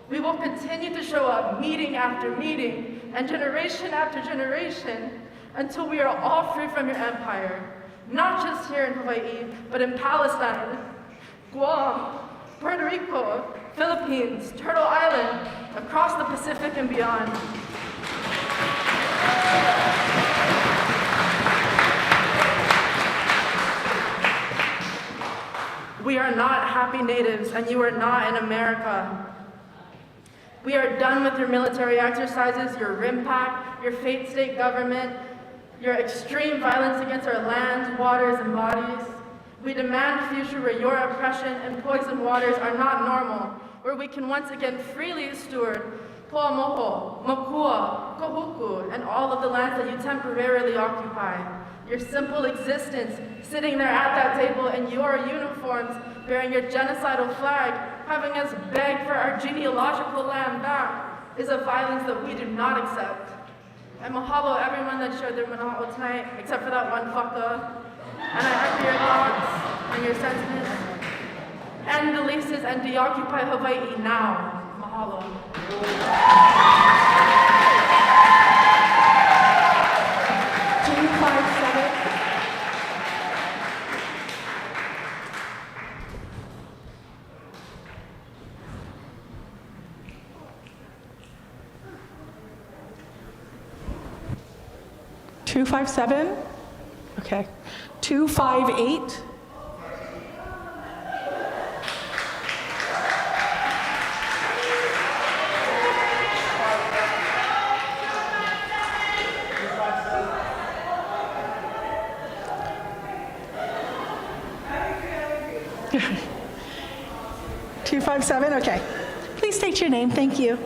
We will continue to show up meeting after meeting and generation after generation until we are all free from your empire. Not just here in Hawaii, but in Palestine, Guam, Puerto Rico, Philippines, Turtle Island, across the Pacific and beyond. We are not happy natives, and you are not in America. We are done with your military exercises, your RIMPAC, your fake state government, your extreme violence against our lands, waters, and bodies. We demand a future where your oppression and poisoned waters are not normal, where we can once again freely steward Poamoho, Mākua, Kahuku, and all of the lands that you temporarily occupy. Your simple existence, sitting there at that table in your uniforms, bearing your genocidal flag, having us beg for our genealogical land back, is a violence that we do not accept. And mahalo everyone that shared their mana'o tonight, except for that one fucker. And I echo your thoughts and your sentiments. End the leases and deoccupy Hawaii now. Mahalo. 257? Okay. 258? $257? Okay. Please state your name. Thank you.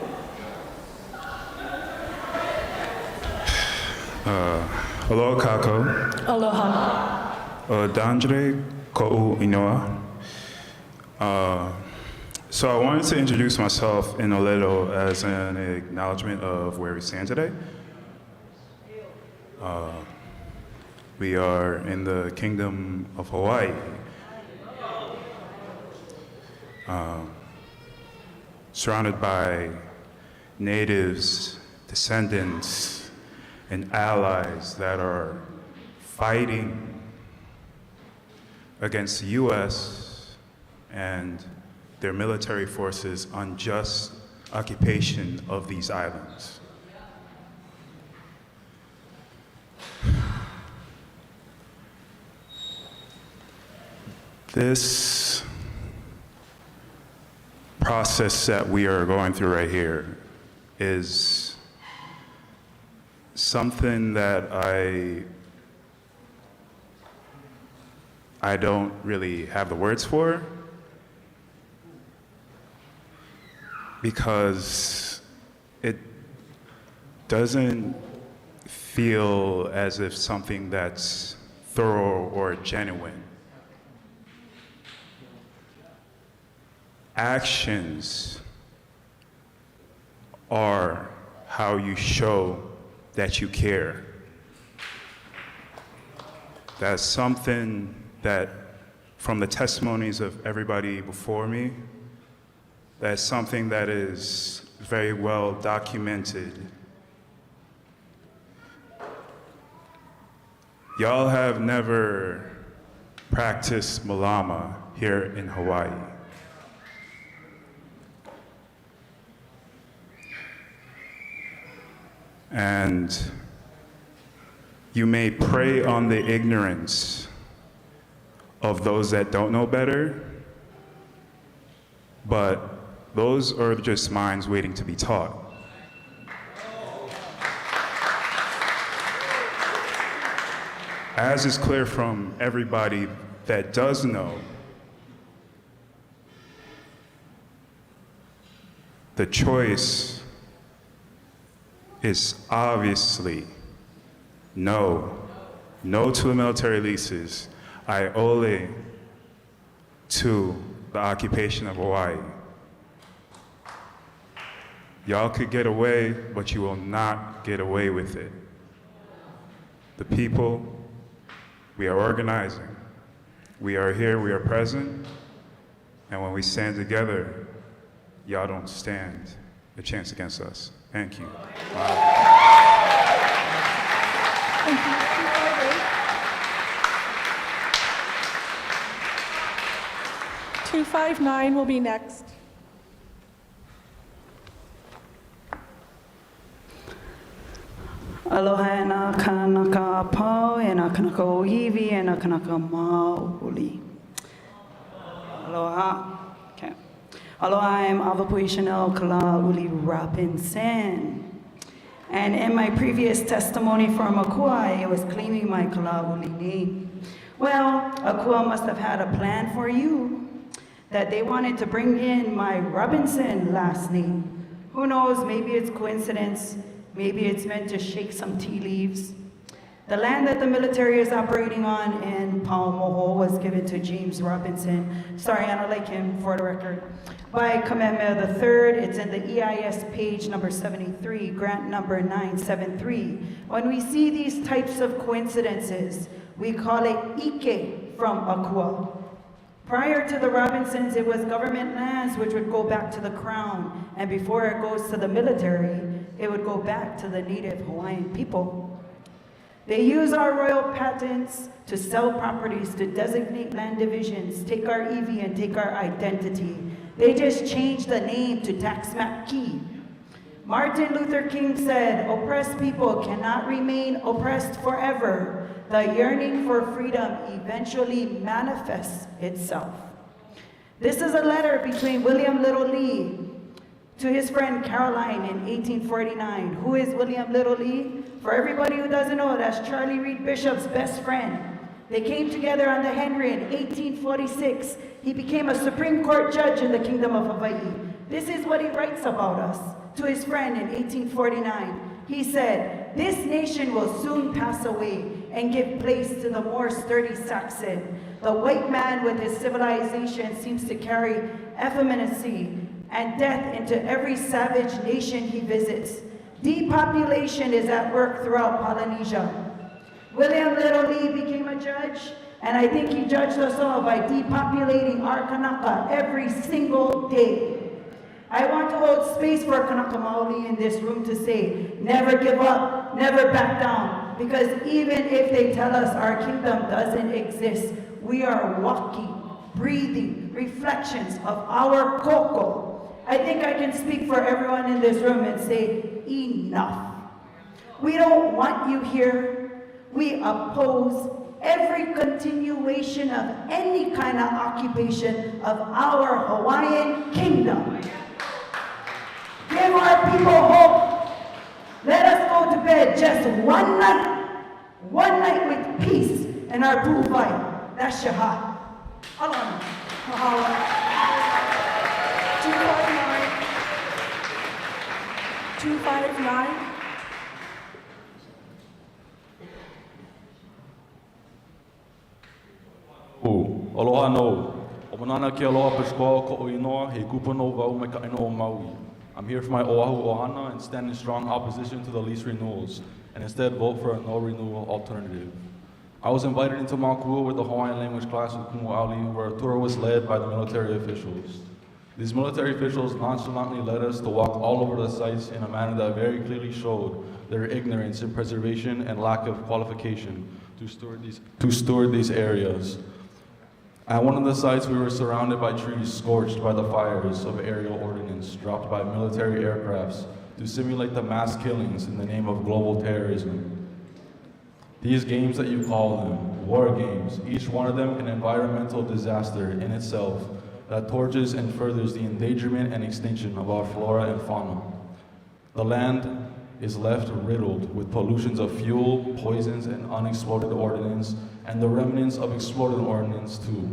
Aloha kako. Aloha. Dandre ko'u inoa. So I wanted to introduce myself in a little as an acknowledgement of where we stand today. We are in the Kingdom of Hawaii. Surrounded by natives, descendants, and allies that are fighting against the US and their military forces' unjust occupation of these islands. This process that we are going through right here is something that I don't really have the words for, because it doesn't feel as if something that's thorough or genuine. Actions are how you show that you care. That's something that from the testimonies of everybody before me, that's something that is very well documented. Y'all have never practiced malama here in Hawaii. And you may prey on the ignorance of those that don't know better, but those are just minds waiting to be taught. As is clear from everybody that does know, the choice is obviously no. No to the military leases. Iulai to the occupation of Hawaii. Y'all could get away, but you will not get away with it. The people, we are organizing. We are here, we are present, and when we stand together, y'all don't stand a chance against us. Thank you. Thank you. 259 will be next. Aloha e nā kanaka pau, e nā kanaka oiwi, e nā kanaka maoli. Aloha. Okay. Aloha, I'm Avapui Chanel Kalauli Rapinsen. And in my previous testimony for Mākua, I was claiming my Kalauli name. Well, Akua must have had a plan for you, that they wanted to bring in my Robinson last name. Who knows, maybe it's coincidence, maybe it's meant to shake some tea leaves. The land that the military is operating on in Poamoho was given to James Robinson, sorry, I don't like him for the record, by Kamehameha III. It's in the EIS page number 73, grant number 973. When we see these types of coincidences, we call it Ike from Akua. Prior to the Robinsons, it was government lands which would go back to the crown, and before it goes to the military, it would go back to the native Hawaiian people. They use our royal patents to sell properties, to designate land divisions, take our EV and take our identity. They just changed the name to tax map key. Martin Luther King said, oppressed people cannot remain oppressed forever. The yearning for freedom eventually manifests itself. This is a letter between William Little Lee to his friend Caroline in 1849. Who is William Little Lee? For everybody who doesn't know, that's Charlie Reed Bishop's best friend. They came together on the Henry in 1846. He became a Supreme Court judge in the Kingdom of Hawaii. This is what he writes about us to his friend in 1849. He said, "This nation will soon pass away and give place to the more sturdy Saxon. The white man with his civilization seems to carry effeminacy and death into every savage nation he visits. Depopulation is at work throughout Polynesia." William Little Lee became a judge, and I think he judged us all by depopulating our Kanaka every single day. I want to hold space for Kanaka Maoli in this room to say, never give up, never back down, because even if they tell us our kingdom doesn't exist, we are walking, breathing reflections of our koko. I think I can speak for everyone in this room and say, enough. We don't want you here. We oppose every continuation of any kind of occupation of our Hawaiian kingdom. Give our people hope. Let us go to bed just one night with peace in our pu'uwai. That's Shahad. Aloha. Mahalo. 259. Aloha no. O manana ke aloha Pasquale ko o inoa he kupano wau me ka ino o Maui. I'm here for my Oahu Ohana and stand in strong opposition to the lease renewals, and instead vote for a no renewal alternative. I was invited into Mākua with the Hawaiian language class with Kumu where a tour was led by the military officials. These military officials nonchalantly led us to walk all over the sites in a manner that very clearly showed their ignorance in preservation and lack of qualification to steward these areas. At one of the sites, we were surrounded by trees scorched by the fires of aerial ordnance dropped by military aircrafts to simulate the mass killings in the name of global terrorism. These games that you call them, war games, each one of them an environmental disaster in itself that torches and furthers the endangerment and extinction of our flora and fauna. The land is left riddled with pollutions of fuel, poisons, and unexploded ordnance, and the remnants of exploded ordnance too.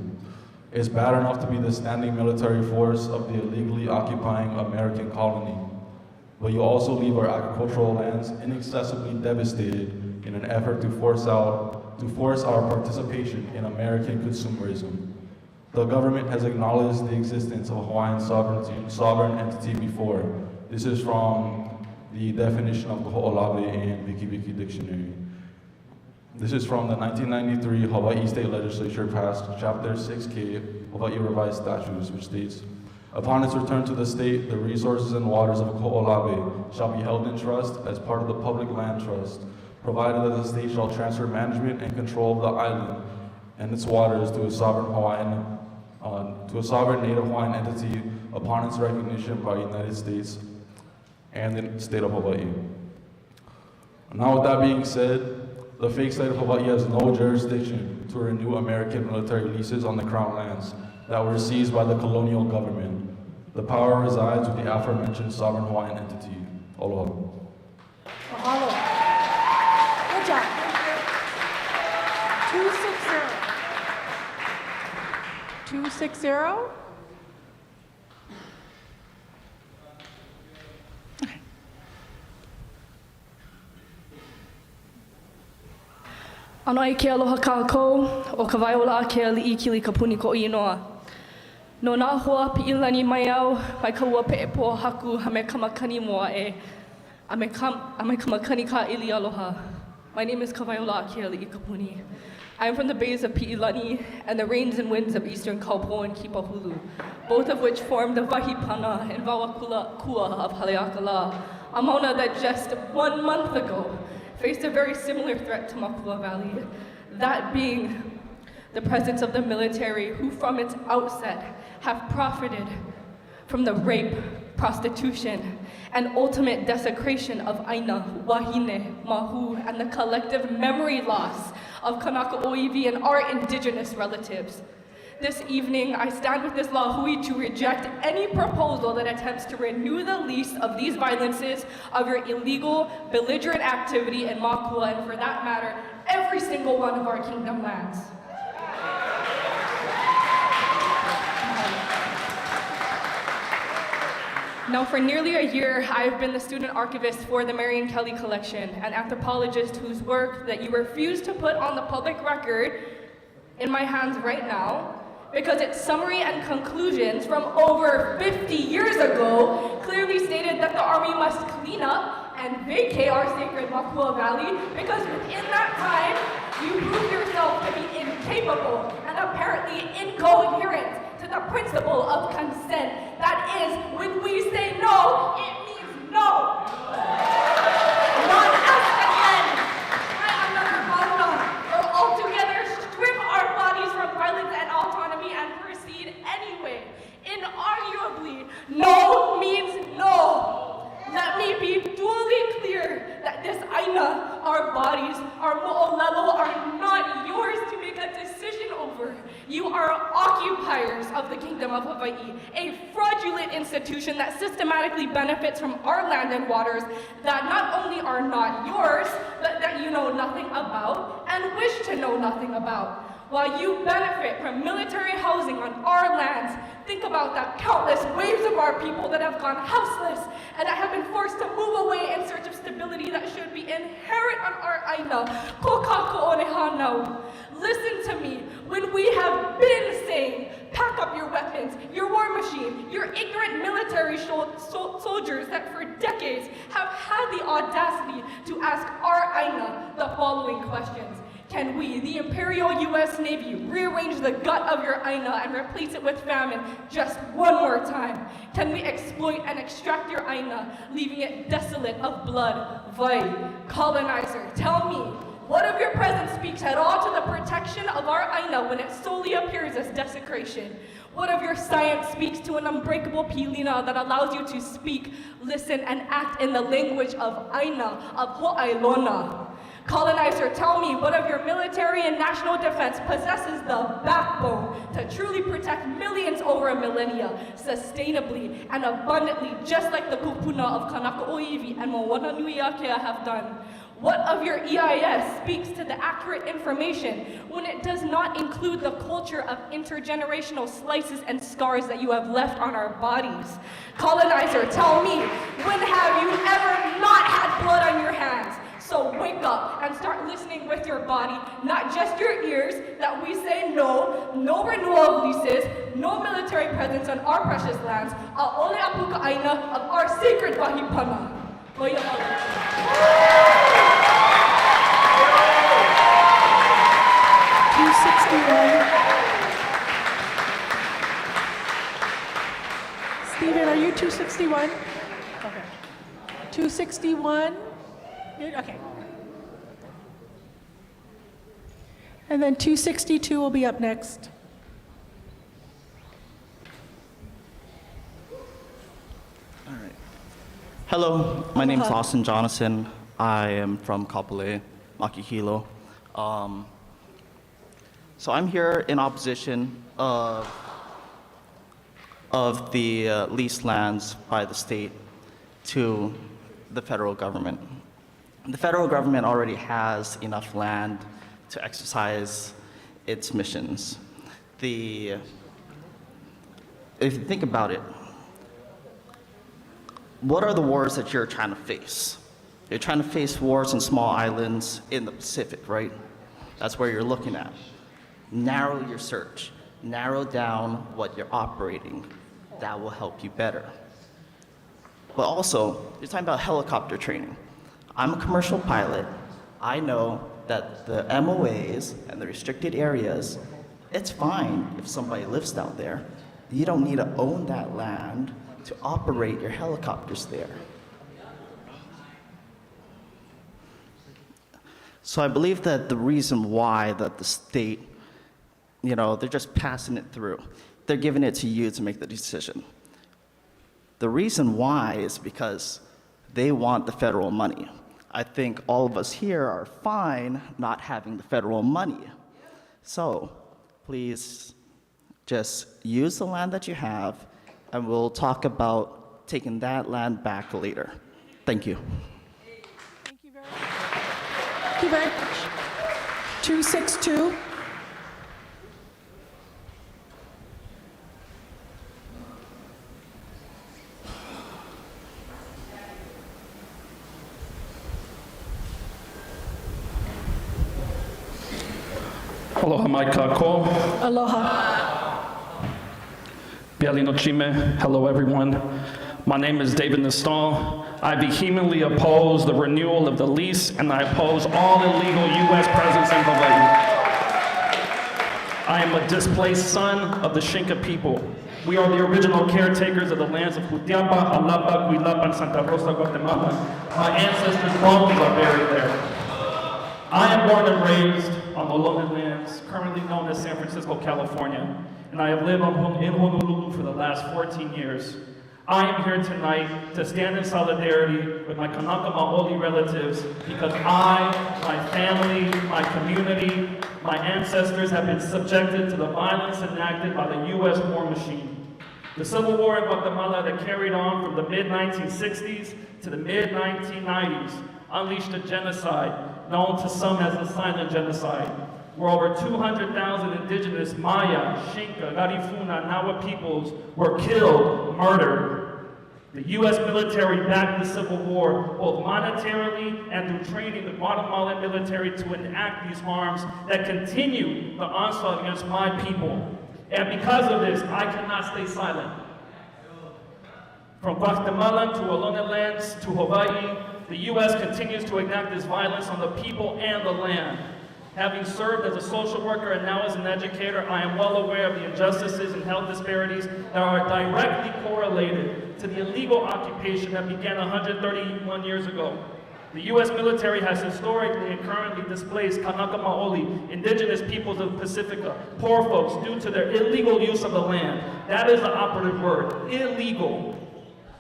It's bad enough to be the standing military force of the illegally occupying American colony, but you also leave our agricultural lands inaccessibly devastated in an effort to force our participation in American consumerism. The government has acknowledged the existence of a Hawaiian sovereign entity before. This is from the definition of Ko'olawe in Wiki Dictionary. This is from the 1993 Hawaii State Legislature passed Chapter 6K Hawaii Revised Statutes, which states, upon its return to the state, the resources and waters of Ko'olawe shall be held in trust as part of the public land trust, provided that the state shall transfer management and control of the island and its waters to a sovereign native Hawaiian entity upon its recognition by the United States and the state of Hawaii. Now, with that being said, the fake state of Hawaii has no jurisdiction to renew American military leases on the Crown lands that were seized by the colonial government. The power resides with the aforementioned sovereign Hawaiian entity. Aloha. Mahalo. Good job. 260. 260. Ano ai ke aloha kākou, o ka waiola ke ali'i kili ka puni ko inoa. No nā hoa pi'ilani mai au, mai ka ua pe'epo haku ha me kamakani moa e, a me kamakani ka ili aloha. My name is Kawaiola ke ali'i ka puni. I am from the bays of Pi'ilani and the rains and winds of eastern Kaupo and Kipahulu, both of which form the Wahipana and Wawakula of Haleakala, a mauna that just 1 month ago faced a very similar threat to Mākua Valley, that being the presence of the military who from its outset have profited from the rape, prostitution, and ultimate desecration of Aina, Wahine, Mahu, and the collective memory loss of Kanaka Oiwi and our indigenous relatives. This evening, I stand with this lahui to reject any proposal that attempts to renew the lease of these violences of your illegal, belligerent activity in Mākua, and for that matter, every single one of our kingdom lands. Now, for nearly a year, I have been the student archivist for the Marion Kelly Collection, an anthropologist whose work that you refuse to put on the public record in my hands right now, because its summary and conclusions from over 50 years ago clearly stated that the Army must clean up and vacate our sacred Mākua Valley, because within that time, you proved yourself to be incapable and apparently incoherent to the principle of consent. That is, when we say no, it means no. Not us again. Try another mauna, or altogether strip our bodies from violence and autonomy and proceed anyway. Inarguably, no means no. Let me be duly clear that this Aina, our bodies, our mo'olelo, are not yours to make a decision over. You are occupiers of the Kingdom of Hawaii, a fraudulent institution that systematically benefits from our land and waters that not only are not yours, but that you know nothing about and wish to know nothing about. While you benefit from military housing on our lands, think about the countless waves of our people that have gone houseless and that have been forced to move away in search of stability that should be inherent on our Aina. Listen to me. When we have been saying, pack up your weapons, your war machine, your ignorant military soldiers that for decades have had the audacity to ask our Aina the following questions. Can we, the Imperial U.S. Navy, rearrange the gut of your Aina and replace it with famine just one more time? Can we exploit and extract your Aina, leaving it desolate of blood? Vai, colonizer, tell me, what of your presence speaks at all to the protection of our Aina when it solely appears as desecration? What of your science speaks to an unbreakable pilina that allows you to speak, listen, and act in the language of Aina, of Ho'ailona? Colonizer, tell me, what of your military and national defense possesses the backbone to truly protect millions over a millennia, sustainably and abundantly, just like the kupuna of Kanaka Oiwi and Moana Nui Akea have done? What of your EIS speaks to the accurate information when it does not include the culture of intergenerational slices and scars that you have left on our bodies? Colonizer, tell me, when have you ever not had blood on your hands? So wake up and start listening with your body, not just your ears, that we say no, no renewal of leases, no military presence on our precious lands, a'ole apuka aina of our sacred wahipana. 261. Stephen, are you 261? Okay. 261? Okay. And then 262 will be up next. All right. Hello, my name is Austin Jonathan. I am from Kapolei, Makihilo. So I'm here in opposition of the leased lands by the state to the federal government. The federal government already has enough land to exercise its missions. If you think about it, what are the wars that you're trying to face? You're trying to face wars on small islands in the Pacific, right? That's where you're looking at. Narrow your search. Narrow down what you're operating. That will help you better. But also, you're talking about helicopter training. I'm a commercial pilot. I know that the MOAs and the restricted areas, it's fine if somebody lives down there. You don't need to own that land to operate your helicopters there. So I believe that the reason why that the state, they're just passing it through. They're giving it to you to make the decision. The reason why is because they want the federal money. I think all of us here are fine not having the federal money. So please just use the land that you have, and we'll talk about taking that land back later. Thank you. Thank you very much. Thank you very much. 262. Aloha mai kako. Aloha. Biali no chime. Hello, everyone. My name is David Nastal. I vehemently oppose the renewal of the lease, and I oppose all illegal U.S. presence in Hawaii. I am a displaced son of the Xinca people. We are the original caretakers of the lands of Jutiapa, Jalapa, Cuilapa, and Santa Rosa, Guatemala. My ancestors' bones are buried there. I am born and raised on the London lands, currently known as San Francisco, California, and I have lived in Honolulu for the last 14 years. I am here tonight to stand in solidarity with my Kanaka Maoli relatives because I, my family, my community, my ancestors have been subjected to the violence enacted by the U.S. war machine. The Civil War in Guatemala that carried on from the mid-1960s to the mid-1990s unleashed a genocide known to some as the silent genocide, where over 200,000 indigenous Maya, Xinca, Garifuna, Nawa peoples were killed, murdered. The U.S. military backed the Civil War, both monetarily and through training the Guatemalan military to enact these harms that continue the onslaught against my people. And because of this, I cannot stay silent. From Guatemala to Ohlone lands to Hawaii, the U.S. continues to enact this violence on the people and the land. Having served as a social worker and now as an educator, I am well aware of the injustices and health disparities that are directly correlated to the illegal occupation that began 131 years ago. The U.S. military has historically and currently displaced Kanaka Maoli, indigenous peoples of Pacifica, poor folks, due to their illegal use of the land. That is the operative word, illegal.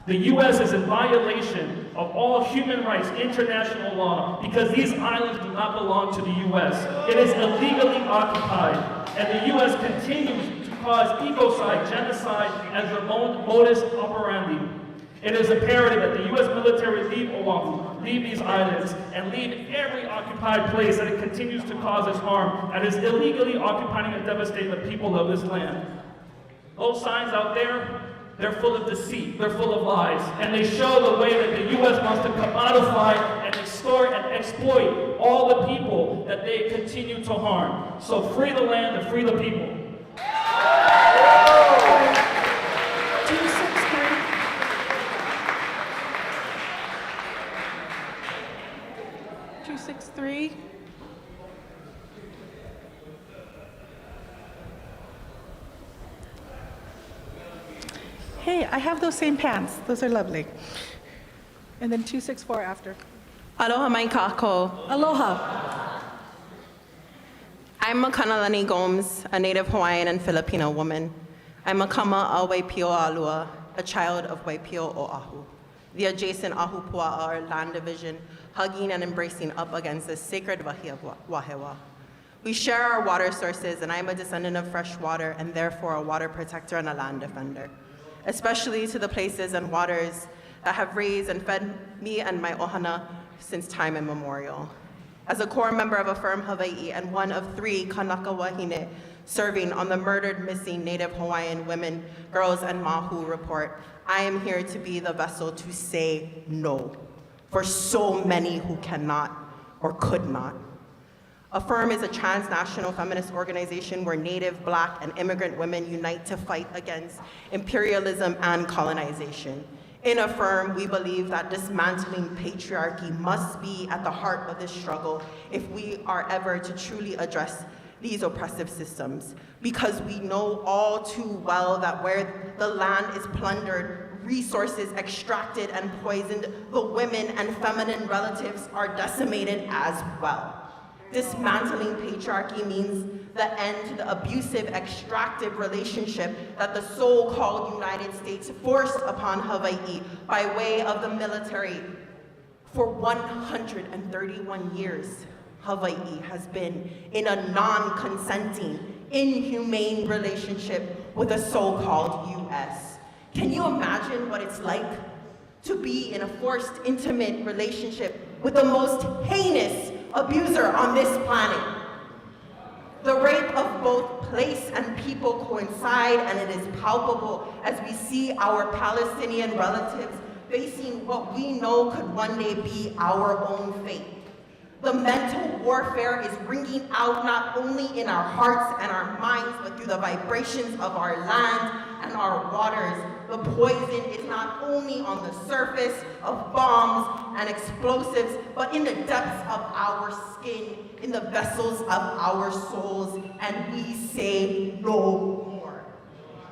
The U.S. is in violation of all human rights, international law, because these islands do not belong to the U.S. It is illegally occupied, and the U.S. continues to cause ecocide, genocide, as their modus operandi. It is imperative that the U.S. military leave Oahu, leave these islands, and leave every occupied place that it continues to cause its harm, and is illegally occupying and devastating the people of this land. Those signs out there, they're full of deceit, they're full of lies, and they show the way that the U.S. wants to commodify and extort and exploit all the people that they continue to harm. So free the land and free the people. 263. Hey, I have those same pants. Those are lovely. And then 264 after. Aloha mai kako. Aloha. I'm Makanalani Gomes, a native Hawaiian and Filipino woman. I'm a kama a Waipio Alua, a child of Waipio Oahu, the adjacent Ahupua'a or land division, hugging and embracing up against the sacred wahi of Wahewa. We share our water sources, and I'm a descendant of fresh water and therefore a water protector and a land defender, especially to the places and waters that have raised and fed me and my ohana since time immemorial. As a core member of Affirm Hawaii and one of 3 Kanaka Wahine serving on the murdered missing Native Hawaiian women, girls, and mahu report, I am here to be the vessel to say no for so many who cannot or could not. Affirm is a transnational feminist organization where Native, Black, and immigrant women unite to fight against imperialism and colonization. In Affirm, we believe that dismantling patriarchy must be at the heart of this struggle if we are ever to truly address these oppressive systems, because we know all too well that where the land is plundered, resources extracted and poisoned, the women and feminine relatives are decimated as well. Dismantling patriarchy means the end to the abusive, extractive relationship that the so-called United States forced upon Hawaii by way of the military. For 131 years, Hawaii has been in a non-consenting, inhumane relationship with the so-called US. Can you imagine what it's like to be in a forced, intimate relationship with the most heinous abuser on this planet? The rape of both place and people coincide, and it is palpable as we see our Palestinian relatives facing what we know could one day be our own fate. The mental warfare is ringing out not only in our hearts and our minds, but through the vibrations of our land and our waters. The poison is not only on the surface of bombs and explosives, but in the depths of our skin, in the vessels of our souls, and we say no more.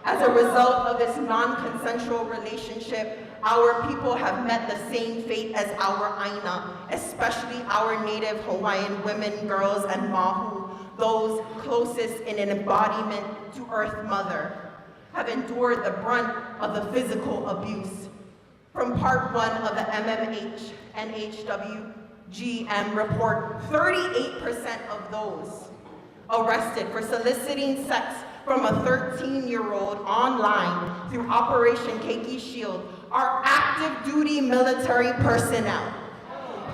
As a result of this non-consensual relationship, our people have met the same fate as our Aina, especially our Native Hawaiian women, girls, and mahu, those closest in an embodiment to Earth Mother, have endured the brunt of the physical abuse. From part 1 of the MMH and HWGM report, 38% of those arrested for soliciting sex from a 13-year-old online through Operation Keiki Shield are active duty military personnel.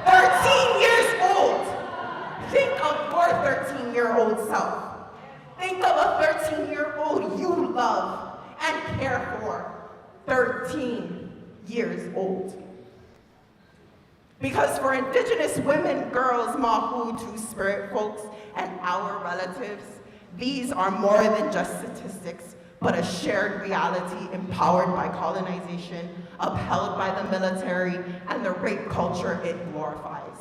13 years old! Think of your 13-year-old self. Think of a 13-year-old you love and care for. 13 years old. Because for Indigenous women, girls, mahu, two-spirit folks, and our relatives, these are more than just statistics, but a shared reality empowered by colonization, upheld by the military, and the rape culture it glorifies.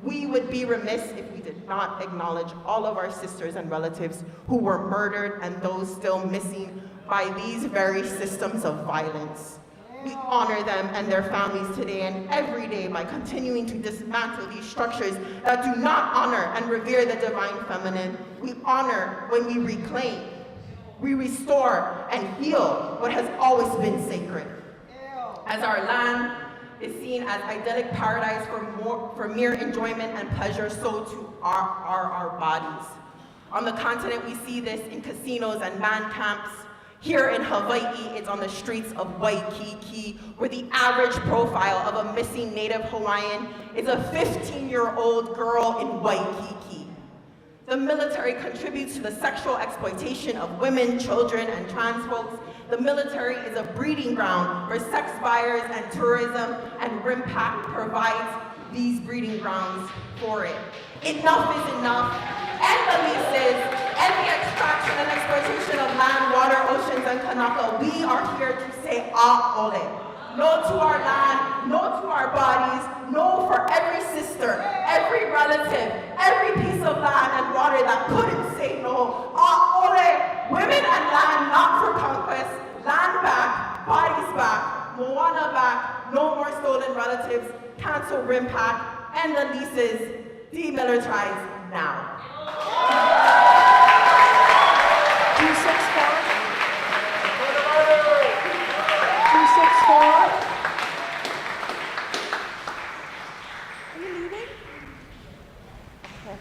We would be remiss if we did not acknowledge all of our sisters and relatives who were murdered and those still missing by these very systems of violence. We honor them and their families today and every day by continuing to dismantle these structures that do not honor and revere the divine feminine. We honor when we reclaim, we restore and heal what has always been sacred. As our land is seen as idyllic paradise for mere enjoyment and pleasure, so too are our bodies. On the continent, we see this in casinos and man camps. Here in Hawaii, it's on the streets of Waikiki, where the average profile of a missing Native Hawaiian is a 15-year-old girl in Waikiki. The military contributes to the sexual exploitation of women, children, and trans folks. The military is a breeding ground for sex buyers and tourism, and RIMPAC provides these breeding grounds for it. Enough is enough. End the leases, end the extraction and exploitation of land, water, oceans, and kanaka. We are here to say a'ole. No to our land, no to our bodies, no for every sister, every relative, every piece of land and water that couldn't say no. A'ole, women and land not for conquest, land back, bodies back, moana back, no more stolen relatives, cancel RIMPAC, end the leases, demilitarize now. 264. 264. Are you leaving? Okay.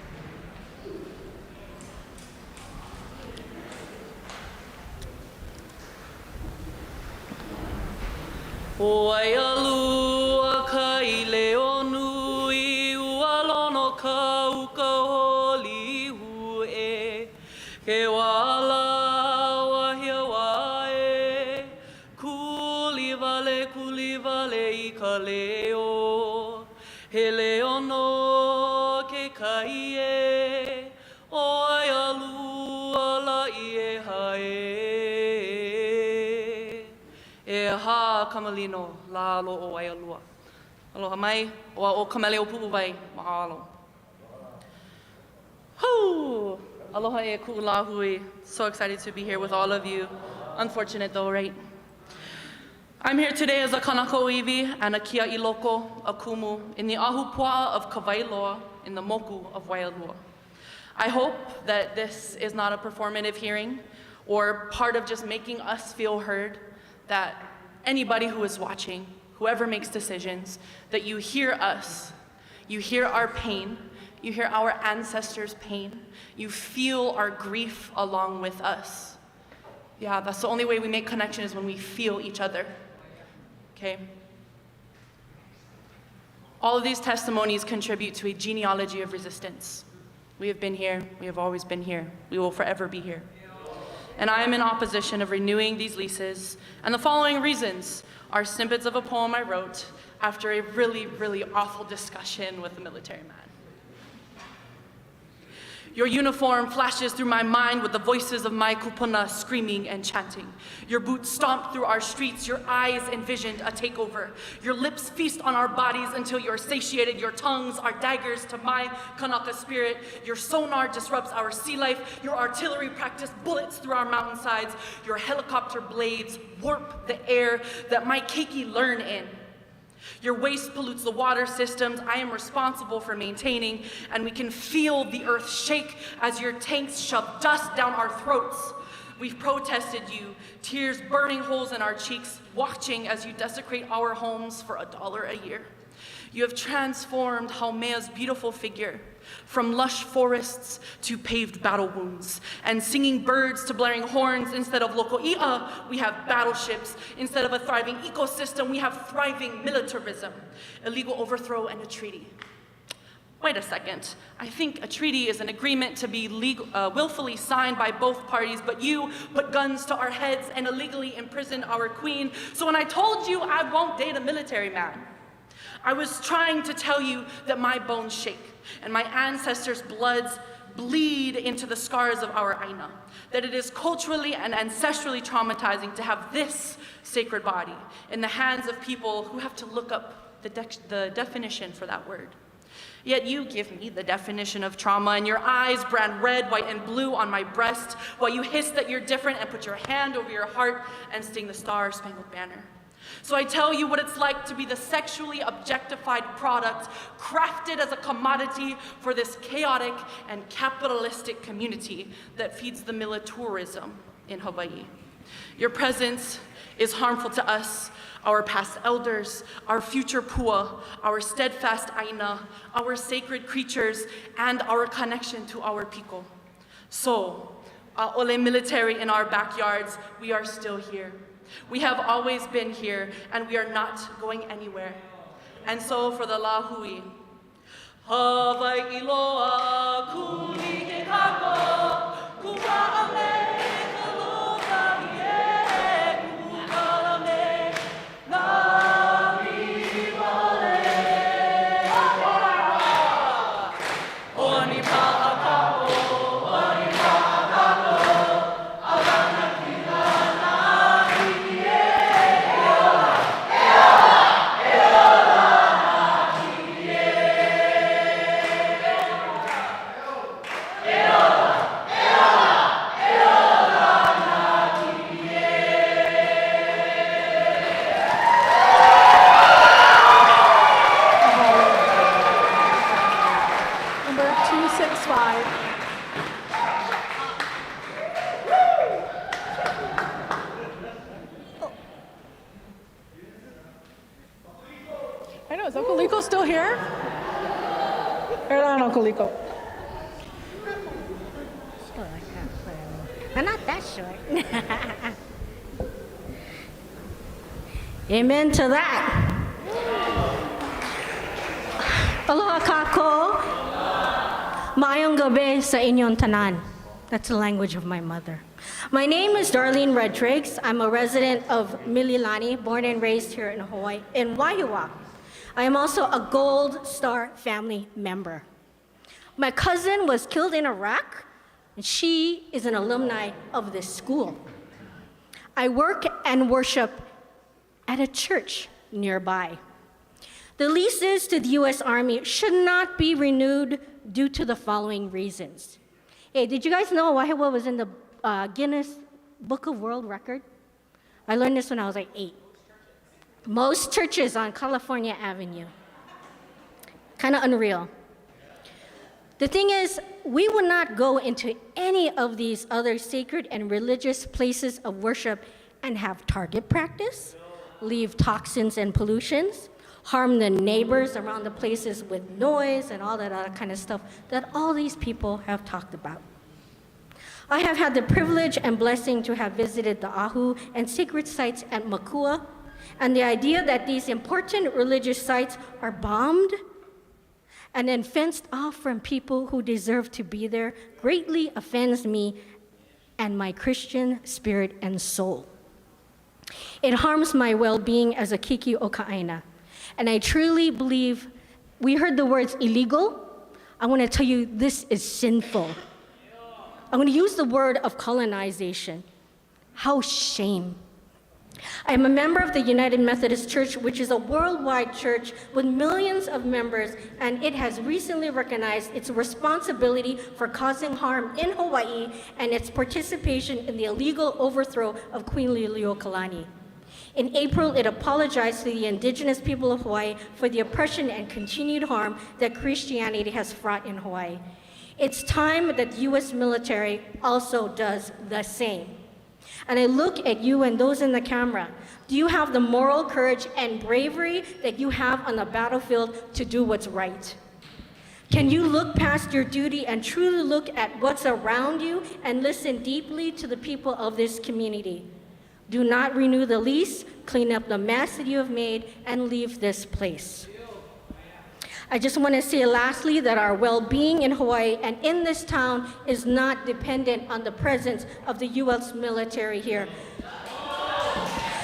Waialua kai leo nui ualono ka uka holi hue ke wala wahia wae kuli vale I ka leo he leo no ke kai e o Waialua la I e hae e ha kamalino la alo o Waialua. Aloha mai, o kamele o pupu vai, mahalo. Whew! Aloha e ku'ulahui. So excited to be here with all of you. Unfortunate though, right? I'm here today as a kanaka oiwi and a kia iloko, a kumu, in the ahupua'a of Kawailoa, in the moku of Waialua. I hope that this is not a performative hearing or part of just making us feel heard, that anybody who is watching, whoever makes decisions, that you hear us, you hear our pain, you hear our ancestors' pain, you feel our grief along with us. Yeah, that's the only way we make connection is when we feel each other, okay? All of these testimonies contribute to a genealogy of resistance. We have been here, we have always been here, we will forever be here. And I am in opposition of renewing these leases, and the following reasons are snippets of a poem I wrote after a really, really awful discussion with a military man. Your uniform flashes through my mind with the voices of my kupuna screaming and chanting. Your boots stomped through our streets, your eyes envisioned a takeover. Your lips feast on our bodies until you're satiated. Your tongues are daggers to my Kanaka spirit. Your sonar disrupts our sea life. Your artillery practice bullets through our mountainsides. Your helicopter blades warp the air that my keiki learn in. Your waste pollutes the water systems I am responsible for maintaining, and we can feel the earth shake as your tanks shove dust down our throats. We've protested you, tears burning holes in our cheeks, watching as you desecrate our homes for $1 a year. You have transformed Haumea's beautiful figure from lush forests to paved battle wounds, and singing birds to blaring horns. Instead of loko'i'a, we have battleships. Instead of a thriving ecosystem, we have thriving militarism, illegal overthrow, and a treaty. Wait a second. I think a treaty is an agreement to be willfully signed by both parties, but you put guns to our heads and illegally imprisoned our queen. So when I told you I won't date a military man, I was trying to tell you that my bones shake and my ancestors' bloods bleed into the scars of our aina, that it is culturally and ancestrally traumatizing to have this sacred body in the hands of people who have to look up the definition for that word. Yet you give me the definition of trauma, and your eyes brand red, white, and blue on my breast, while you hiss that you're different and put your hand over your heart and sting the Star-Spangled Banner. So I tell you what it's like to be the sexually objectified product crafted as a commodity for this chaotic and capitalistic community that feeds the militarism in Hawaii. Your presence is harmful to us, our past elders, our future pua, our steadfast aina, our sacred creatures, and our connection to our people. So, ole military in our backyards, we are still here. We have always been here, and we are not going anywhere. And so for the Lahui, Hawaii loa kuli ke kako, kuwa'ale. Is Uncle Liko still here? Right on, Uncle Liko. I'm not that short. Amen to that. Aloha kako. Maayong gabi sa inyong tanan. That's the language of my mother. My name is Darlene Redriggs. I'm a resident of Mililani, born and raised here in Hawaii, in Wahiawa. I am also a Gold Star family member. My cousin was killed in Iraq, and she is an alumni of this school. I work and worship at a church nearby. The leases to the US Army should not be renewed due to the following reasons. Hey, did you guys know Wahiawa was in the Guinness Book of World Record? I learned this when I was like 8. Most churches on California Avenue. Kind of unreal. The thing is, we would not go into any of these other sacred and religious places of worship and have target practice, leave toxins and pollutions, harm the neighbors around the places with noise and all that other kind of stuff that all these people have talked about. I have had the privilege and blessing to have visited the Ahu and sacred sites at Mākua, and the idea that these important religious sites are bombed and then fenced off from people who deserve to be there greatly offends me and my Christian spirit and soul. It harms my well-being as a Kiki o Ka'aina. And I truly believe, we heard the words illegal. I want to tell you this is sinful. I'm going to use the word of colonization. How shame. I am a member of the United Methodist Church, which is a worldwide church with millions of members, and it has recently recognized its responsibility for causing harm in Hawaii and its participation in the illegal overthrow of Queen Liliuokalani. In April, it apologized to the indigenous people of Hawaii for the oppression and continued harm that Christianity has wrought in Hawaii. It's time that the US military also does the same. And I look at you and those in the camera. Do you have the moral courage and bravery that you have on the battlefield to do what's right? Can you look past your duty and truly look at what's around you and listen deeply to the people of this community? Do not renew the lease, clean up the mess that you have made, and leave this place. I just want to say lastly that our well-being in Hawaii and in this town is not dependent on the presence of the US military here.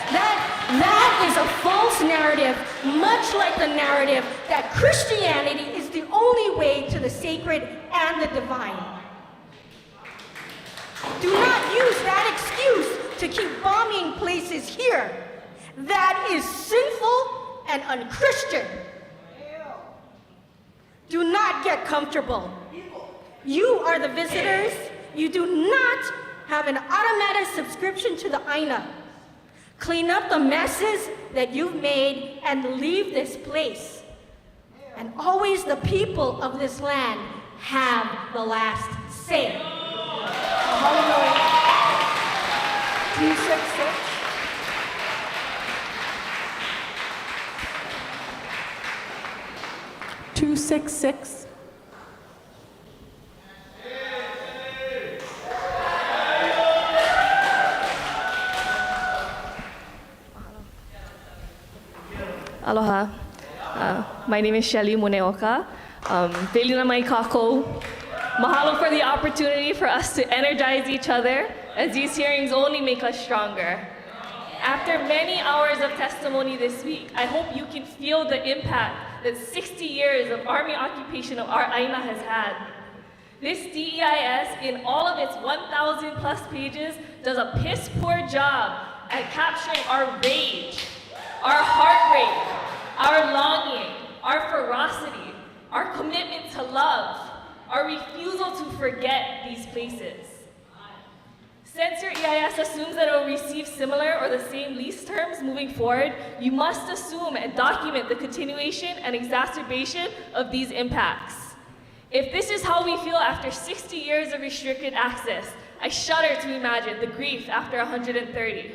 That is a false narrative, much like the narrative that Christianity is the only way to the sacred and the divine. Do not use that excuse to keep bombing places here. That is sinful and unchristian. Do not get comfortable. You are the visitors. You do not have an automatic subscription to the Aina. Clean up the messes that you've made and leave this place. And always the people of this land have the last say. 266. Aloha. My name is Shelly Muneoka. Velina mai kako. Mahalo for the opportunity for us to energize each other, as these hearings only make us stronger. After many hours of testimony this week, I hope you can feel the impact that 60 years of Army occupation of our Aina has had. This DEIS, in all of its 1,000 plus pages, does a piss poor job at capturing our rage, our heartbreak, our longing, our ferocity, our commitment to love, our refusal to forget these places. Since your EIS assumes that it will receive similar or the same lease terms moving forward, you must assume and document the continuation and exacerbation of these impacts. If this is how we feel after 60 years of restricted access, I shudder to imagine the grief after 130.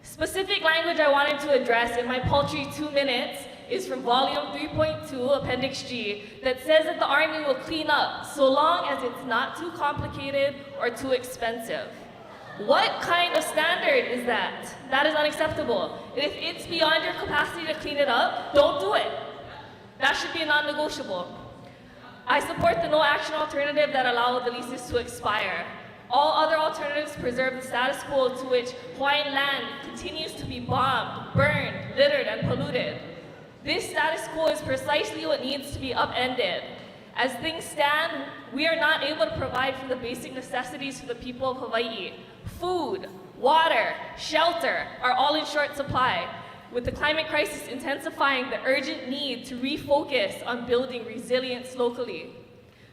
Specific language I wanted to address in my paltry 2 minutes is from volume 3.2, appendix G, that says that the Army will clean up so long as it's not too complicated or too expensive. What kind of standard is that? That is unacceptable. If it's beyond your capacity to clean it up, don't do it. That should be a non-negotiable. I support the no action alternative that allows the leases to expire. All other alternatives preserve the status quo to which Hawaiian land continues to be bombed, burned, littered, and polluted. This status quo is precisely what needs to be upended. As things stand, we are not able to provide for the basic necessities for the people of Hawaii. Food, water, shelter are all in short supply, with the climate crisis intensifying the urgent need to refocus on building resilience locally.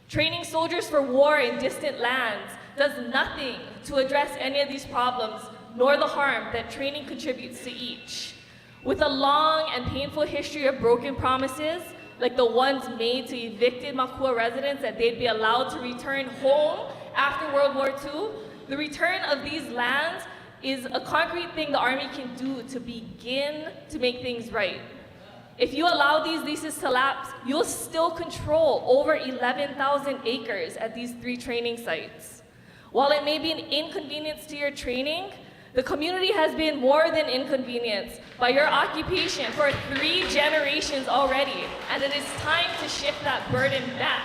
Training soldiers for war in distant lands does nothing to address any of these problems, nor the harm that training contributes to each. With a long and painful history of broken promises, like the ones made to evicted Mākua residents that they'd be allowed to return home after World War II, the return of these lands is a concrete thing the Army can do to begin to make things right. If you allow these leases to lapse, you'll still control over 11,000 acres at these 3 training sites. While it may be an inconvenience to your training, the community has been more than inconvenienced by your occupation for 3 generations already, and it is time to shift that burden back.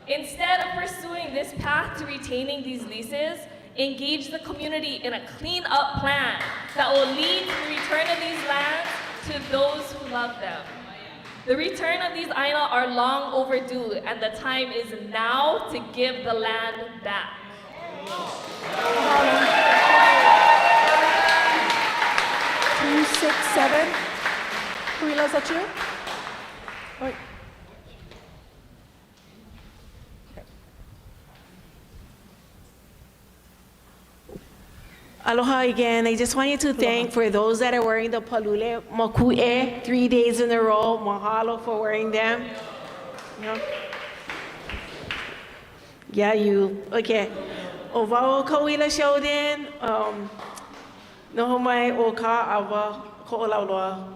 Instead of pursuing this path to retaining these leases, engage the community in a clean-up plan that will lead to the return of these lands to those who love them. The return of these Aina are long overdue, and the time is now to give the land back. 267. Huila, is that you? Oh. Aloha again. I just wanted to thank for those that are wearing the palule moku'e 3 days in a row. Mahalo for wearing them. Yeah, you. Okay. Ovao kawila Sheldon. Nohomai oka awa ko'olauloa.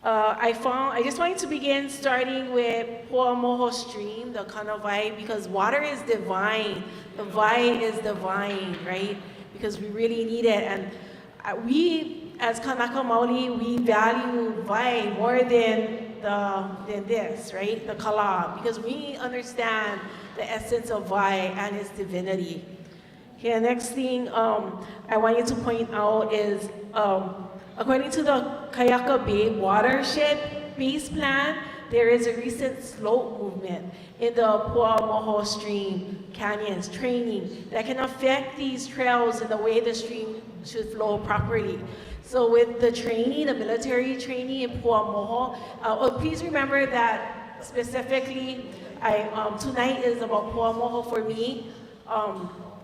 I just wanted to begin starting with Poamoho stream, the Kanawai, because water is divine. The vai is divine, right? Because we really need it. And we, as Kanaka Maoli, we value vai more than this, right? The kala, because we understand the essence of vai and its divinity. Okay, next thing I wanted to point out is, according to the Kayaka Bay Watershed Base Plan, there is a recent slope movement in the Poamoho stream canyons training that can affect these trails in the way the stream should flow properly. So with the training, the military training in Poamoho, please remember that specifically, tonight is about Poamoho for me,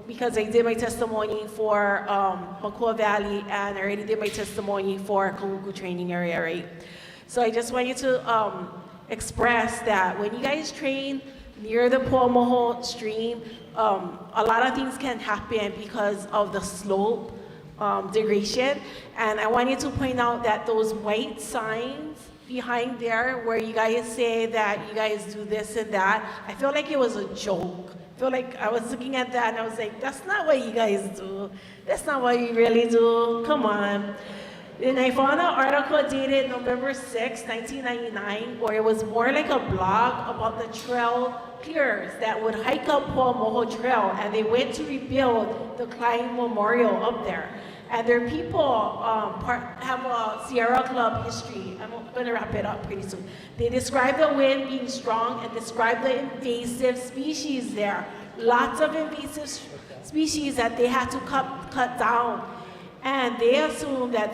because I did my testimony for Mākua Valley, and I already did my testimony for Kahuku training area, right? So I just want you to express that when you guys train near the Poamoho stream, a lot of things can happen because of the slope degradation. And I want you to point out that those white signs behind there where you guys say that you guys do this and that, I feel like it was a joke. I feel like I was looking at that and I was like, that's not what you guys do. That's not what you really do. Come on. And I found an article dated November 6, 1999, where it was more like a blog about the trail clearers that would hike up Poamoho Trail, and they went to rebuild the Klein Memorial up there. And their people have a Sierra Club history. I'm going to wrap it up pretty soon. They describe the wind being strong and describe the invasive species there. Lots of invasive species that they had to cut down. And they assume that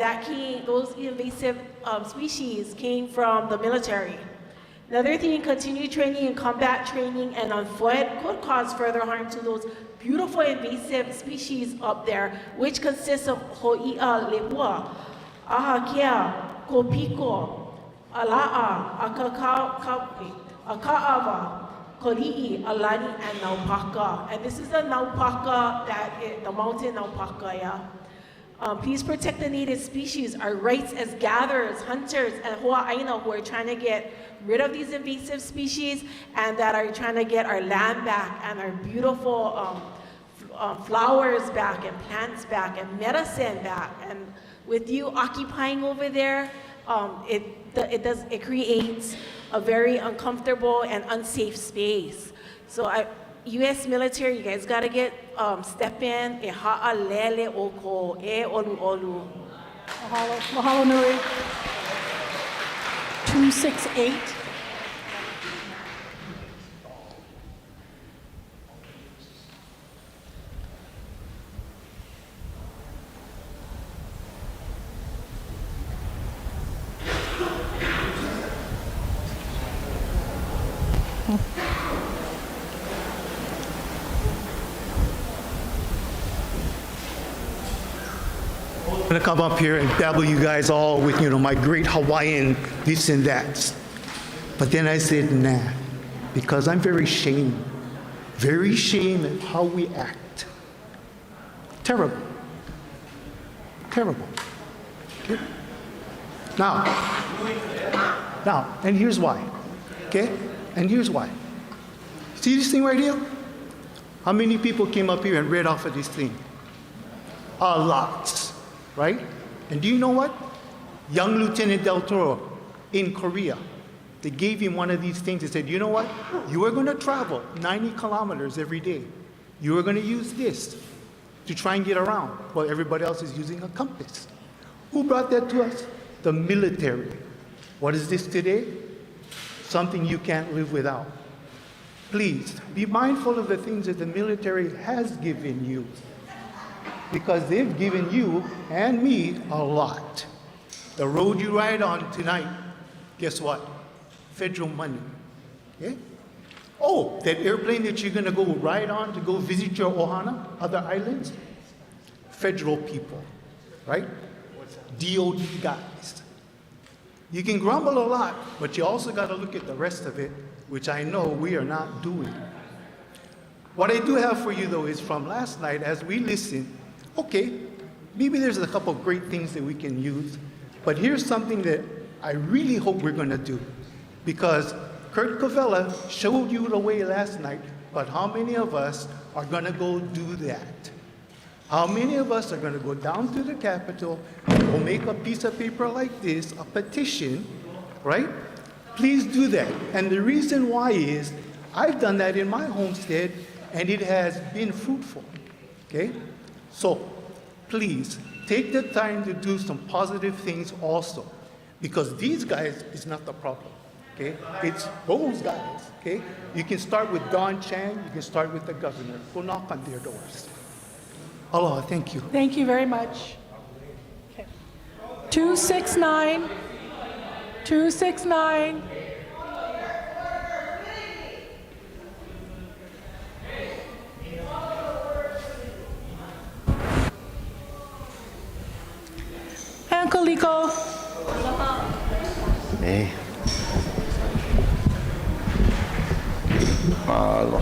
those invasive species came from the military. Another thing, continued training and combat training and on foot could cause further harm to those beautiful invasive species up there, which consists of Leilehua, Ahakea, Kopiko, Ala'a, Aka'ava, Koli'i, Alani, and Naupaka. And this is the Naupaka, the mountain Naupaka, yeah? Please protect the native species, our rights as gatherers, hunters, and Hawaiian who are trying to get rid of these invasive species and that are trying to get our land back and our beautiful flowers back and plants back and medicine back. And with you occupying over there, it creates a very uncomfortable and unsafe space. So U.S. military, you guys gotta step in. E ha'alele oko, e olu olu. Mahalo, mahalo nui. 268. I'm gonna come up here and babble you guys all with, my great Hawaiian this and that. But then I said, nah, because I'm very ashamed of how we act. Terrible. Terrible. Okay? Now, and here's why. Okay? And here's why. See this thing right here? How many people came up here and read off of this thing? A lot. Right? And do you know what? Young Lieutenant Del Toro in Korea, they gave him one of these things. They said, you know what? You are going to travel 90 kilometers every day. You are going to use this to try and get around while everybody else is using a compass. Who brought that to us? The military. What is this today? Something you can't live without. Please, be mindful of the things that the military has given you, because they've given you and me a lot. The road you ride on tonight, guess what? Federal money. Okay? Oh, that airplane that you're gonna go ride on to go visit your ohana, other islands? Federal people, right? DOD guys. You can grumble a lot, but you also gotta look at the rest of it, which I know we are not doing. What I do have for you though is from last night as we listened. Okay, maybe there's a couple of great things that we can use, but here's something that I really hope we're gonna do, because Kurt Covella showed you the way last night, but how many of us are gonna go do that? How many of us are gonna go down to the Capitol, we'll make a piece of paper like this, a petition, right? Please do that. And the reason why is, I've done that in my homestead, and it has been fruitful, okay? So, please, take the time to do some positive things also, because these guys is not the problem, okay? It's those guys, okay? You can start with Don Chang, you can start with the governor. Go knock on their doors. Aloha, thank you. Thank you very much. Okay. 269. 269. Liko Liko. Hey. Mahalo.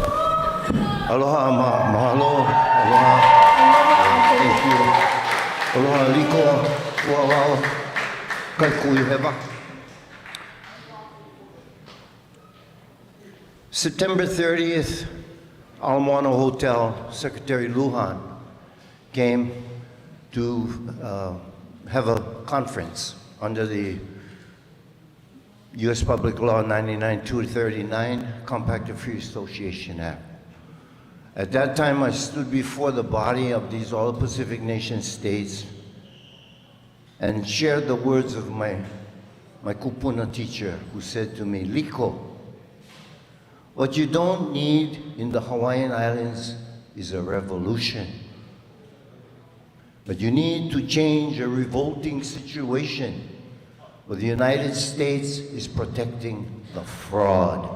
Aloha, mahalo. Aloha. Thank you. Aloha, liko. Wow. Kai kui heba. September 30th, Ala Moana Hotel, Secretary Lujan came to have a conference under the U.S. Public Law 99-239, Compact of Free Association Act. At that time, I stood before the body of these all Pacific nation states and shared the words of my kupuna teacher, who said to me, Liko, what you don't need in the Hawaiian Islands is a revolution. But you need to change a revolting situation where the United States is protecting the fraud.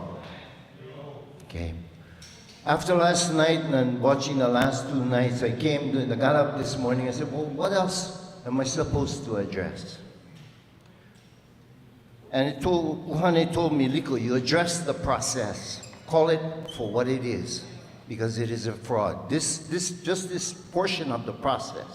Okay. After last night and watching the last 2 nights, I got up this morning and said, well, what else am I supposed to address? And Uhane told me, Liko, you address the process. Call it for what it is, because it is a fraud. Just this portion of the process